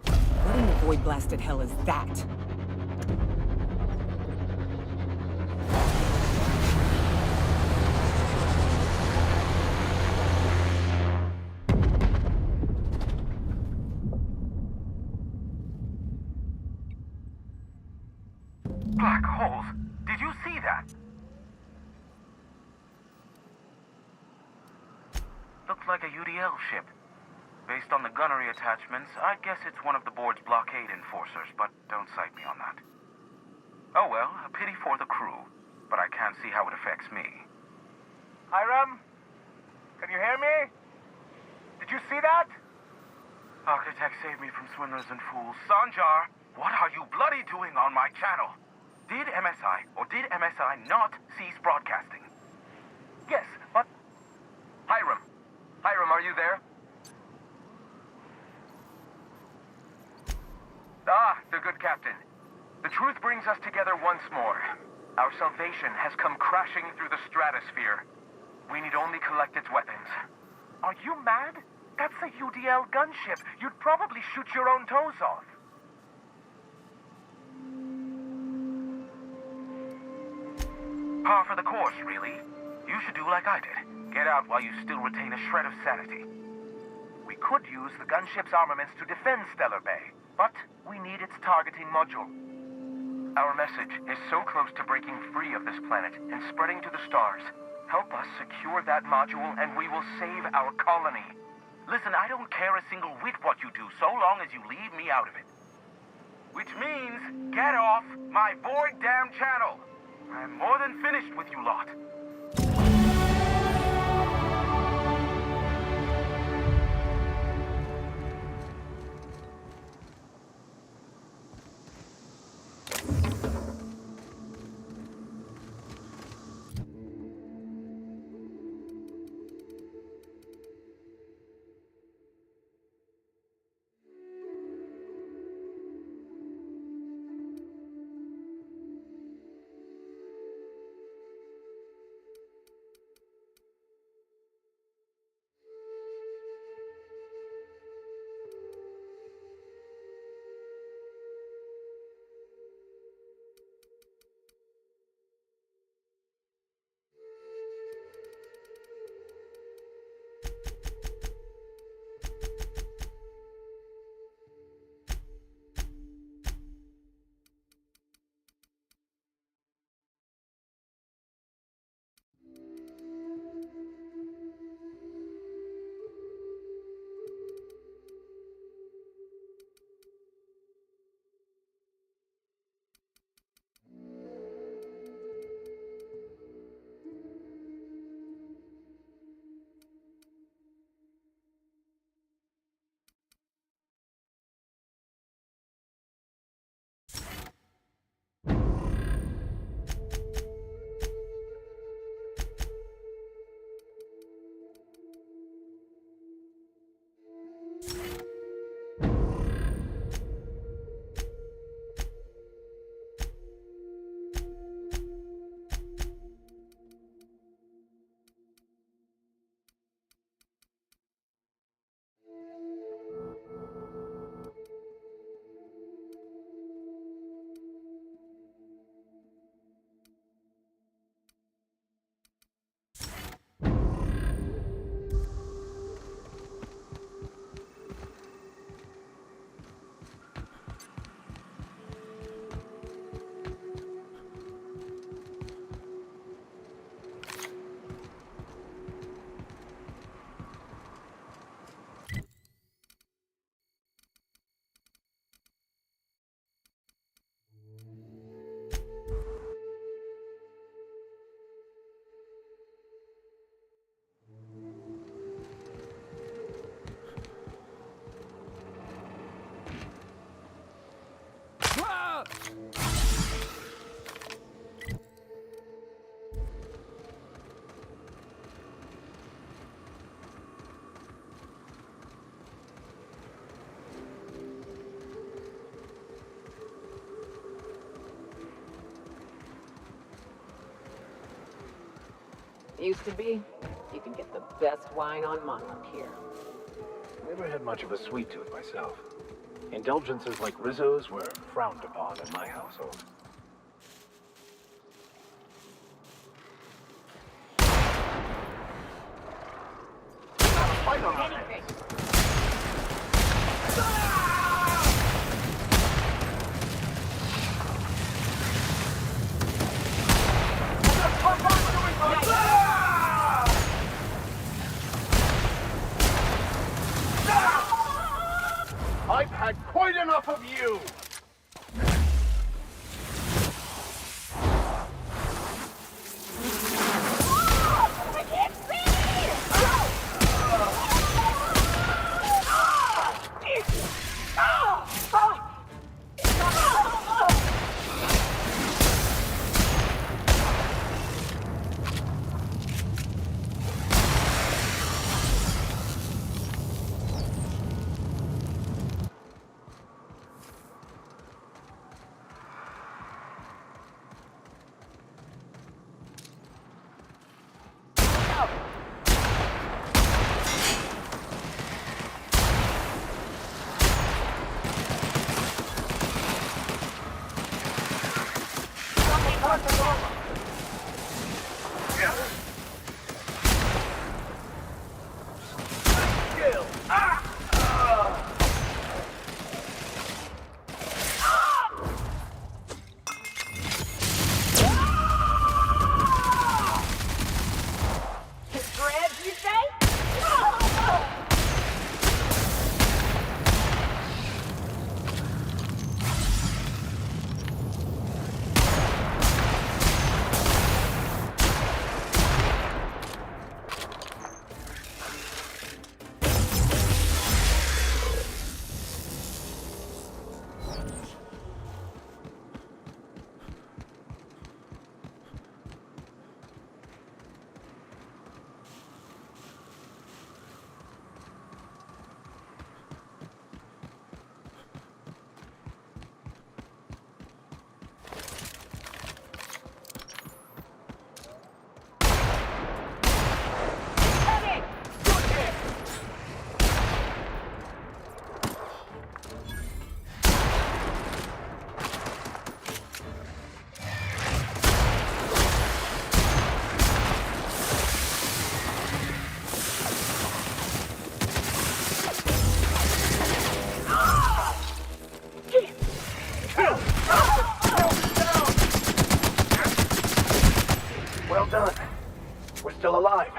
Q: What in the void-blasted hell is that?
I: Black holes! Did you see that? Looks like a UDL ship. Based on the gunnery attachments, I guess it's one of the board's blockade enforcers, but don't cite me on that. Oh well, a pity for the crew, but I can't see how it affects me.
H: Hiram? Can you hear me? Did you see that?
I: Architect saved me from swindlers and fools. Sanjar, what are you bloody doing on my channel? Did MSI or did MSI not cease broadcasting?
H: Yes, but...
I: Hiram! Hiram, are you there?
N: Ah, the good captain. The truth brings us together once more. Our salvation has come crashing through the stratosphere. We need only collect its weapons.
H: Are you mad? That's a UDL gunship. You'd probably shoot your own toes off.
I: Par for the course, really. You should do like I did. Get out while you still retain a shred of sanity.
H: We could use the gunship's armaments to defend Stellar Bay, but we need its targeting module.
N: Our message is so close to breaking free of this planet and spreading to the stars. Help us secure that module and we will save our colony.
I: Listen, I don't care a single whit what you do, so long as you leave me out of it. Which means, get off my void-damn channel! I am more than finished with you lot.
P: Used to be. You can get the best wine on Monarch here.
J: Never had much of a sweet tooth myself. Indulgences like Rizzo's were frowned upon in my household.
H: Fight on our hands.
U: I've had quite enough of you!
H: I can't
J: Well done. We're still alive.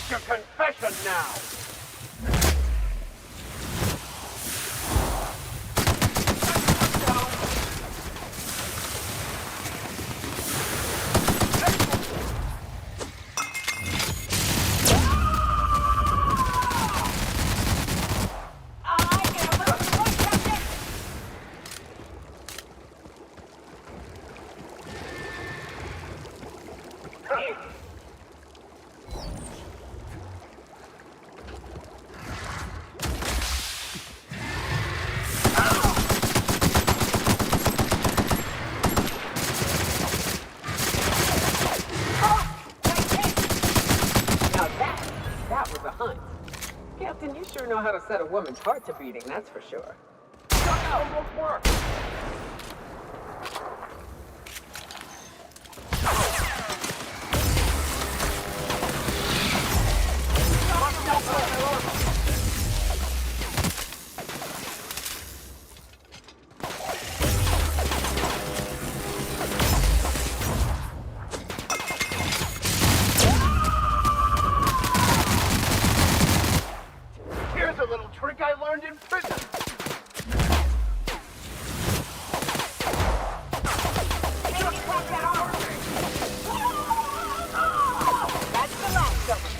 U: Your confession now!
P: Captain, you sure know how to set a woman's heart to beating, that's for sure.
N: Almost worked.
H: Here's a little trick I learned in prison.
P: That's the last of them.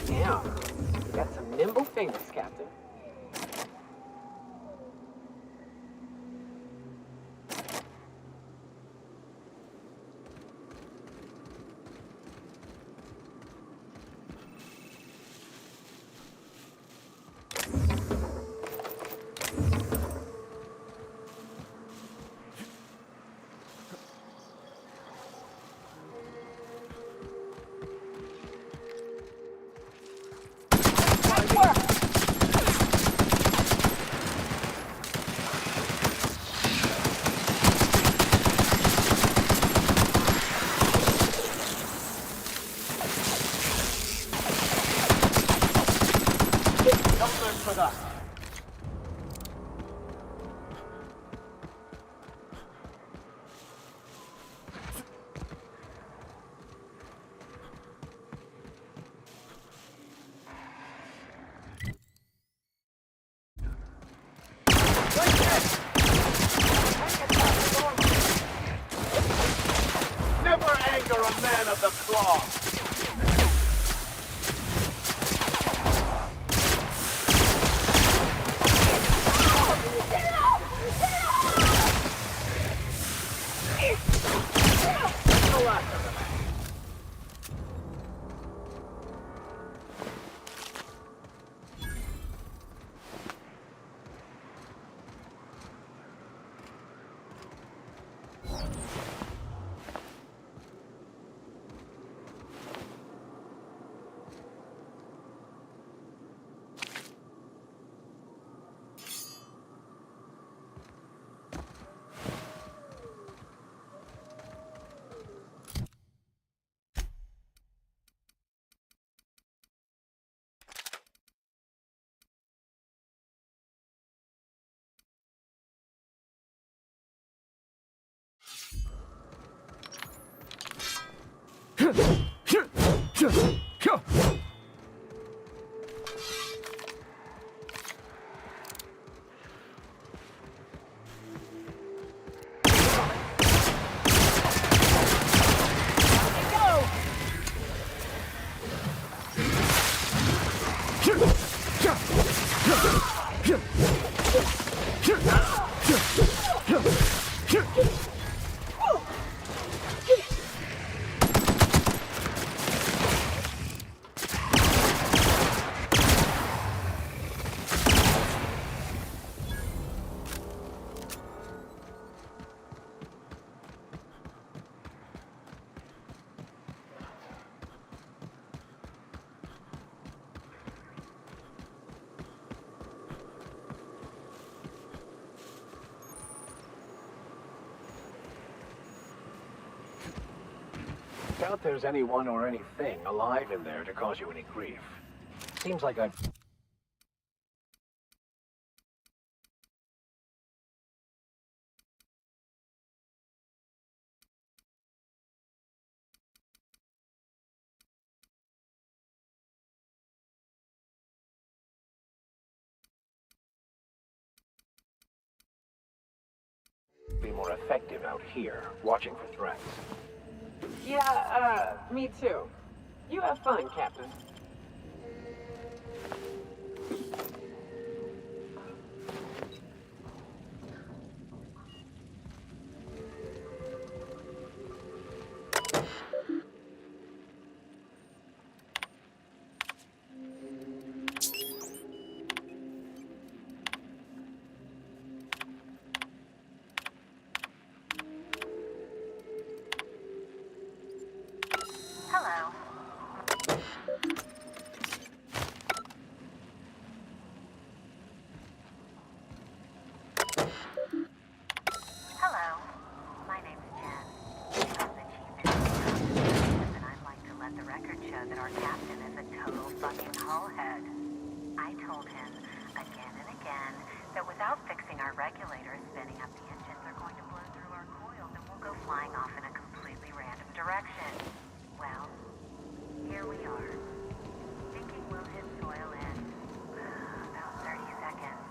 P: Damn, you got some nimble fingers, Captain.
H: Never anger a man of the claw.
J: Doubt there's anyone or anything alive in there to cause you any grief. Seems like I've... be more effective out here, watching for threats.
Q: Yeah, me too. You have fun, Captain.
F: Hello. Hello. My name's Jen. I'm the chief engineer, and I'd like to let the record show that our captain is a total fucking hullhead. I told him again and again that without fixing our regulators, spinning up the engines are going to blow through our coils and we'll go flying off in a completely random direction. Well, here we are, thinking we'll hit soil in about 30 seconds.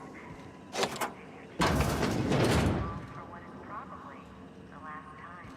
F: For what is probably the last time.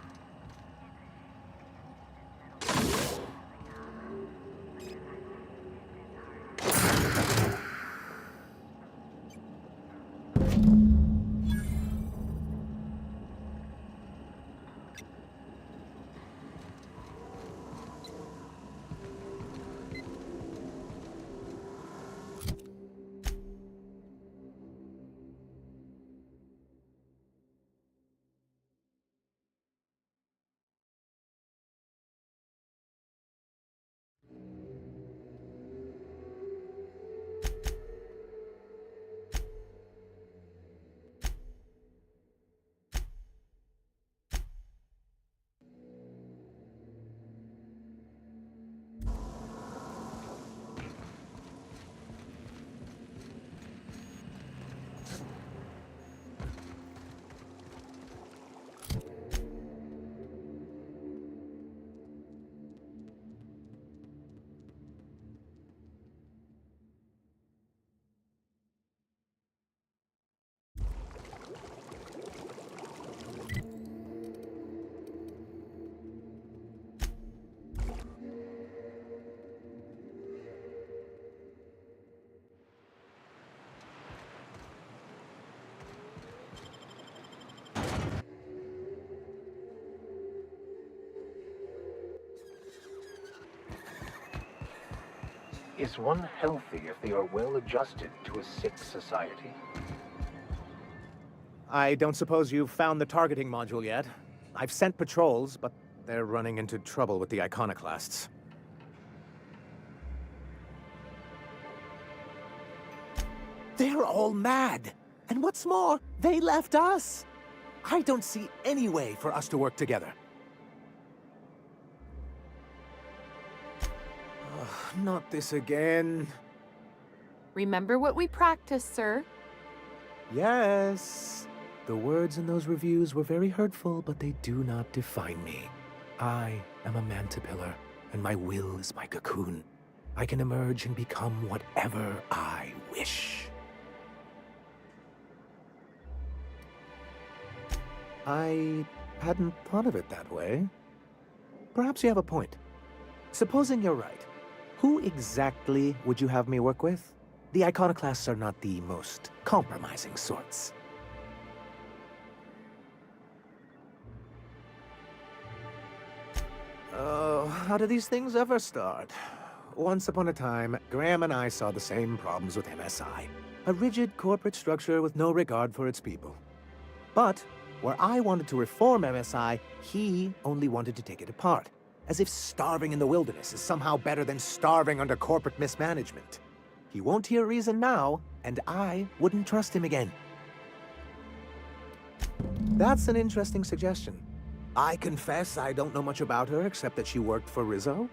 J: Is one healthy if they are well adjusted to a sick society?
L: I don't suppose you've found the targeting module yet. I've sent patrols, but they're running into trouble with the iconoclasts. They're all mad! And what's more, they left us! I don't see any way for us to work together. Not this again.
A: Remember what we practiced, sir.
L: Yes. The words in those reviews were very hurtful, but they do not define me. I am a mantipillar, and my will is my cocoon. I can emerge and become whatever I wish. I hadn't thought of it that way. Perhaps you have a point. Supposing you're right. Who exactly would you have me work with? The iconoclasts are not the most compromising sorts. Oh, how do these things ever start? Once upon a time, Graham and I saw the same problems with MSI. A rigid corporate structure with no regard for its people. But where I wanted to reform MSI, he only wanted to take it apart. As if starving in the wilderness is somehow better than starving under corporate mismanagement. He won't hear reason now, and I wouldn't trust him again. That's an interesting suggestion. I confess I don't know much about her except that she worked for Rizzo.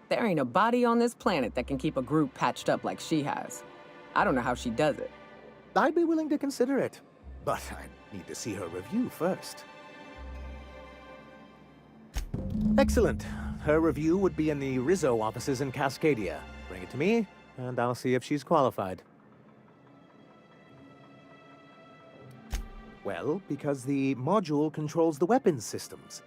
Q: There ain't a body on this planet that can keep a group patched up like she has. I don't know how she does it.
L: I'd be willing to consider it, but I need to see her review first. Excellent. Her review would be in the Rizzo offices in Cascadia. Bring it to me, and I'll see if she's qualified. Well, because the module controls the weapons systems.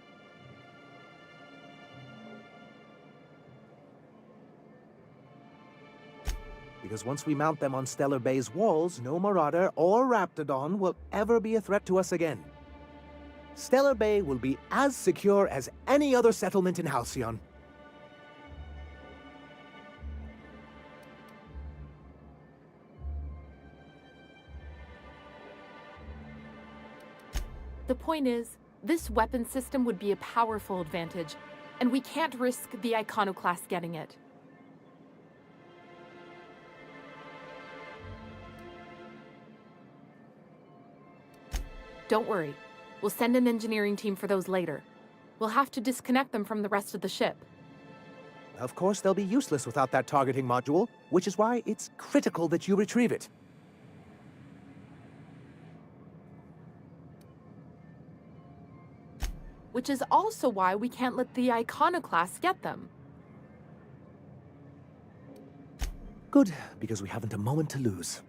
L: Because once we mount them on Stellar Bay's walls, no Marauder or Raptidon will ever be a threat to us again. Stellar Bay will be as secure as any other settlement in Halcyon.
A: The point is, this weapon system would be a powerful advantage, and we can't risk the iconoclast getting it. Don't worry. We'll send an engineering team for those later. We'll have to disconnect them from the rest of the ship.
L: Of course, they'll be useless without that targeting module, which is why it's critical that you retrieve it.
A: Which is also why we can't let the iconoclast get them.
L: Good, because we haven't a moment to lose.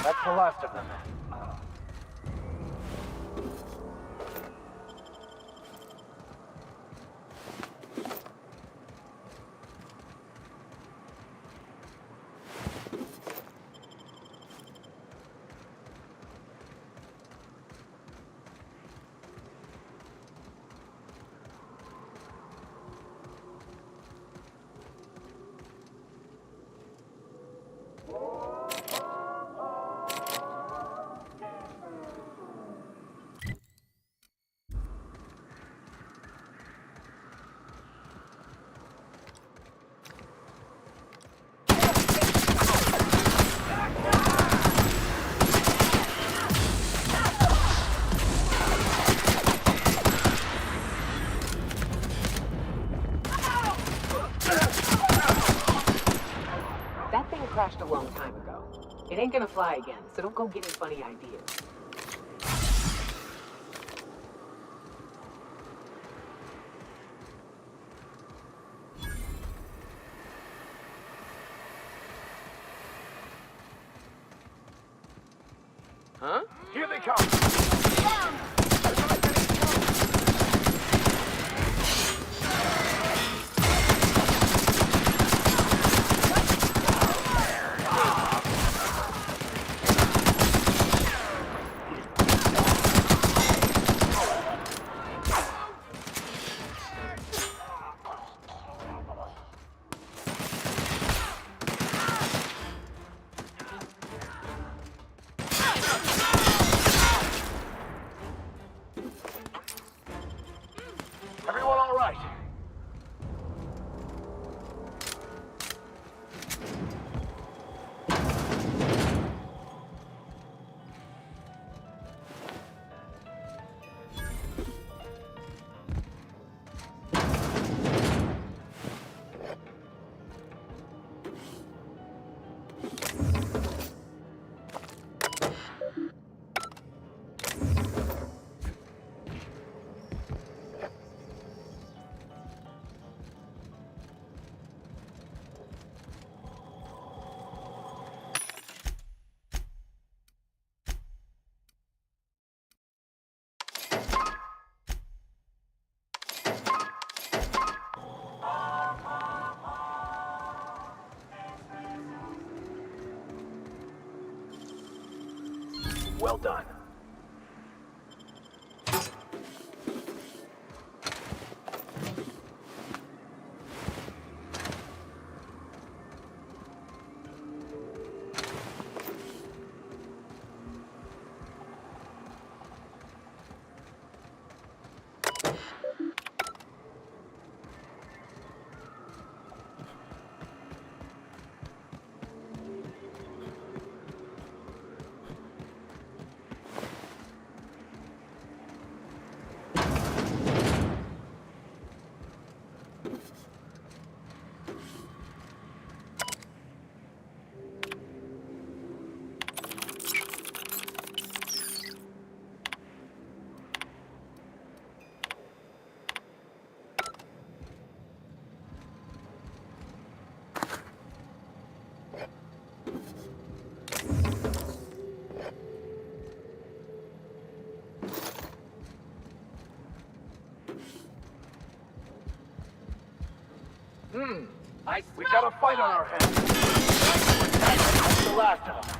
J: That's the last of them.
P: That thing crashed a long time ago. It ain't gonna fly again, so don't go getting funny ideas.
N: Huh?
J: Here they come! Everyone all right? Well done. We got a fight on our hands. That's the last of them.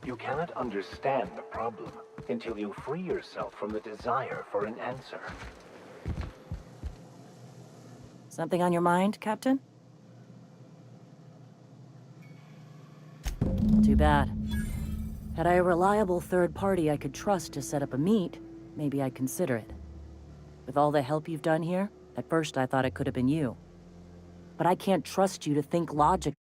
J: You cannot understand the problem until you free yourself from the desire for an answer.
V: Something on your mind, Captain? Too bad. Had I a reliable third party I could trust to set up a meet, maybe I'd consider it. With all the help you've done here, at first I thought it could have been you. But I can't trust you to think logically.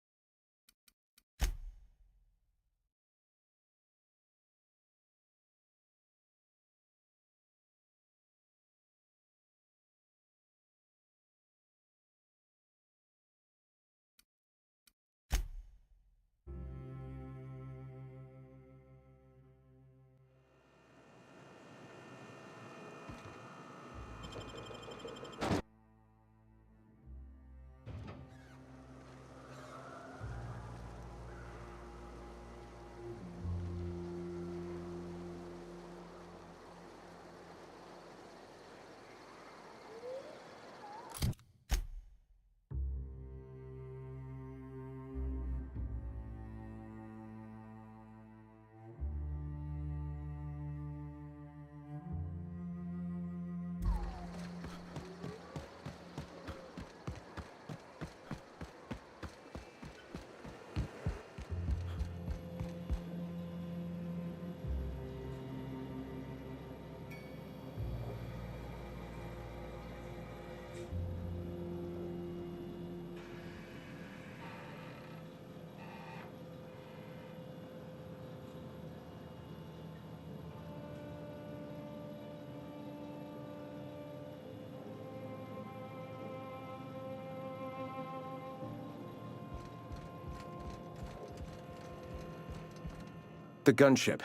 D: The gunship.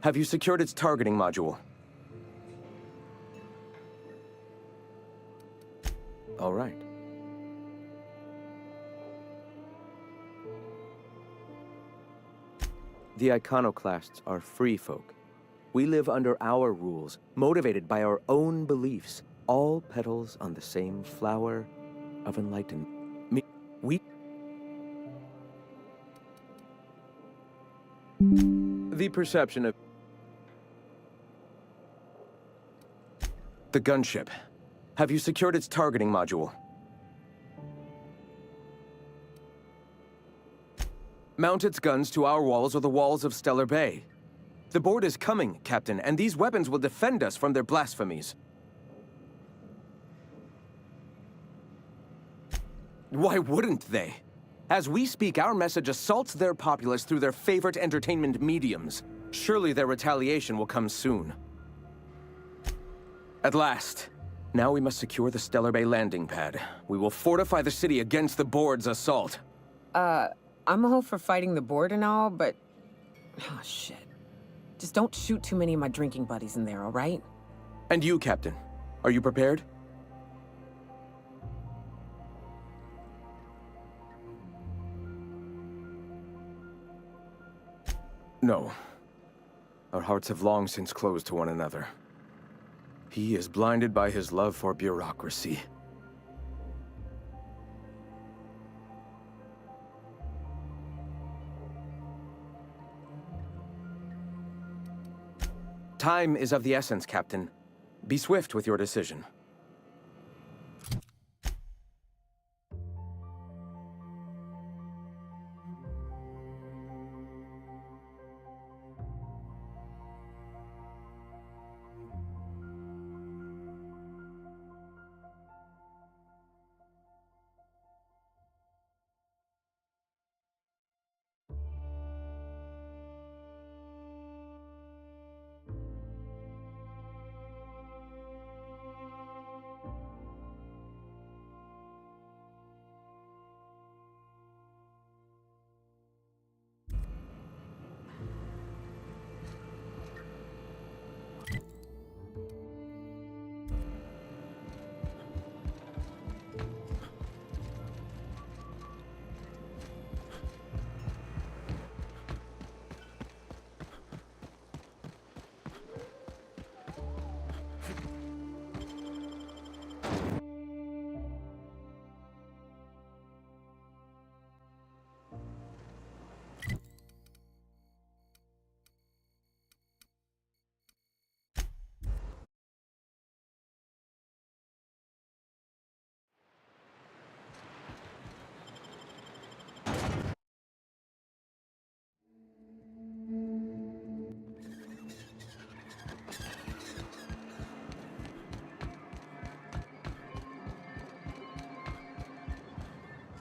D: Have you secured its targeting module? All right. The iconoclasts are free folk. We live under our rules, motivated by our own beliefs, all petals on the same flower of enlightenment. The perception of... The gunship. Have you secured its targeting module? Mount its guns to our walls or the walls of Stellar Bay. The board is coming, Captain, and these weapons will defend us from their blasphemies. Why wouldn't they? As we speak, our message assaults their populace through their favorite entertainment mediums. Surely their retaliation will come soon. At last. Now we must secure the Stellar Bay landing pad. We will fortify the city against the board's assault.
Q: I'm all for fighting the board and all, but... Oh, shit. Just don't shoot too many of my drinking buddies in there, all right?
D: And you, Captain. Are you prepared? No. Our hearts have long since closed to one another. He is blinded by his love for bureaucracy. Time is of the essence, Captain. Be swift with your decision.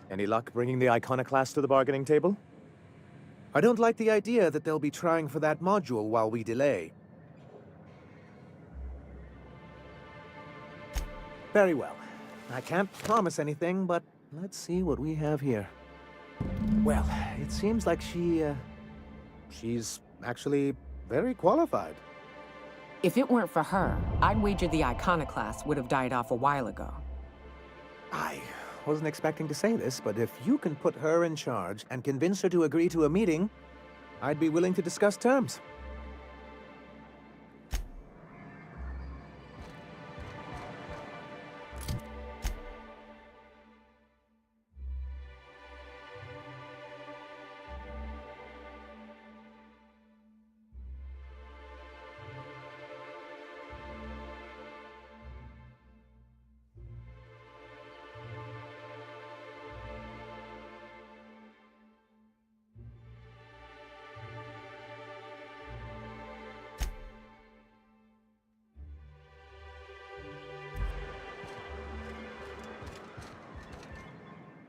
L: Any luck bringing the iconoclast to the bargaining table? I don't like the idea that they'll be trying for that module while we delay. Very well. I can't promise anything, but let's see what we have here. Well, it seems like she's actually very qualified.
Q: If it weren't for her, I'd wager the iconoclast would have died off a while ago.
L: I wasn't expecting to say this, but if you can put her in charge and convince her to agree to a meeting, I'd be willing to discuss terms.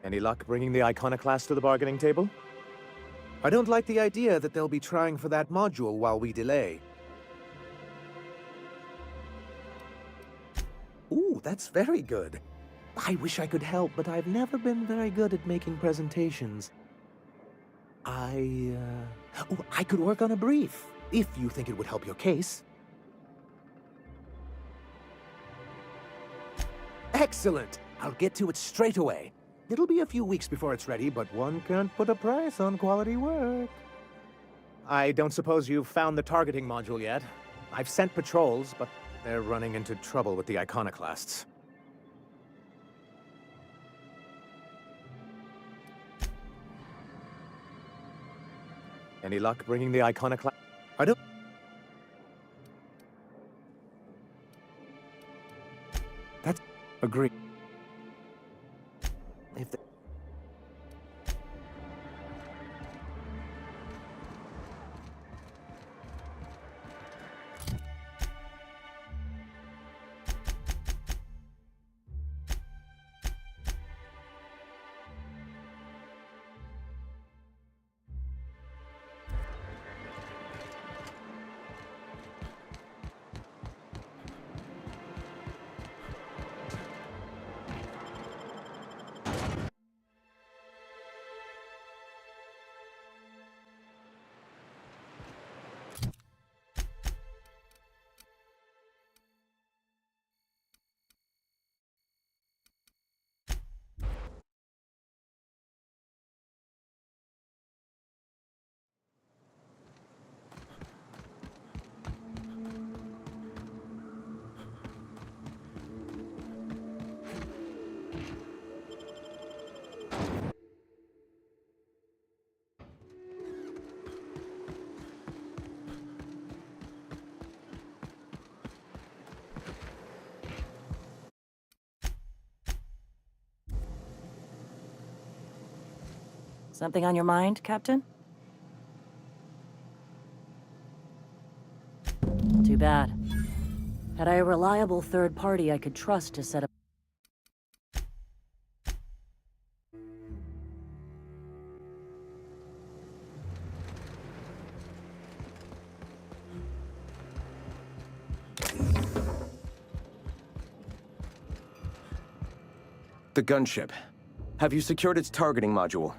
L: Any luck bringing the iconoclast to the bargaining table? I don't like the idea that they'll be trying for that module while we delay. Ooh, that's very good. I wish I could help, but I've never been very good at making presentations. I could work on a brief, if you think it would help your case. Excellent! I'll get to it straight away. It'll be a few weeks before it's ready, but one can't put a price on quality work. I don't suppose you've found the targeting module yet. I've sent patrols, but they're running into trouble with the iconoclasts. Any luck bringing the iconoclast? I don't... That's... Agree. If the...
V: Something on your mind, Captain? Too bad. Had I a reliable third party I could trust to set up...
D: The gunship. Have you secured its targeting module?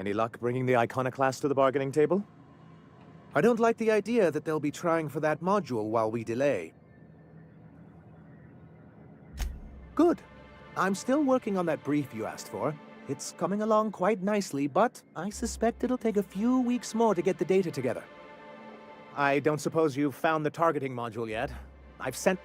L: Any luck bringing the iconoclast to the bargaining table? I don't like the idea that they'll be trying for that module while we delay. Good. I'm still working on that brief you asked for. It's coming along quite nicely, but I suspect it'll take a few weeks more to get the data together. I don't suppose you've found the targeting module yet? I've sent...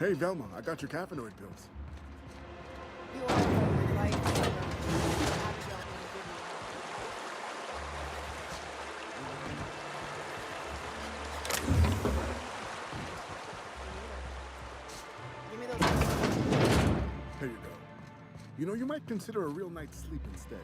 O: Hey, Velma, I got your caffeinoid pills. Here you go. You know, you might consider a real night's sleep instead.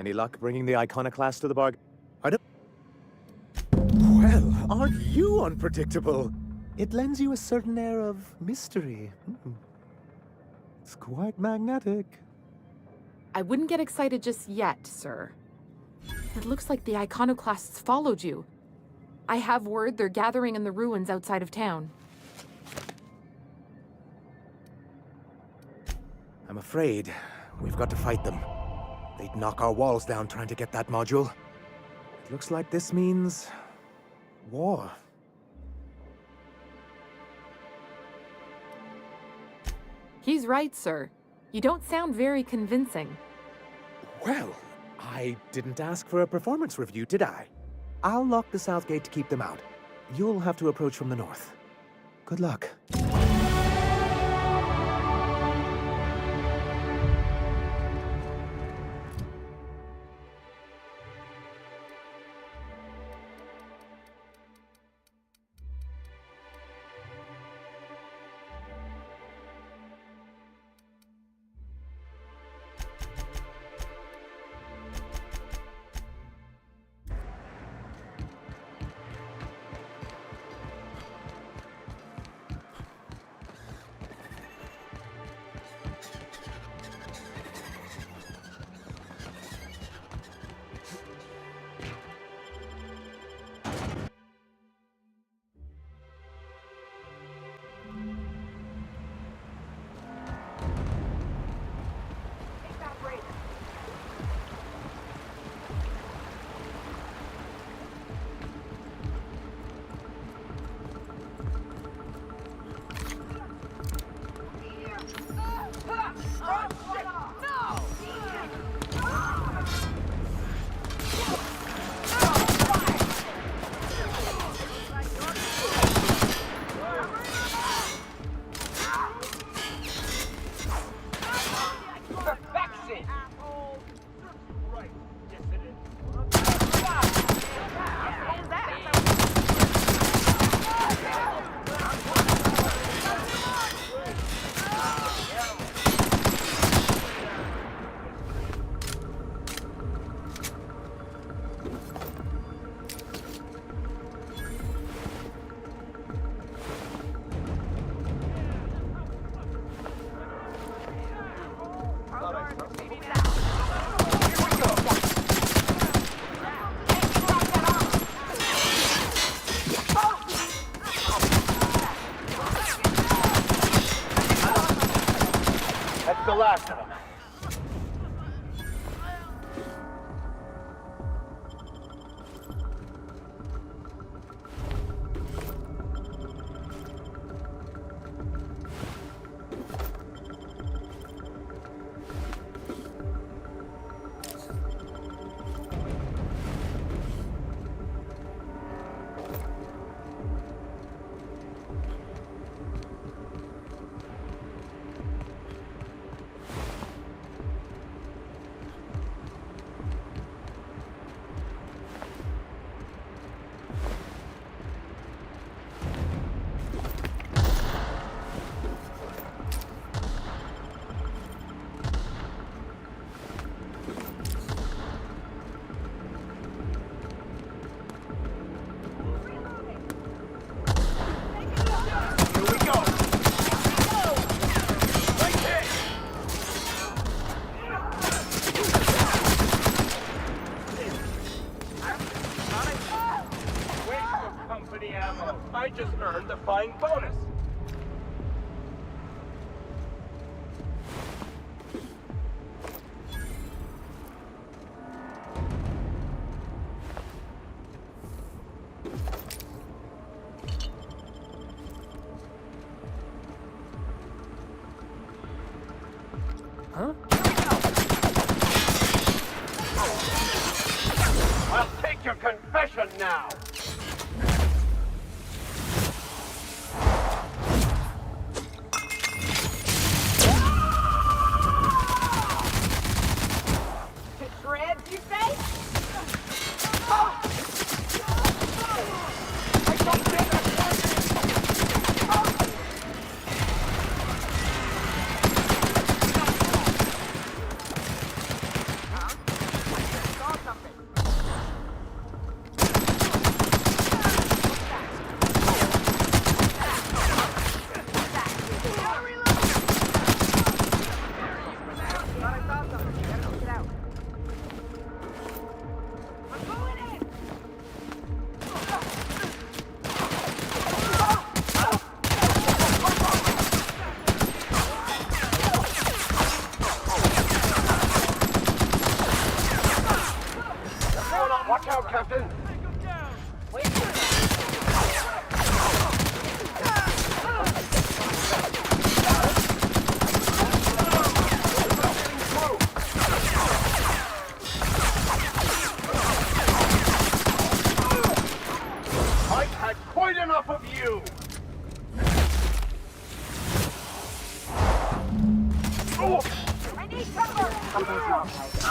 L: Any luck bringing the iconoclast to the barg... I don't... Well, aren't you unpredictable? It lends you a certain air of mystery. It's quite magnetic.
A: I wouldn't get excited just yet, sir. It looks like the iconoclasts followed you. I have word they're gathering in the ruins outside of town.
L: I'm afraid we've got to fight them. They'd knock our walls down trying to get that module. It looks like this means... war.
A: He's right, sir. You don't sound very convincing.
L: Well, I didn't ask for a performance review, did I? I'll lock the south gate to keep them out. You'll have to approach from the north. Good luck.
J: I just earned the flying bonus.
U: Huh?
J: I'll take your confession now.
P: To shreds, you say?
J: Watch out, Captain! I've had quite enough of you!
F: I need cover!
P: Something's wrong, Isaac.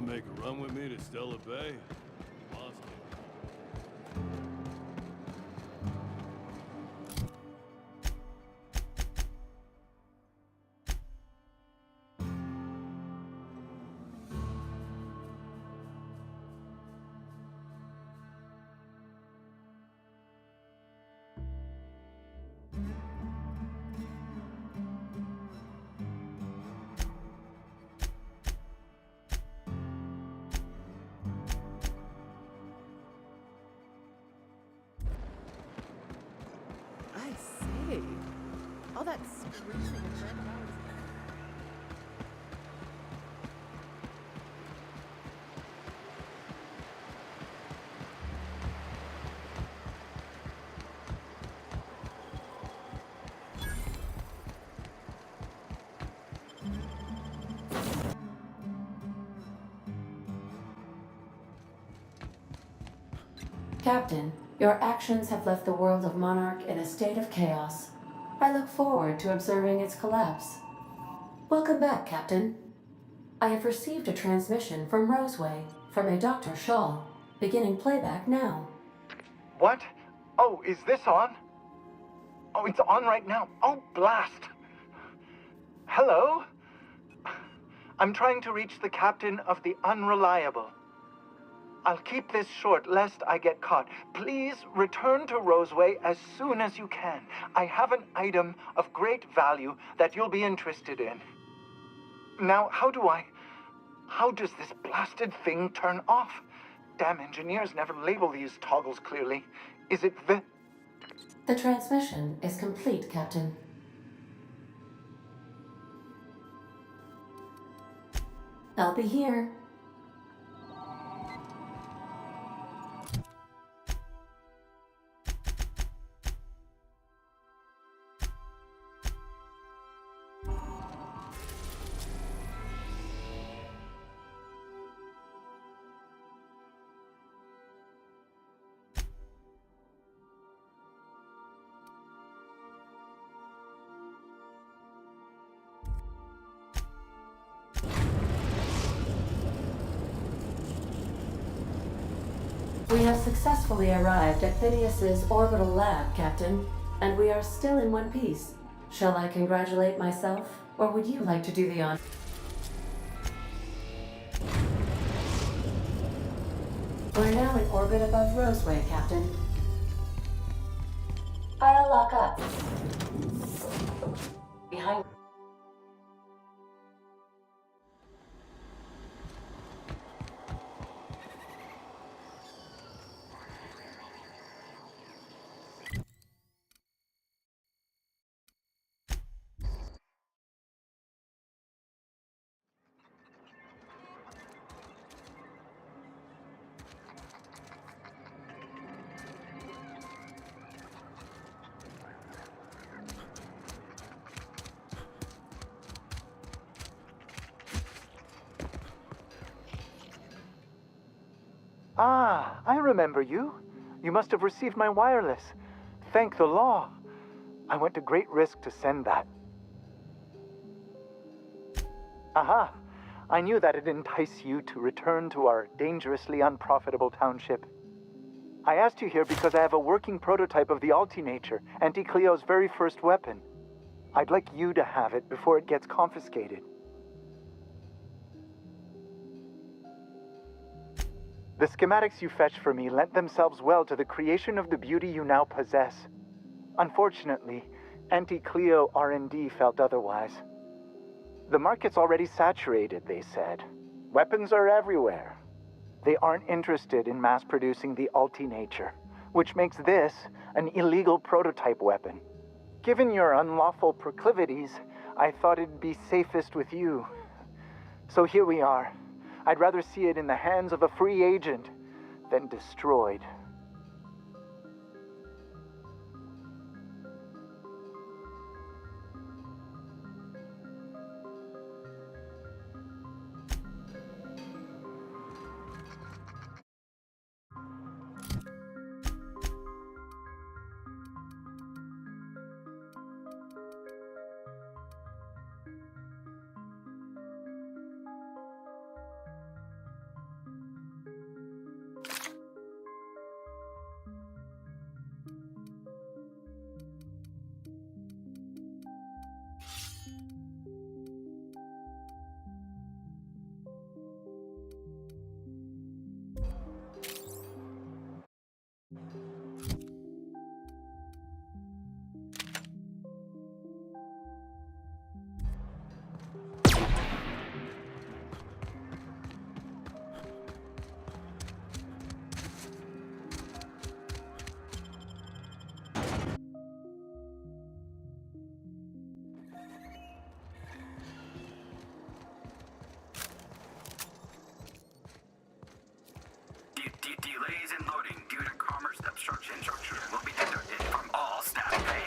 G: Want to make a run with me to Stella Bay? Lost it.
A: I say, all that screaming and random hours.
R: Captain, your actions have left the world of Monarch in a state of chaos. I look forward to observing its collapse. Welcome back, Captain. I have received a transmission from Roseway, from a Dr. Shaw, beginning playback now.
T: What? Oh, is this on? Oh, it's on right now. Oh, blast! Hello? I'm trying to reach the captain of the Unreliable. I'll keep this short, lest I get caught. Please return to Roseway as soon as you can. I have an item of great value that you'll be interested in. Now, how does this blasted thing turn off? Damn engineers never label these toggles clearly. Is it the...
R: The transmission is complete, Captain. I'll be here. We have successfully arrived at Phineas's orbital lab, Captain, and we are still in one piece. Shall I congratulate myself, or would you like to do the honor? We're now in orbit above Roseway, Captain. I'll lock up. Behind...
T: Ah, I remember you. You must have received my wireless. Thank the law. I went to great risk to send that. Aha! I knew that'd entice you to return to our dangerously unprofitable township. I asked you here because I have a working prototype of the Altinature, Auntie Cleo's very first weapon. I'd like you to have it before it gets confiscated. The schematics you fetched for me lent themselves well to the creation of the beauty you now possess. Unfortunately, Auntie Cleo R&D felt otherwise. The market's already saturated, they said. Weapons are everywhere. They aren't interested in mass-producing the Altinature, which makes this an illegal prototype weapon. Given your unlawful proclivities, I thought it'd be safest with you. So here we are. I'd rather see it in the hands of a free agent than destroyed.
I: injunction will be deducted from all staff pay.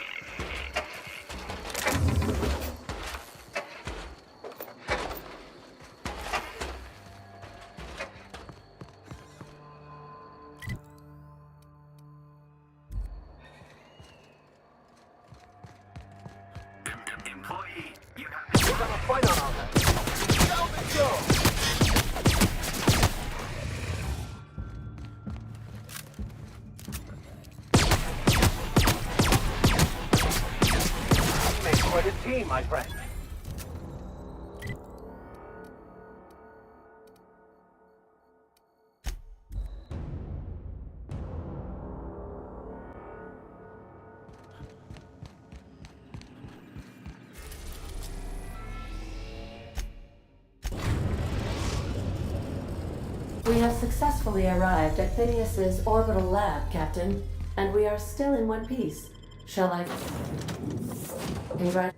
I: Employee, you have a fight on all that. Down they go!
J: Make quite a team, my friend.
R: We have successfully arrived at Phineas's orbital lab, Captain, and we are still in one piece. Shall I... Congrat...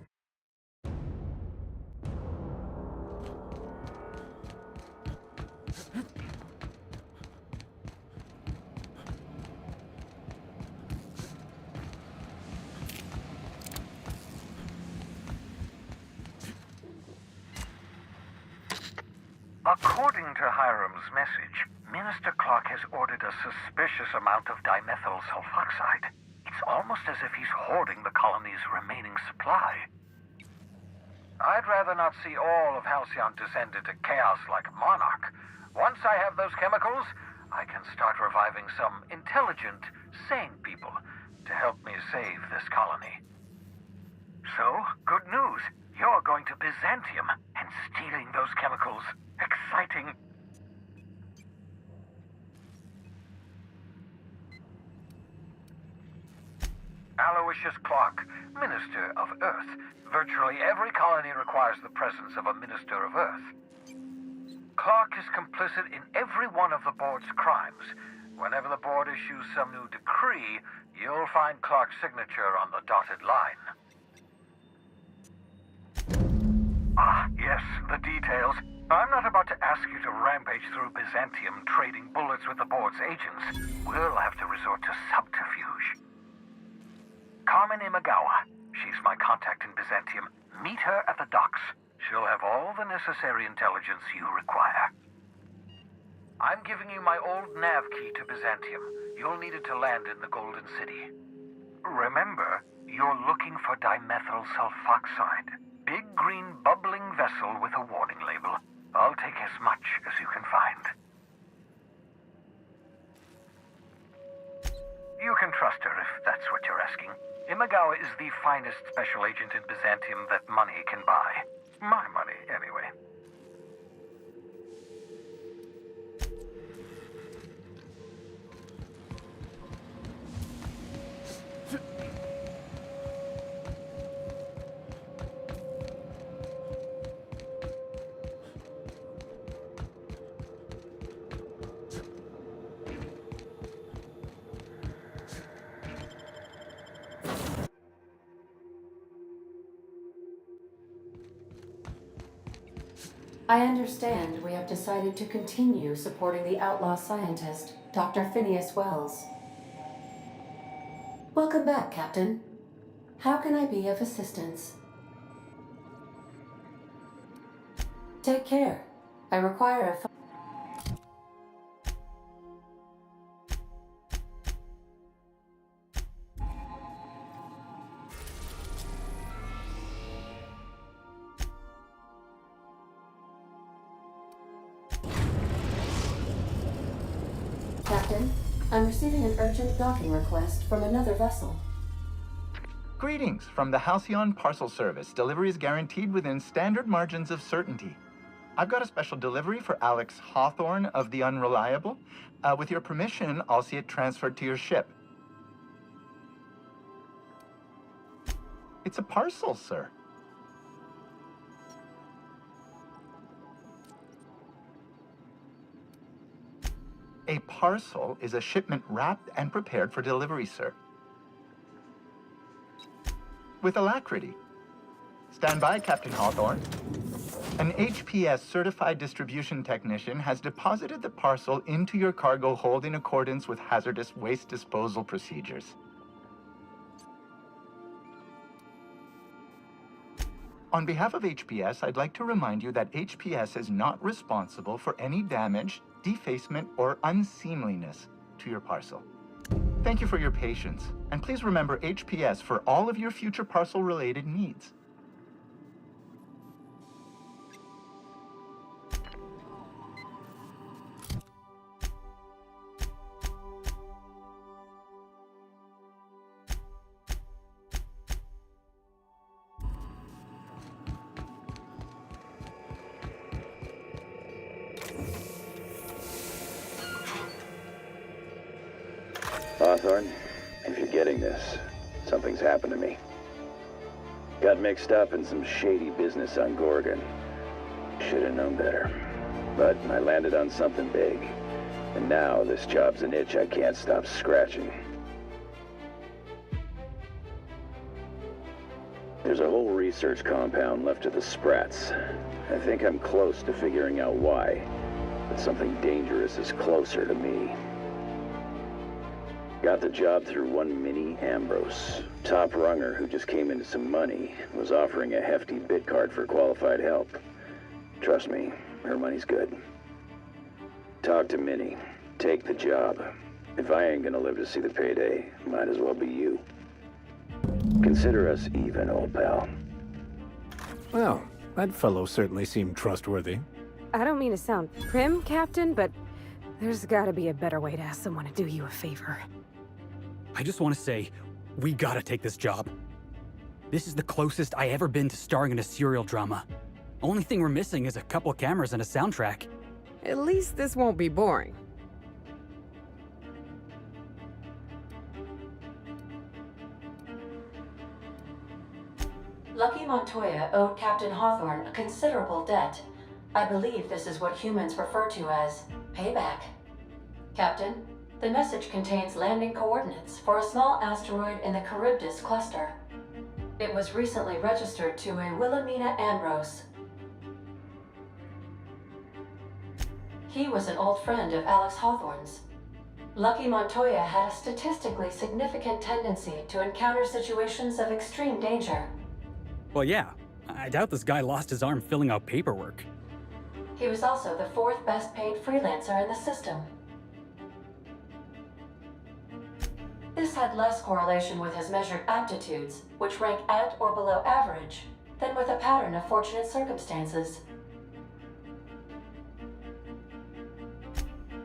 I: According to Hiram's message, Minister Clark has ordered a suspicious amount of dimethyl sulfoxide. It's almost as if he's hoarding the colony's remaining supply. I'd rather not see all of Halcyon descend into chaos like Monarch. Once I have those chemicals, I can start reviving some intelligent, sane people to help me save this colony. So, good news. You're going to Byzantium and stealing those chemicals. Exciting. Aloysius Clark, Minister of Earth. Virtually every colony requires the presence of a Minister of Earth. Clark is complicit in every one of the board's crimes. Whenever the board issues some new decree, you'll find Clark's signature on the dotted line. Ah, yes, the details. I'm not about to ask you to rampage through Byzantium trading bullets with the board's agents. We'll have to resort to subterfuge. Carmen Imagawa. She's my contact in Byzantium. Meet her at the docks. She'll have all the necessary intelligence you require. I'm giving you my old nav key to Byzantium. You'll need it to land in the Golden City. Remember, you're looking for dimethyl sulfoxide. Big green bubbling vessel with a warning label. I'll take as much as you can find. You can trust her if that's what you're asking. Imagawa is the finest special agent in Byzantium that money can buy. My money, anyway.
R: I understand we have decided to continue supporting the outlaw scientist, Dr. Phineas Wells. Welcome back, Captain. How can I be of assistance? Take care. I require a... Captain, I'm receiving an urgent docking request from another vessel.
E: Greetings from the Halcyon Parcel Service. Delivery is guaranteed within standard margins of certainty. I've got a special delivery for Alex Hawthorne of the Unreliable. With your permission, I'll see it transferred to your ship. It's a parcel, sir. A parcel is a shipment wrapped and prepared for delivery, sir. With alacrity. Stand by, Captain Hawthorne. An HPS certified distribution technician has deposited the parcel into your cargo hold in accordance with hazardous waste disposal procedures. On behalf of HPS, I'd like to remind you that HPS is not responsible for any damage, defacement, or unseemliness to your parcel. Thank you for your patience, and please remember HPS for all of your future parcel-related needs.
M: Hawthorne, if you're getting this, something's happened to me. Got mixed up in some shady business on Gorgon. Should have known better. But I landed on something big. And now this job's an itch I can't stop scratching. There's a whole research compound left to the Sprats. I think I'm close to figuring out why. But something dangerous is closer to me. Got the job through one Minnie Ambrose. Top runger who just came into some money, was offering a hefty bid card for qualified help. Trust me, her money's good. Talk to Minnie. Take the job. If I ain't gonna live to see the payday, might as well be you. Consider us even, old pal.
L: Well, that fellow certainly seemed trustworthy.
S: I don't mean to sound prim, Captain, but there's gotta be a better way to ask someone to do you a favor.
W: I just want to say, we gotta take this job. This is the closest I ever been to starring in a serial drama. Only thing we're missing is a couple cameras and a soundtrack.
Q: At least this won't be boring.
R: Lucky Montoya owed Captain Hawthorne a considerable debt. I believe this is what humans refer to as payback. Captain, the message contains landing coordinates for a small asteroid in the Charybdis cluster. It was recently registered to a Wilhelmina Ambrose. He was an old friend of Alex Hawthorne's. Lucky Montoya had a statistically significant tendency to encounter situations of extreme danger.
W: Well, yeah. I doubt this guy lost his arm filling out paperwork.
R: He was also the fourth best paid freelancer in the system. This had less correlation with his measured aptitudes, which rank at or below average, than with a pattern of fortunate circumstances.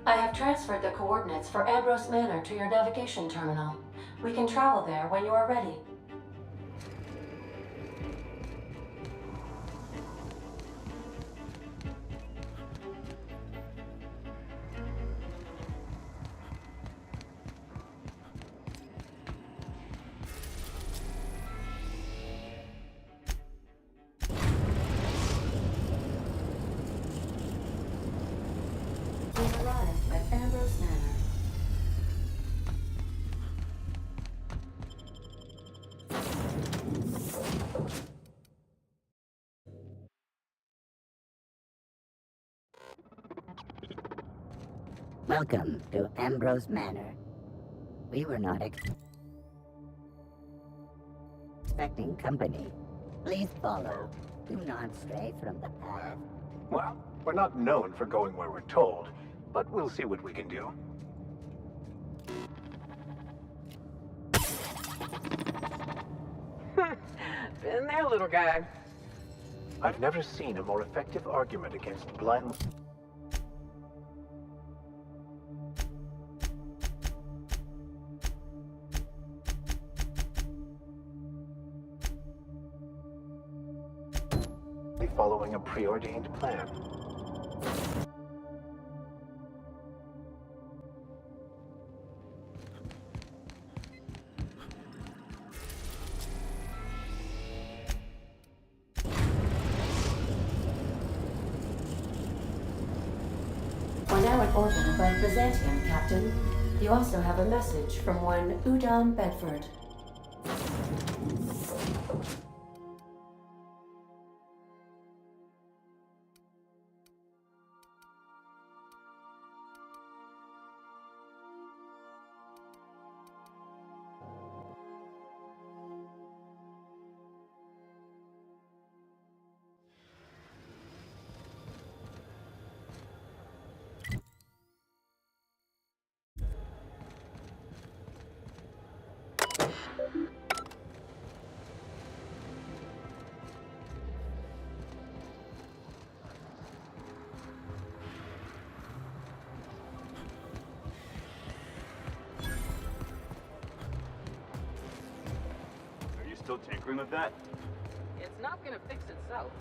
R: I have transferred the coordinates for Ambrose Manor to your navigation terminal. We can travel there when you are ready. We arrived at Ambrose Manor.
X: Welcome to Ambrose Manor. We were not expecting company. Please follow. Do not stray from the path.
J: Well, we're not known for going where we're told, but we'll see what we can do.
Q: Been there, little guy.
J: I've never seen a more effective argument against blind... following a preordained plan.
R: We're now in orbit above Byzantium, Captain. You also have a message from one Udom Bedford.
B: still tinkering with that?
P: It's not gonna fix itself.